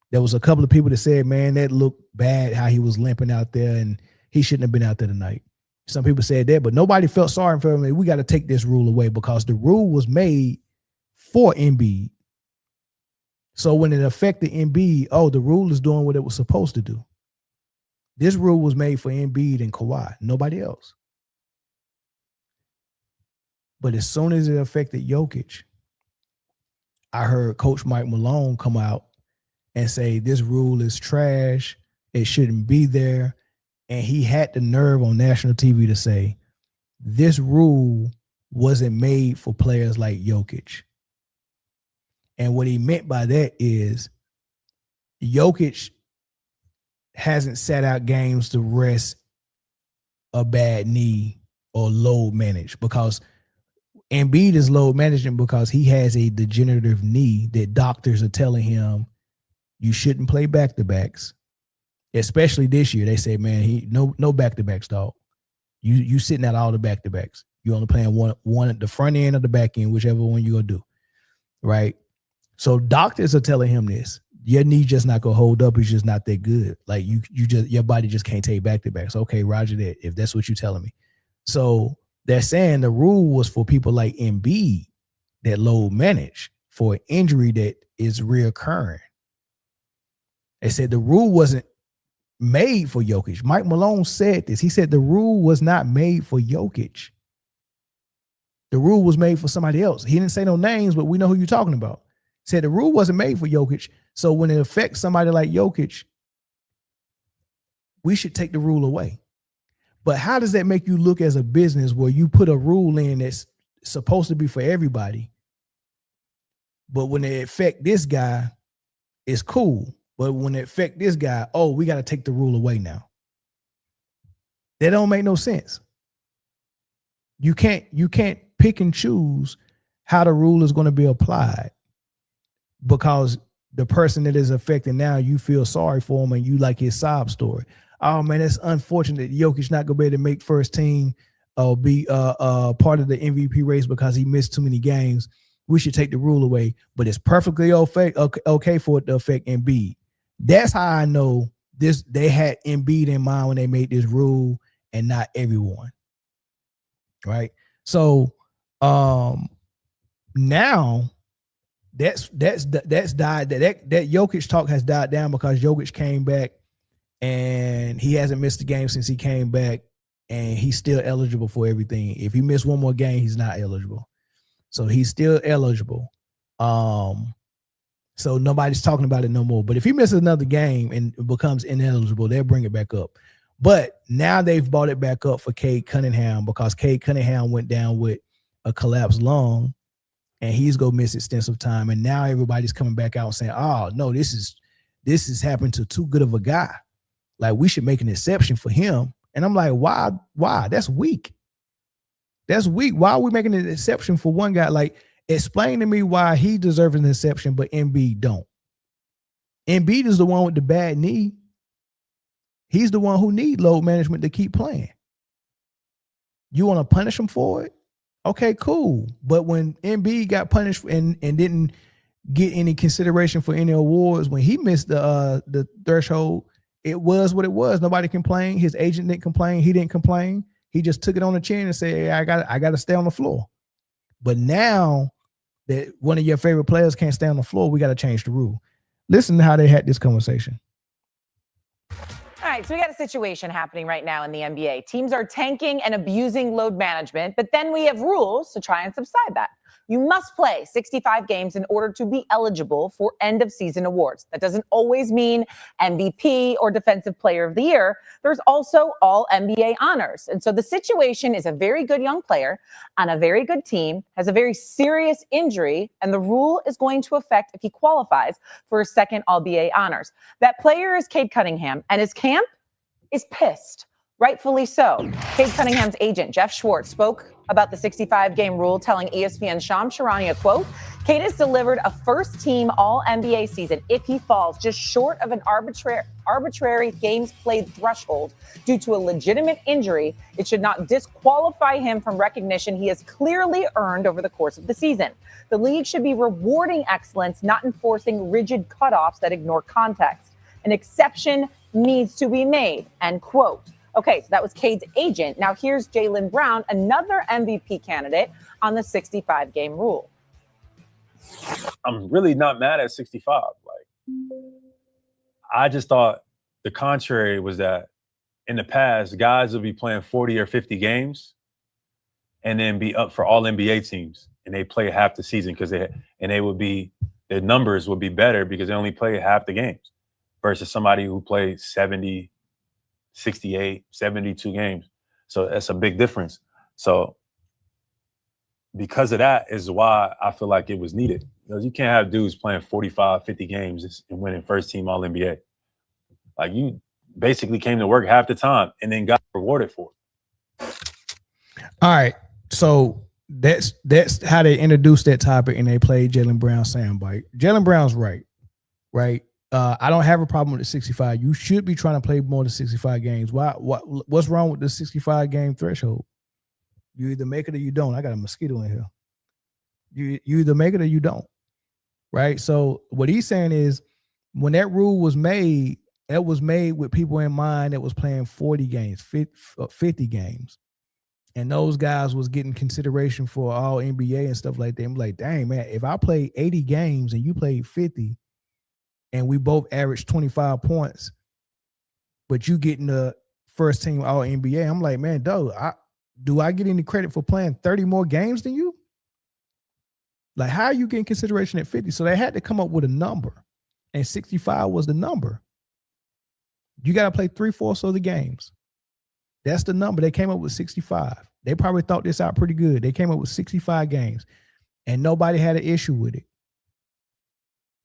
There was a couple of people that said, man, that looked bad how he was limping out there and he shouldn't have been out there tonight. Some people said that, but nobody felt sorry for him. We got to take this rule away because the rule was made for Embiid. So when it affected Embiid, the rule is doing what it was supposed to do. This rule was made for Embiid and Kawhi, nobody else. But as soon as it affected Jokic, I heard Coach Mike Malone come out and say this rule is trash, it shouldn't be there. And he had the nerve on national TV to say, this rule wasn't made for players like Jokic. And what he meant by that is Jokic hasn't sat out games to rest a bad knee or load manage, because Embiid is load managing because he has a degenerative knee that doctors are telling him you shouldn't play back-to-backs, especially this year. They say, man, no back-to-backs, dog. You sitting out all the back-to-backs. You only playing one at the front end or the back end, whichever one you're gonna do, right? So doctors are telling him this. Your knee just not gonna hold up. It's just not that good. Like your body just can't take back-to-backs. Okay, Roger that. If that's what you're telling me. So they're saying the rule was for people like Embiid that load manage for an injury that is reoccurring. They said the rule wasn't made for Jokic. Mike Malone said this. He said the rule was not made for Jokic. The rule was made for somebody else. He didn't say no names, but we know who you're talking about. Said the rule wasn't made for Jokic. So when it affects somebody like Jokic, we should take the rule away. But how does that make you look as a business where you put a rule in that's supposed to be for everybody, but when it affect this guy, it's cool. But when it affect this guy, we got to take the rule away now. That don't make no sense. You can't pick and choose how the rule is going to be applied because the person that is affected now, you feel sorry for him and you like his sob story. Oh man, it's unfortunate Jokic not gonna be able to make first team or be part of the MVP race because he missed too many games. We should take the rule away, but it's perfectly okay for it to affect Embiid. That's how I know this. They had Embiid in mind when they made this rule, and not everyone. Right. So now that's died. That Jokic talk has died down because Jokic came back and he hasn't missed a game since he came back, and he's still eligible for everything. If he missed one more game, he's not eligible. So he's still eligible. So nobody's talking about it no more. But if he misses another game and becomes ineligible, they'll bring it back up. But now they've brought it back up for Cade Cunningham because Cade Cunningham went down with a collapsed lung and he's going to miss extensive time. And now everybody's coming back out saying, oh, no, this is happened to too good of a guy. Like, we should make an exception for him. And I'm like, why? That's weak. That's weak. Why are we making an exception for one guy? Like, explain to me why he deserves an exception, but Embiid don't. Embiid is the one with the bad knee. He's the one who needs load management to keep playing. You want to punish him for it? Okay, cool. But when Embiid got punished and didn't get any consideration for any awards, when he missed the threshold, it was what it was. Nobody complained. His agent didn't complain. He didn't complain. He just took it on the chin and said, hey, I got to stay on the floor. But now that one of your favorite players can't stay on the floor, we got to change the rule. Listen to how they had this conversation. All right, so we got a situation happening right now in the NBA. Teams are tanking and abusing load management, but then we have rules to try and subside that. You must play 65 games in order to be eligible for end-of-season awards. That doesn't always mean MVP or Defensive Player of the Year. There's also All-NBA honors. And so the situation is a very good young player on a very good team, has a very serious injury, and the rule is going to affect if he qualifies for a second All-NBA honors. That player is Cade Cunningham, and his camp is pissed. Rightfully so. Cade Cunningham's agent, Jeff Schwartz, spoke about the 65-game rule, telling ESPN's Shams Charania, quote, Cade has delivered a first-team All-NBA season if he falls just short of an arbitrary games played threshold due to a legitimate injury. It should not disqualify him from recognition he has clearly earned over the course of the season. The league should be rewarding excellence, not enforcing rigid cutoffs that ignore context. An exception needs to be made, end quote. Okay, so that was Cade's agent. Now here's Jaylen Brown, another MVP candidate on the 65-game rule. I'm really not mad at 65. Like, I just thought the contrary was that in the past, guys would be playing 40 or 50 games and then be up for all NBA teams, and they play half the season because their numbers would be better because they only play half the games versus somebody who played 70, 68, 72 games. So that's a big difference. So because of that is why I feel like it was needed. Because you can't have dudes playing 45, 50 games and winning first team All NBA. Like, you basically came to work half the time and then got rewarded for it. All right. So that's how they introduced that topic, and they played Jaylen Brown's soundbite. Jaylen Brown's right? I don't have a problem with the 65. You should be trying to play more than 65 games. What's wrong with the 65 game threshold? You either make it or you don't. I got a mosquito in here. You either make it or you don't. Right? So what he's saying is, when that rule was made, it was made with people in mind that was playing 40 games, 50 games. And those guys was getting consideration for all NBA and stuff like that. I'm like, dang, man, if I play 80 games and you played 50, and we both averaged 25 points, but you getting the first team All NBA, I'm like, man, do I get any credit for playing 30 more games than you? Like, how are you getting consideration at 50? So they had to come up with a number, and 65 was the number. You got to play 3/4 of the games. That's the number. They came up with 65. They probably thought this out pretty good. They came up with 65 games, and nobody had an issue with it.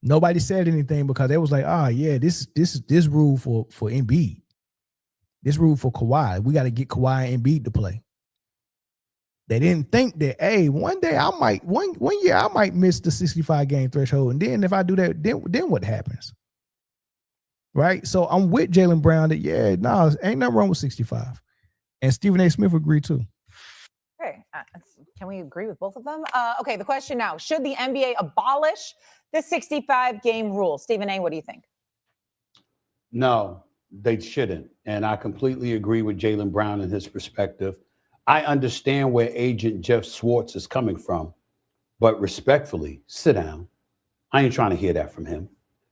Nobody said anything because they was like, yeah, this rule for Embiid. This rule for Kawhi. We got to get Kawhi and Embiid to play. They didn't think that, hey, one day I might, one year I might miss the 65 game threshold. And then if I do that, then what happens? Right? So I'm with Jaylen Brown that, ain't nothing wrong with 65. And Stephen A. Smith agreed too. Okay, can we agree with both of them? Okay, the question now, should the NBA abolish the 65-game rule? Stephen A., what do you think? No, they shouldn't. And I completely agree with Jaylen Brown and his perspective. I understand where agent Jeff Schwartz is coming from, but respectfully, sit down. I ain't trying to hear that from him.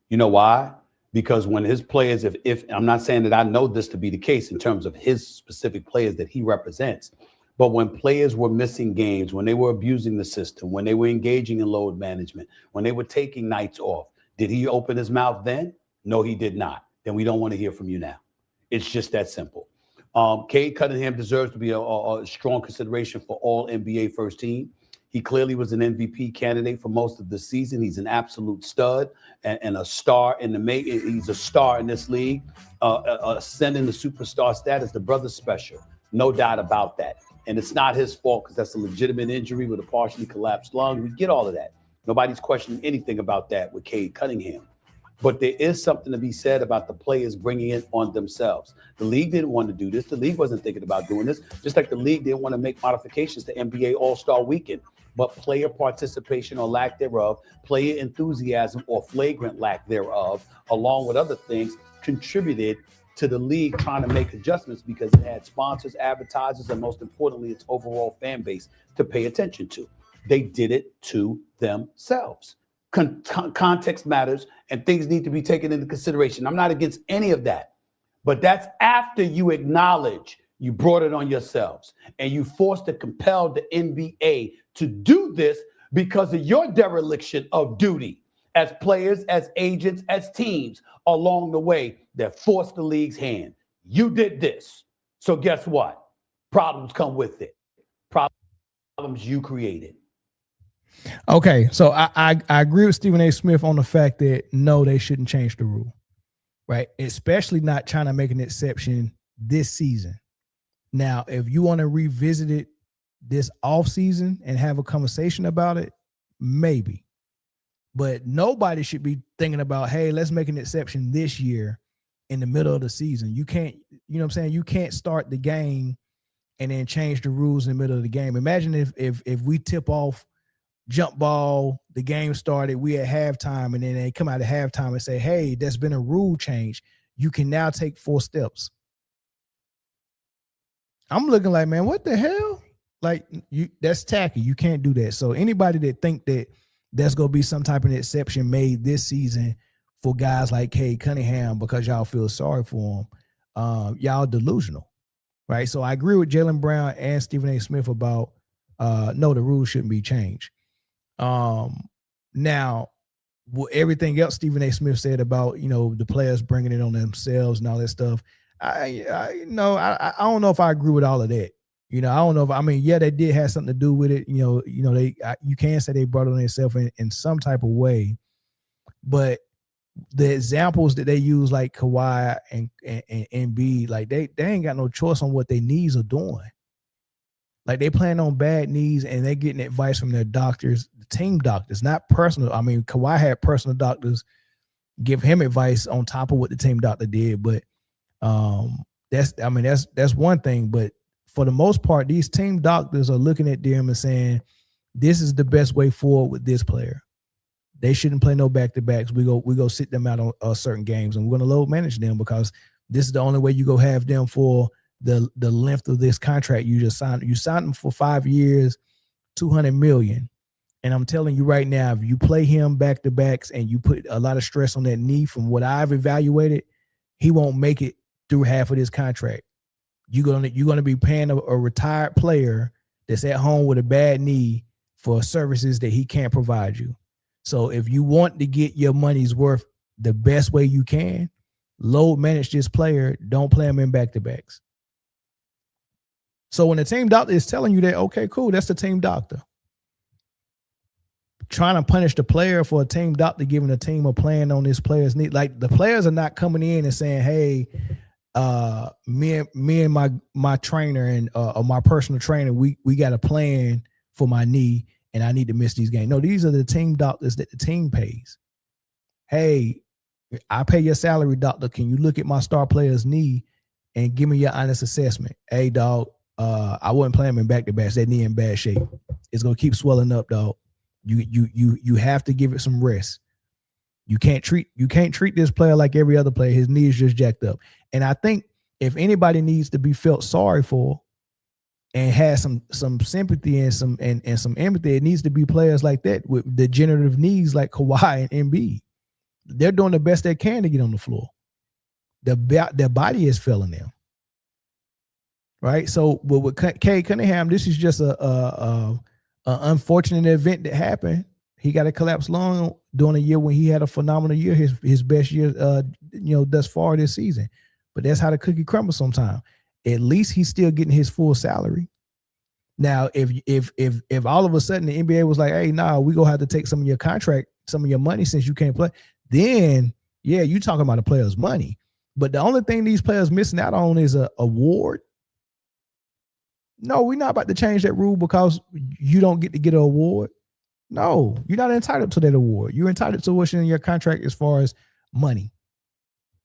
You know why? Because when his players, if I'm not saying that I know this to be the case in terms of his specific players that he represents, but when players were missing games, when they were abusing the system, when they were engaging in load management, when they were taking nights off, did he open his mouth then? No, he did not. Then we don't want to hear from you now. It's just that simple. Cade Cunningham deserves to be a strong consideration for all NBA first team. He clearly was an MVP candidate for most of the season. He's an absolute stud and a star in the making. He's a star in this league, ascending the superstar status. The brother's special, no doubt about that. And it's not his fault because that's a legitimate injury with a partially collapsed lung. We get all of that. Nobody's questioning anything about that with Cade Cunningham. But there is something to be said about the players bringing it on themselves. The league didn't want to do this. The league wasn't thinking about doing this, just like the league didn't want to make modifications to NBA All-Star Weekend. But player participation or lack thereof, player enthusiasm or flagrant lack thereof, along with other things, contributed to the league trying to make adjustments because it had sponsors, advertisers, and most importantly, its overall fan base to pay attention to. They did it to themselves. Context matters, and things need to be taken into consideration. I'm not against any of that, but that's after you acknowledge you brought it on yourselves and you forced and compelled the NBA to do this because of your dereliction of duty as players, as agents, as teams along the way that forced the league's hand. You did this. So guess what? Problems come with it. Problems you created. Okay, so I agree with Stephen A. Smith on the fact that no, they shouldn't change the rule, right? Especially not trying to make an exception this season. Now, if you want to revisit it this off season and have a conversation about it, maybe. But nobody should be thinking about, hey, let's make an exception this year in the middle of the season. You can't, you know what I'm saying? You can't start the game and then change the rules in the middle of the game. Imagine if we tip off jump ball, the game started, we at halftime, and then they come out at halftime and say, hey, there's been a rule change. You can now take 4 steps. I'm looking like, man, what the hell? Like, that's tacky. You can't do that. So anybody that think that there's going to be some type of exception made this season for guys like Cade Cunningham because y'all feel sorry for him, y'all delusional, right? So I agree with Jaylen Brown and Stephen A. Smith about, no, the rules shouldn't be changed. Now, everything else Stephen A. Smith said about, the players bringing it on themselves and all that stuff, I don't know if I agree with all of that. I don't know if, yeah, they did have something to do with it. You can say they brought it on themselves in some type of way, but the examples that they use, like Kawhi and Embiid, like they ain't got no choice on what their knees are doing. Like they playing on bad knees and they're getting advice from their doctors, the team doctors, not personal. Kawhi had personal doctors give him advice on top of what the team doctor did, but that's one thing. But for the most part, these team doctors are looking at them and saying, this is the best way forward with this player. They shouldn't play no back-to-backs. We go sit them out on certain games, and we're going to load manage them because this is the only way you go have them for the length of this contract you just signed. You signed him for 5 years, $200 million. And I'm telling you right now, if you play him back-to-backs and you put a lot of stress on that knee, from what I've evaluated, he won't make it through half of this contract. You're gonna be paying a retired player that's at home with a bad knee for services that he can't provide you. So if you want to get your money's worth the best way you can, load manage this player. Don't play him in back-to-backs. So when the team doctor is telling you that, okay, cool, that's the team doctor. Trying to punish the player for a team doctor giving the team a plan on this player's need. Like the players are not coming in and saying, hey, me and my trainer and or my personal trainer, we got a plan for my knee and I need to miss these games. No, these are the team doctors that the team pays. Hey, I pay your salary, doctor. Can you look at my star player's knee and give me your honest assessment? Hey, dog, I wouldn't play him in back-to-backs. That knee in bad shape. It's gonna keep swelling up, dog. You have to give it some rest. You can't treat this player like every other player. His knee is just jacked up. And I think if anybody needs to be felt sorry for and has some sympathy and some empathy, it needs to be players like that with degenerative knees like Kawhi and Embiid. They're doing the best they can to get on the floor. Their body is failing them. Right? So with Cade Cunningham, this is just a unfortunate event that happened. He got a collapsed lung during a year when he had a phenomenal year, his best year, thus far this season. But that's how the cookie crumbles sometimes. At least he's still getting his full salary. Now, if all of a sudden the NBA was like, hey, nah, we gonna have to take some of your contract, some of your money since you can't play, then yeah, you talking about the players' money. But the only thing these players missing out on is a award. No, we're not about to change that rule because you don't get to get an award. No, you're not entitled to that award. You're entitled to what's in your contract as far as money.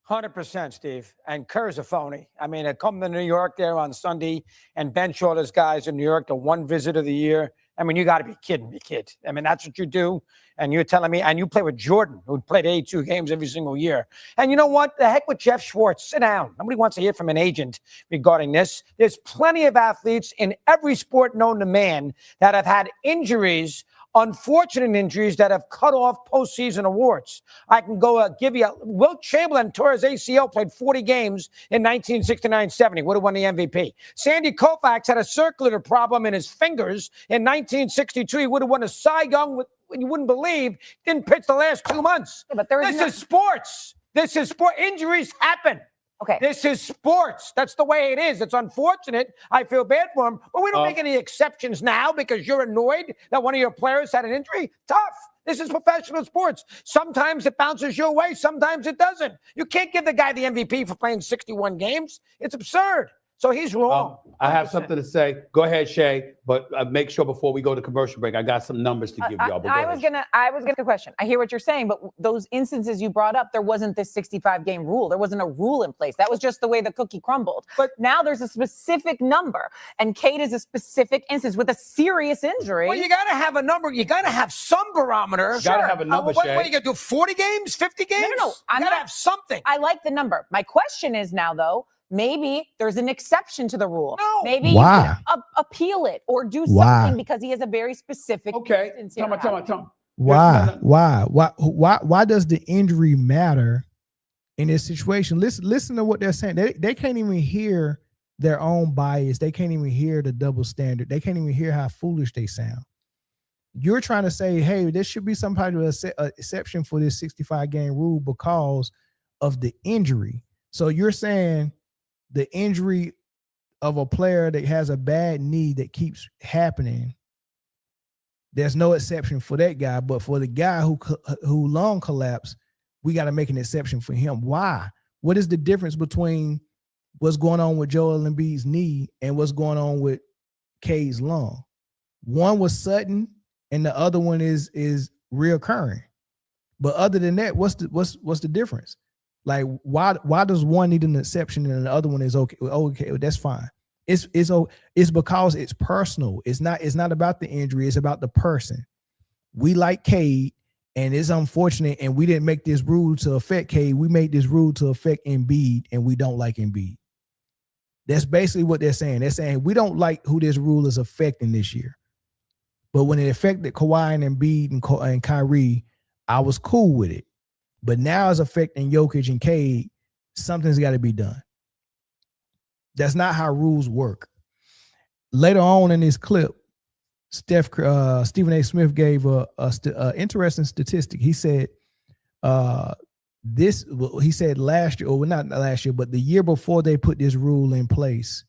100%, Steve. And Kerr's a phony. I mean, I come to New York there on Sunday and bench all those guys in New York, the one visit of the year. I mean, you got to be kidding me, kid. I mean, that's what you do. And you're telling me, and you play with Jordan, who played 82 games every single year. And you know what? The heck with Jeff Schwartz. Sit down. Nobody wants to hear from an agent regarding this. There's plenty of athletes in every sport known to man that have had injuries, unfortunate injuries that have cut off postseason awards. I can go give you Wilt Chamberlain tore his ACL, played 40 games in 1969-70, would have won the MVP. Sandy Koufax had a circular problem in his fingers in 1962. He would have won a Cy Young with, you wouldn't believe, didn't pitch the last 2 months. Yeah, but this is sports. This is sport. Injuries happen. Okay. This is sports. That's the way it is. It's unfortunate. I feel bad for him, but we don't make any exceptions now because you're annoyed that one of your players had an injury. Tough. This is professional sports. Sometimes it bounces your way. Sometimes it doesn't. You can't give the guy the MVP for playing 61 games. It's absurd. So he's wrong. I have something to say. Go ahead, Shay, but make sure before we go to commercial break, I got some numbers to give y'all. I was gonna question. I hear what you're saying, but those instances you brought up, there wasn't this 65-game rule. There wasn't a rule in place. That was just the way the cookie crumbled. But now there's a specific number, and Cade is a specific instance with a serious injury. Well, you got to have a number. You got to have some barometer. You got to have a number, what Shay. are you going to do, 40 games, 50 games? No. You got to have something. I like the number. My question is now, though, maybe there's an exception to the rule. No. Maybe Why? you can appeal it or do something Why? because he has a very specific instance here. Tell me. Why does the injury matter in this situation? Listen to what they're saying. They can't even hear their own bias. They can't even hear the double standard. They can't even hear how foolish they sound. You're trying to say, hey, there should be some kind of exception for this 65-game rule because of the injury. So you're saying the injury of a player that has a bad knee that keeps happening, there's no exception for that guy, but for the guy who lung collapsed, we got to make an exception for him. Why? What is the difference between what's going on with Joel Embiid's knee and what's going on with Cade's lung? One was sudden, and the other one is reoccurring. But other than that, what's the difference? Like, why does one need an exception and the other one is okay? Okay, that's fine. It's because it's personal. It's not about the injury. It's about the person. We like Cade, and it's unfortunate, and we didn't make this rule to affect Cade. We made this rule to affect Embiid, and we don't like Embiid. That's basically what they're saying. They're saying we don't like who this rule is affecting this year. But when it affected Kawhi and Embiid and Kyrie, I was cool with it. But now it's affecting Jokic and Cade. Something's got to be done. That's not how rules work. Later on in this clip, Stephen A. Smith gave a interesting statistic. He said he said last year, or not last year, but the year before they put this rule in place,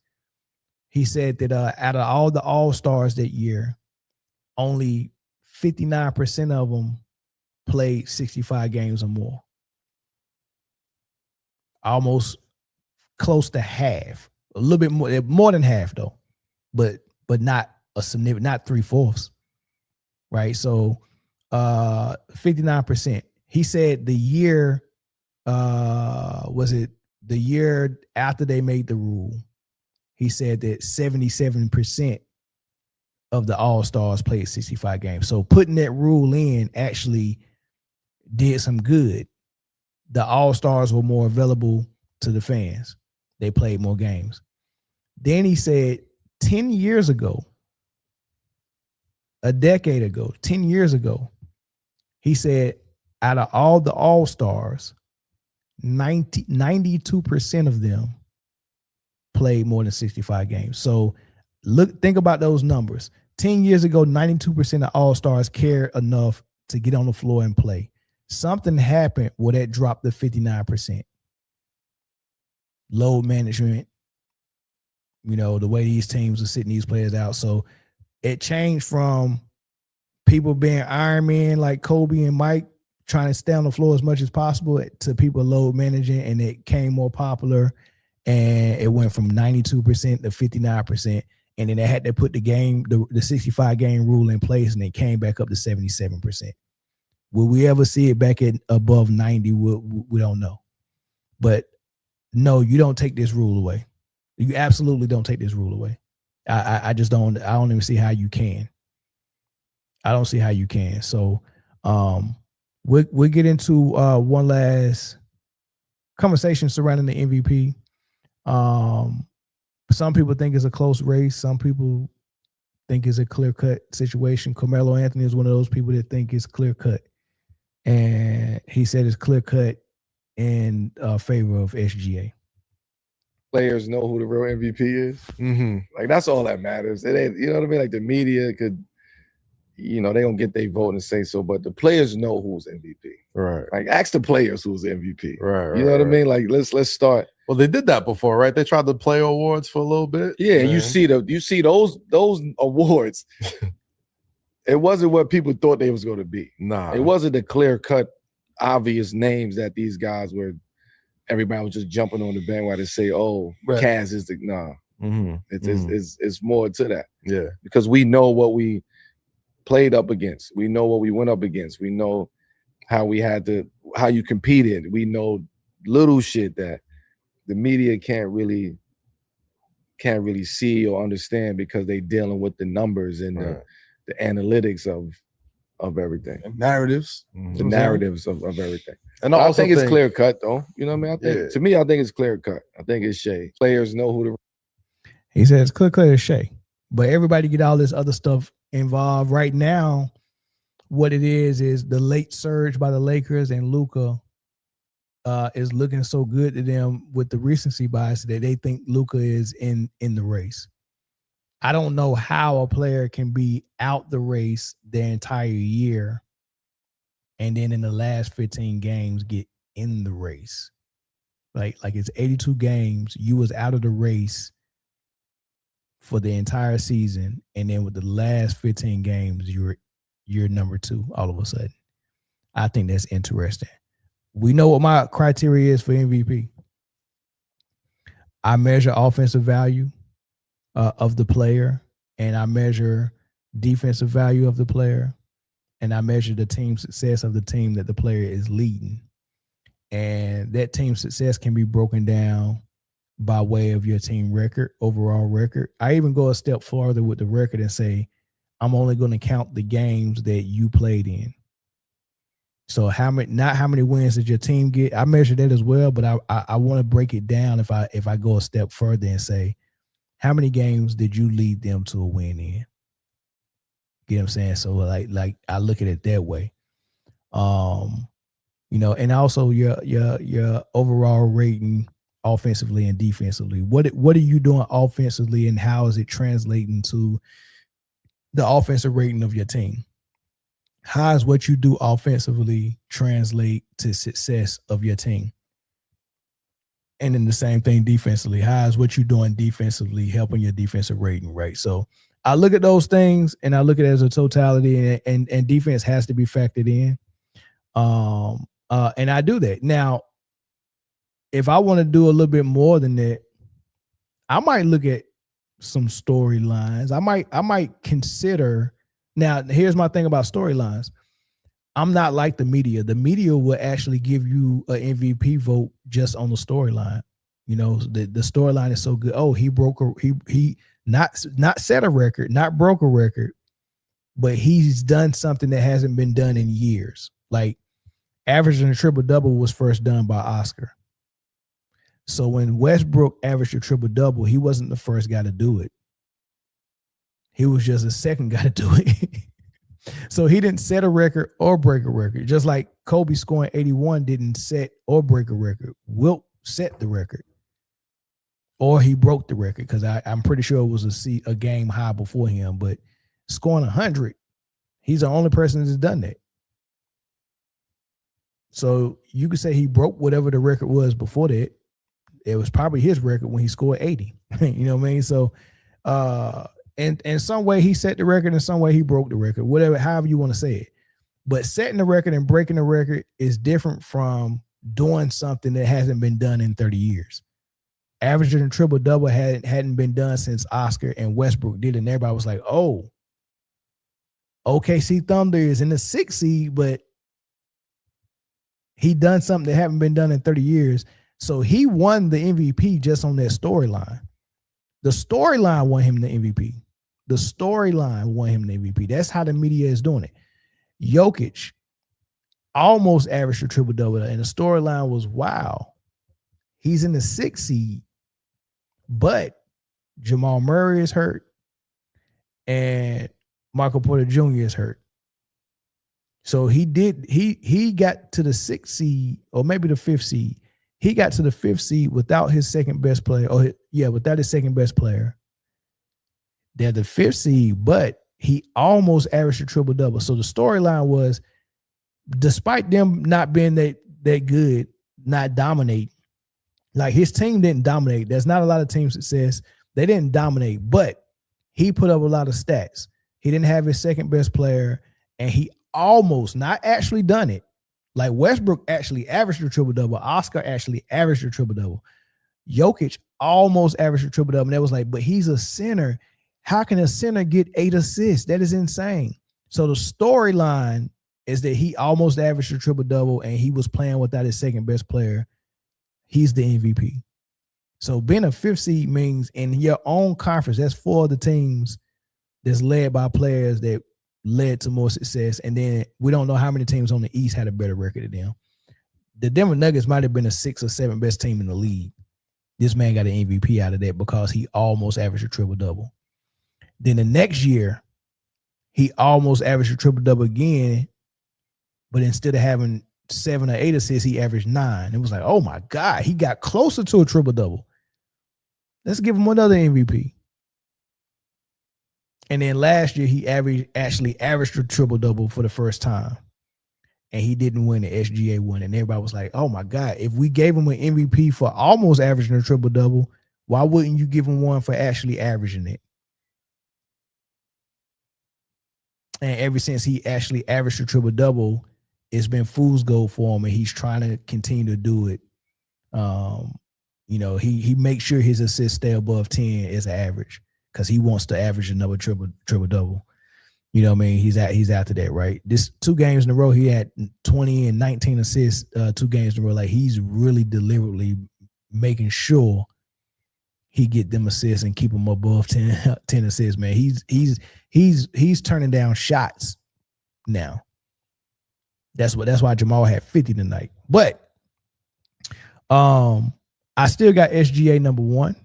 he said that out of all the All-Stars that year, only 59% of them played 65 games or more. Almost close to half. A little bit more than half though. But not a significant, not 3/4. Right? So 59%. He said the year was it the year after they made the rule, he said that 77% of the All-Stars played 65 games. So putting that rule in actually did some good. The All-Stars were more available to the fans. They played more games. Then he said 10 years ago, a decade ago, 10 years ago, he said out of all the All-Stars, 92% of them played more than 65 games. So think about those numbers. 10 years ago, 92% of All-Stars cared enough to get on the floor and play. Something happened where that dropped to 59%. Load management, the way these teams are sitting these players out. So it changed from people being Iron Man like Kobe and Mike trying to stay on the floor as much as possible to people load managing, and it became more popular, and it went from 92% to 59%. And then they had to put the 65 game rule in place, and it came back up to 77%. Will we ever see it back at above 90? We don't know. But no, you don't take this rule away. You absolutely don't take this rule away. I just don't. I don't even see how you can. I don't see how you can. So we'll get into one last conversation surrounding the MVP. Some people think it's a close race. Some people think it's a clear-cut situation. Carmelo Anthony is one of those people that think it's clear-cut. And he said it's clear-cut in favor of SGA. Players know who the real MVP is. Like, that's all that matters. It ain't, you know what I mean? Like, the media could, you know, they don't get their vote and say so, but the players know who's MVP. Right. Like, ask the players who's MVP. Right. You know what I mean? Like, let's start. Well, they did that before, right? They tried the player awards for a little bit. Yeah, you see those awards. It wasn't what people thought they was going to be. Nah. It wasn't the clear-cut, obvious names that these guys were. Everybody was just jumping on the bandwagon to say, "Oh, Right. Kaz is the nah." It's more to that. Yeah. Because we know what we played up against. We know what we went up against. We know how you competed. We know little shit that the media can't really see or understand because they dealing with the numbers and the analytics of everything. And narratives. The narratives of everything. And I also think it's clear cut though. You know what I mean? To me, I think it's clear cut. I think it's Shea. Players know who the He said it's clear as Shea. But everybody get all this other stuff involved. Right now, what it is the late surge by the Lakers, and Luka is looking so good to them with the recency bias that they think Luka is in the race. I don't know how a player can be out the race their entire year and then in the last 15 games get in the race. Like it's 82 games, you was out of the race for the entire season, and then with the last 15 games, you're number 2 all of a sudden. I think that's interesting. We know what my criteria is for MVP. I measure offensive value of the player, and I measure defensive value of the player, and I measure the team success of the team that the player is leading. And that team success can be broken down by way of your team record, overall record. I even go a step farther with the record and say, I'm only going to count the games that you played in. So not how many wins did your team get? I measure that as well, but I want to break it down if I go a step further and say, how many games did you lead them to a win in? You know what I'm saying? So like I look at it that way. You know, and also your overall rating offensively and defensively. What are you doing offensively, and how is it translating to the offensive rating of your team? How is what you do offensively translate to success of your team? And then the same thing defensively. How is what you're doing defensively helping your defensive rating, right? So I look at those things and I look at it as a totality, and defense has to be factored in. And I do that. Now, if I want to do a little bit more than that, I might look at some storylines. I might consider. Now, here's my thing about storylines. I'm not like the media. The media will actually give you an MVP vote just on the storyline. You know, the storyline is so good. Oh, he not set a record, not broke a record, but he's done something that hasn't been done in years. Like averaging a triple-double was first done by Oscar. So when Westbrook averaged a triple-double, he wasn't the first guy to do it. He was just the second guy to do it. So he didn't set a record or break a record. Just like Kobe scoring 81 didn't set or break a record. Wilt set the record. Or he broke the record, because I'm pretty sure it was a game high before him. But scoring 100, he's the only person that's done that. So you could say he broke whatever the record was before that. It was probably his record when he scored 80. You know what I mean? So in some way he set the record, in some way he broke the record, whatever, however you want to say it. But setting the record and breaking the record is different from doing something that hasn't been done in 30 years. Averaging a triple-double hadn't been done since Oscar and Westbrook did it, and everybody was like, oh, OKC Thunder is in the 6th seed, but He done something that haven't been done in 30 years. So he won the MVP just on that storyline. The storyline won him the MVP. The storyline won him the MVP. That's how the media is doing it. Jokic almost averaged a triple-double, and the storyline was, wow, he's in the 6th seed, but Jamal Murray is hurt, and Michael Porter Jr. is hurt. So he got to the 6th seed, or maybe the 5th seed. He got to the 5th seed without his second best player, without his second best player. They're the 5th seed, but he almost averaged a triple-double. So the storyline was, despite them not being that good, not dominate, like his team didn't dominate. There's not a lot of team success. They didn't dominate, but he put up a lot of stats. He didn't have his second best player, and he almost, not actually done it. Like Westbrook actually averaged a triple-double. Oscar actually averaged a triple-double. Jokic almost averaged a triple-double. And that was like, but he's a center. How can a center get 8 assists? That is insane. So the storyline is that he almost averaged a triple-double and he was playing without his second best player. He's the MVP. So being a 5th seed means in your own conference, that's 4 of the teams that's led by players that led to more success. And then we don't know how many teams on the East had a better record than them. The Denver Nuggets might have been the 6th or 7th best team in the league. This man got an MVP out of that because he almost averaged a triple-double. Then the next year, he almost averaged a triple-double again, but instead of having 7 or 8 assists, he averaged 9. It was like, oh my God, he got closer to a triple-double. Let's give him another MVP. And then last year, he actually averaged a triple-double for the first time. And he didn't win it. SGA won it. And everybody was like, oh my God, if we gave him an MVP for almost averaging a triple-double, why wouldn't you give him one for actually averaging it? And ever since he actually averaged a triple-double, it's been fool's gold for him, and he's trying to continue to do it. He makes sure his assists stay above 10 as an average because he wants to average another triple-double. You know what I mean? He's after that, right? This 2 games in a row, he had 20 and 19 assists, 2 games in a row. Like, he's really deliberately making sure he get them assists and keep them above 10 assists, man. He's turning down shots now. That's why Jamal had 50 tonight. But I still got SGA number 1.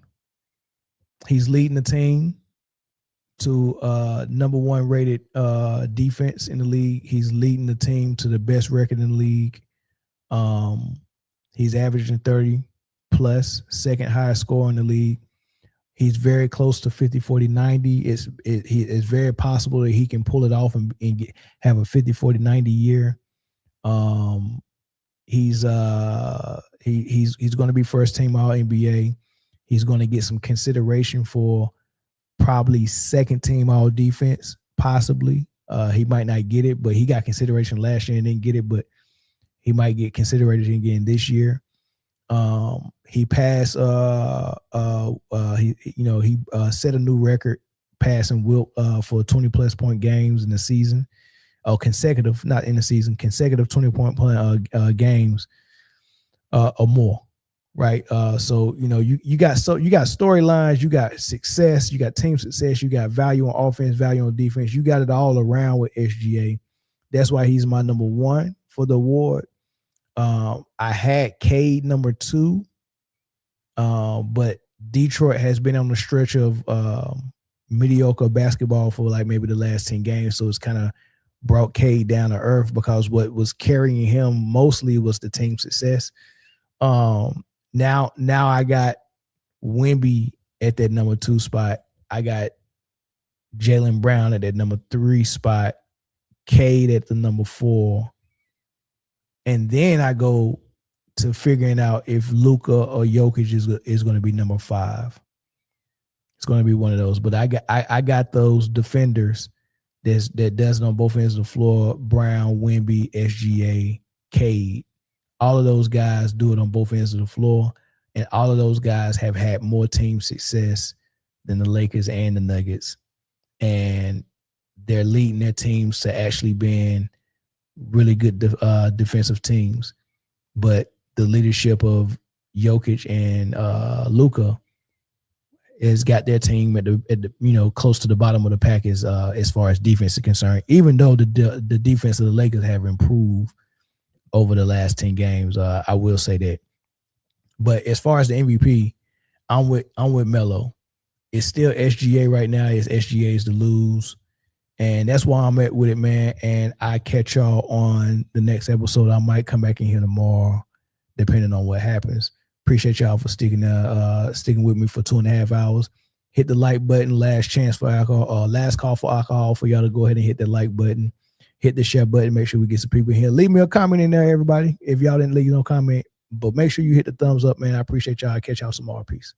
He's leading the team to number 1 rated defense in the league. He's leading the team to the best record in the league. He's averaging 30 plus, second highest score in the league. He's very close to 50, 40, 90. It's very possible that he can pull it off and have a 50, 40, 90 year. He's going to be first team All NBA. He's going to get some consideration for probably second team All Defense, possibly. He might not get it, but he got consideration last year and didn't get it, but he might get consideration again this year. He passed. He set a new record passing Wilt for 20+ point games in the season. Consecutive, not in the season, consecutive 20-point games or more, right? So you got storylines, you got success, you got team success, you got value on offense, value on defense. You got it all around with SGA. That's why he's my number 1 for the award. I had Cade number 2, but Detroit has been on the stretch of mediocre basketball for like maybe the last 10 games, so it's kind of brought Cade down to earth because what was carrying him mostly was the team success. Now I got Wemby at that number 2 spot. I got Jaylen Brown at that number 3 spot, Cade at the number 4. And then I go to figuring out if Luka or Jokic is going to be number 5. It's going to be one of those. But I got those defenders that does it on both ends of the floor: Brown, Wemby, SGA, Cade. All of those guys do it on both ends of the floor, and all of those guys have had more team success than the Lakers and the Nuggets, and they're leading their teams to actually being really good defensive teams. but the leadership of Jokic and Luka has got their team at the close to the bottom of the pack as far as defense is concerned. Even though the defense of the Lakers have improved over the last 10 games, I will say that. But as far as the MVP, I'm with Melo. It's still SGA right now. It's SGA's to lose. And that's why I'm at with it, man. And I catch y'all on the next episode. I might come back in here tomorrow, depending on what happens. Appreciate y'all for sticking with me for 2.5 hours. Hit the like button. Last chance for alcohol. Last call for alcohol for y'all to go ahead and hit the like button. Hit the share button. Make sure we get some people in here. Leave me a comment in there, everybody. If y'all didn't leave no comment, but make sure you hit the thumbs up, man. I appreciate y'all. I'll catch y'all some more. Peace.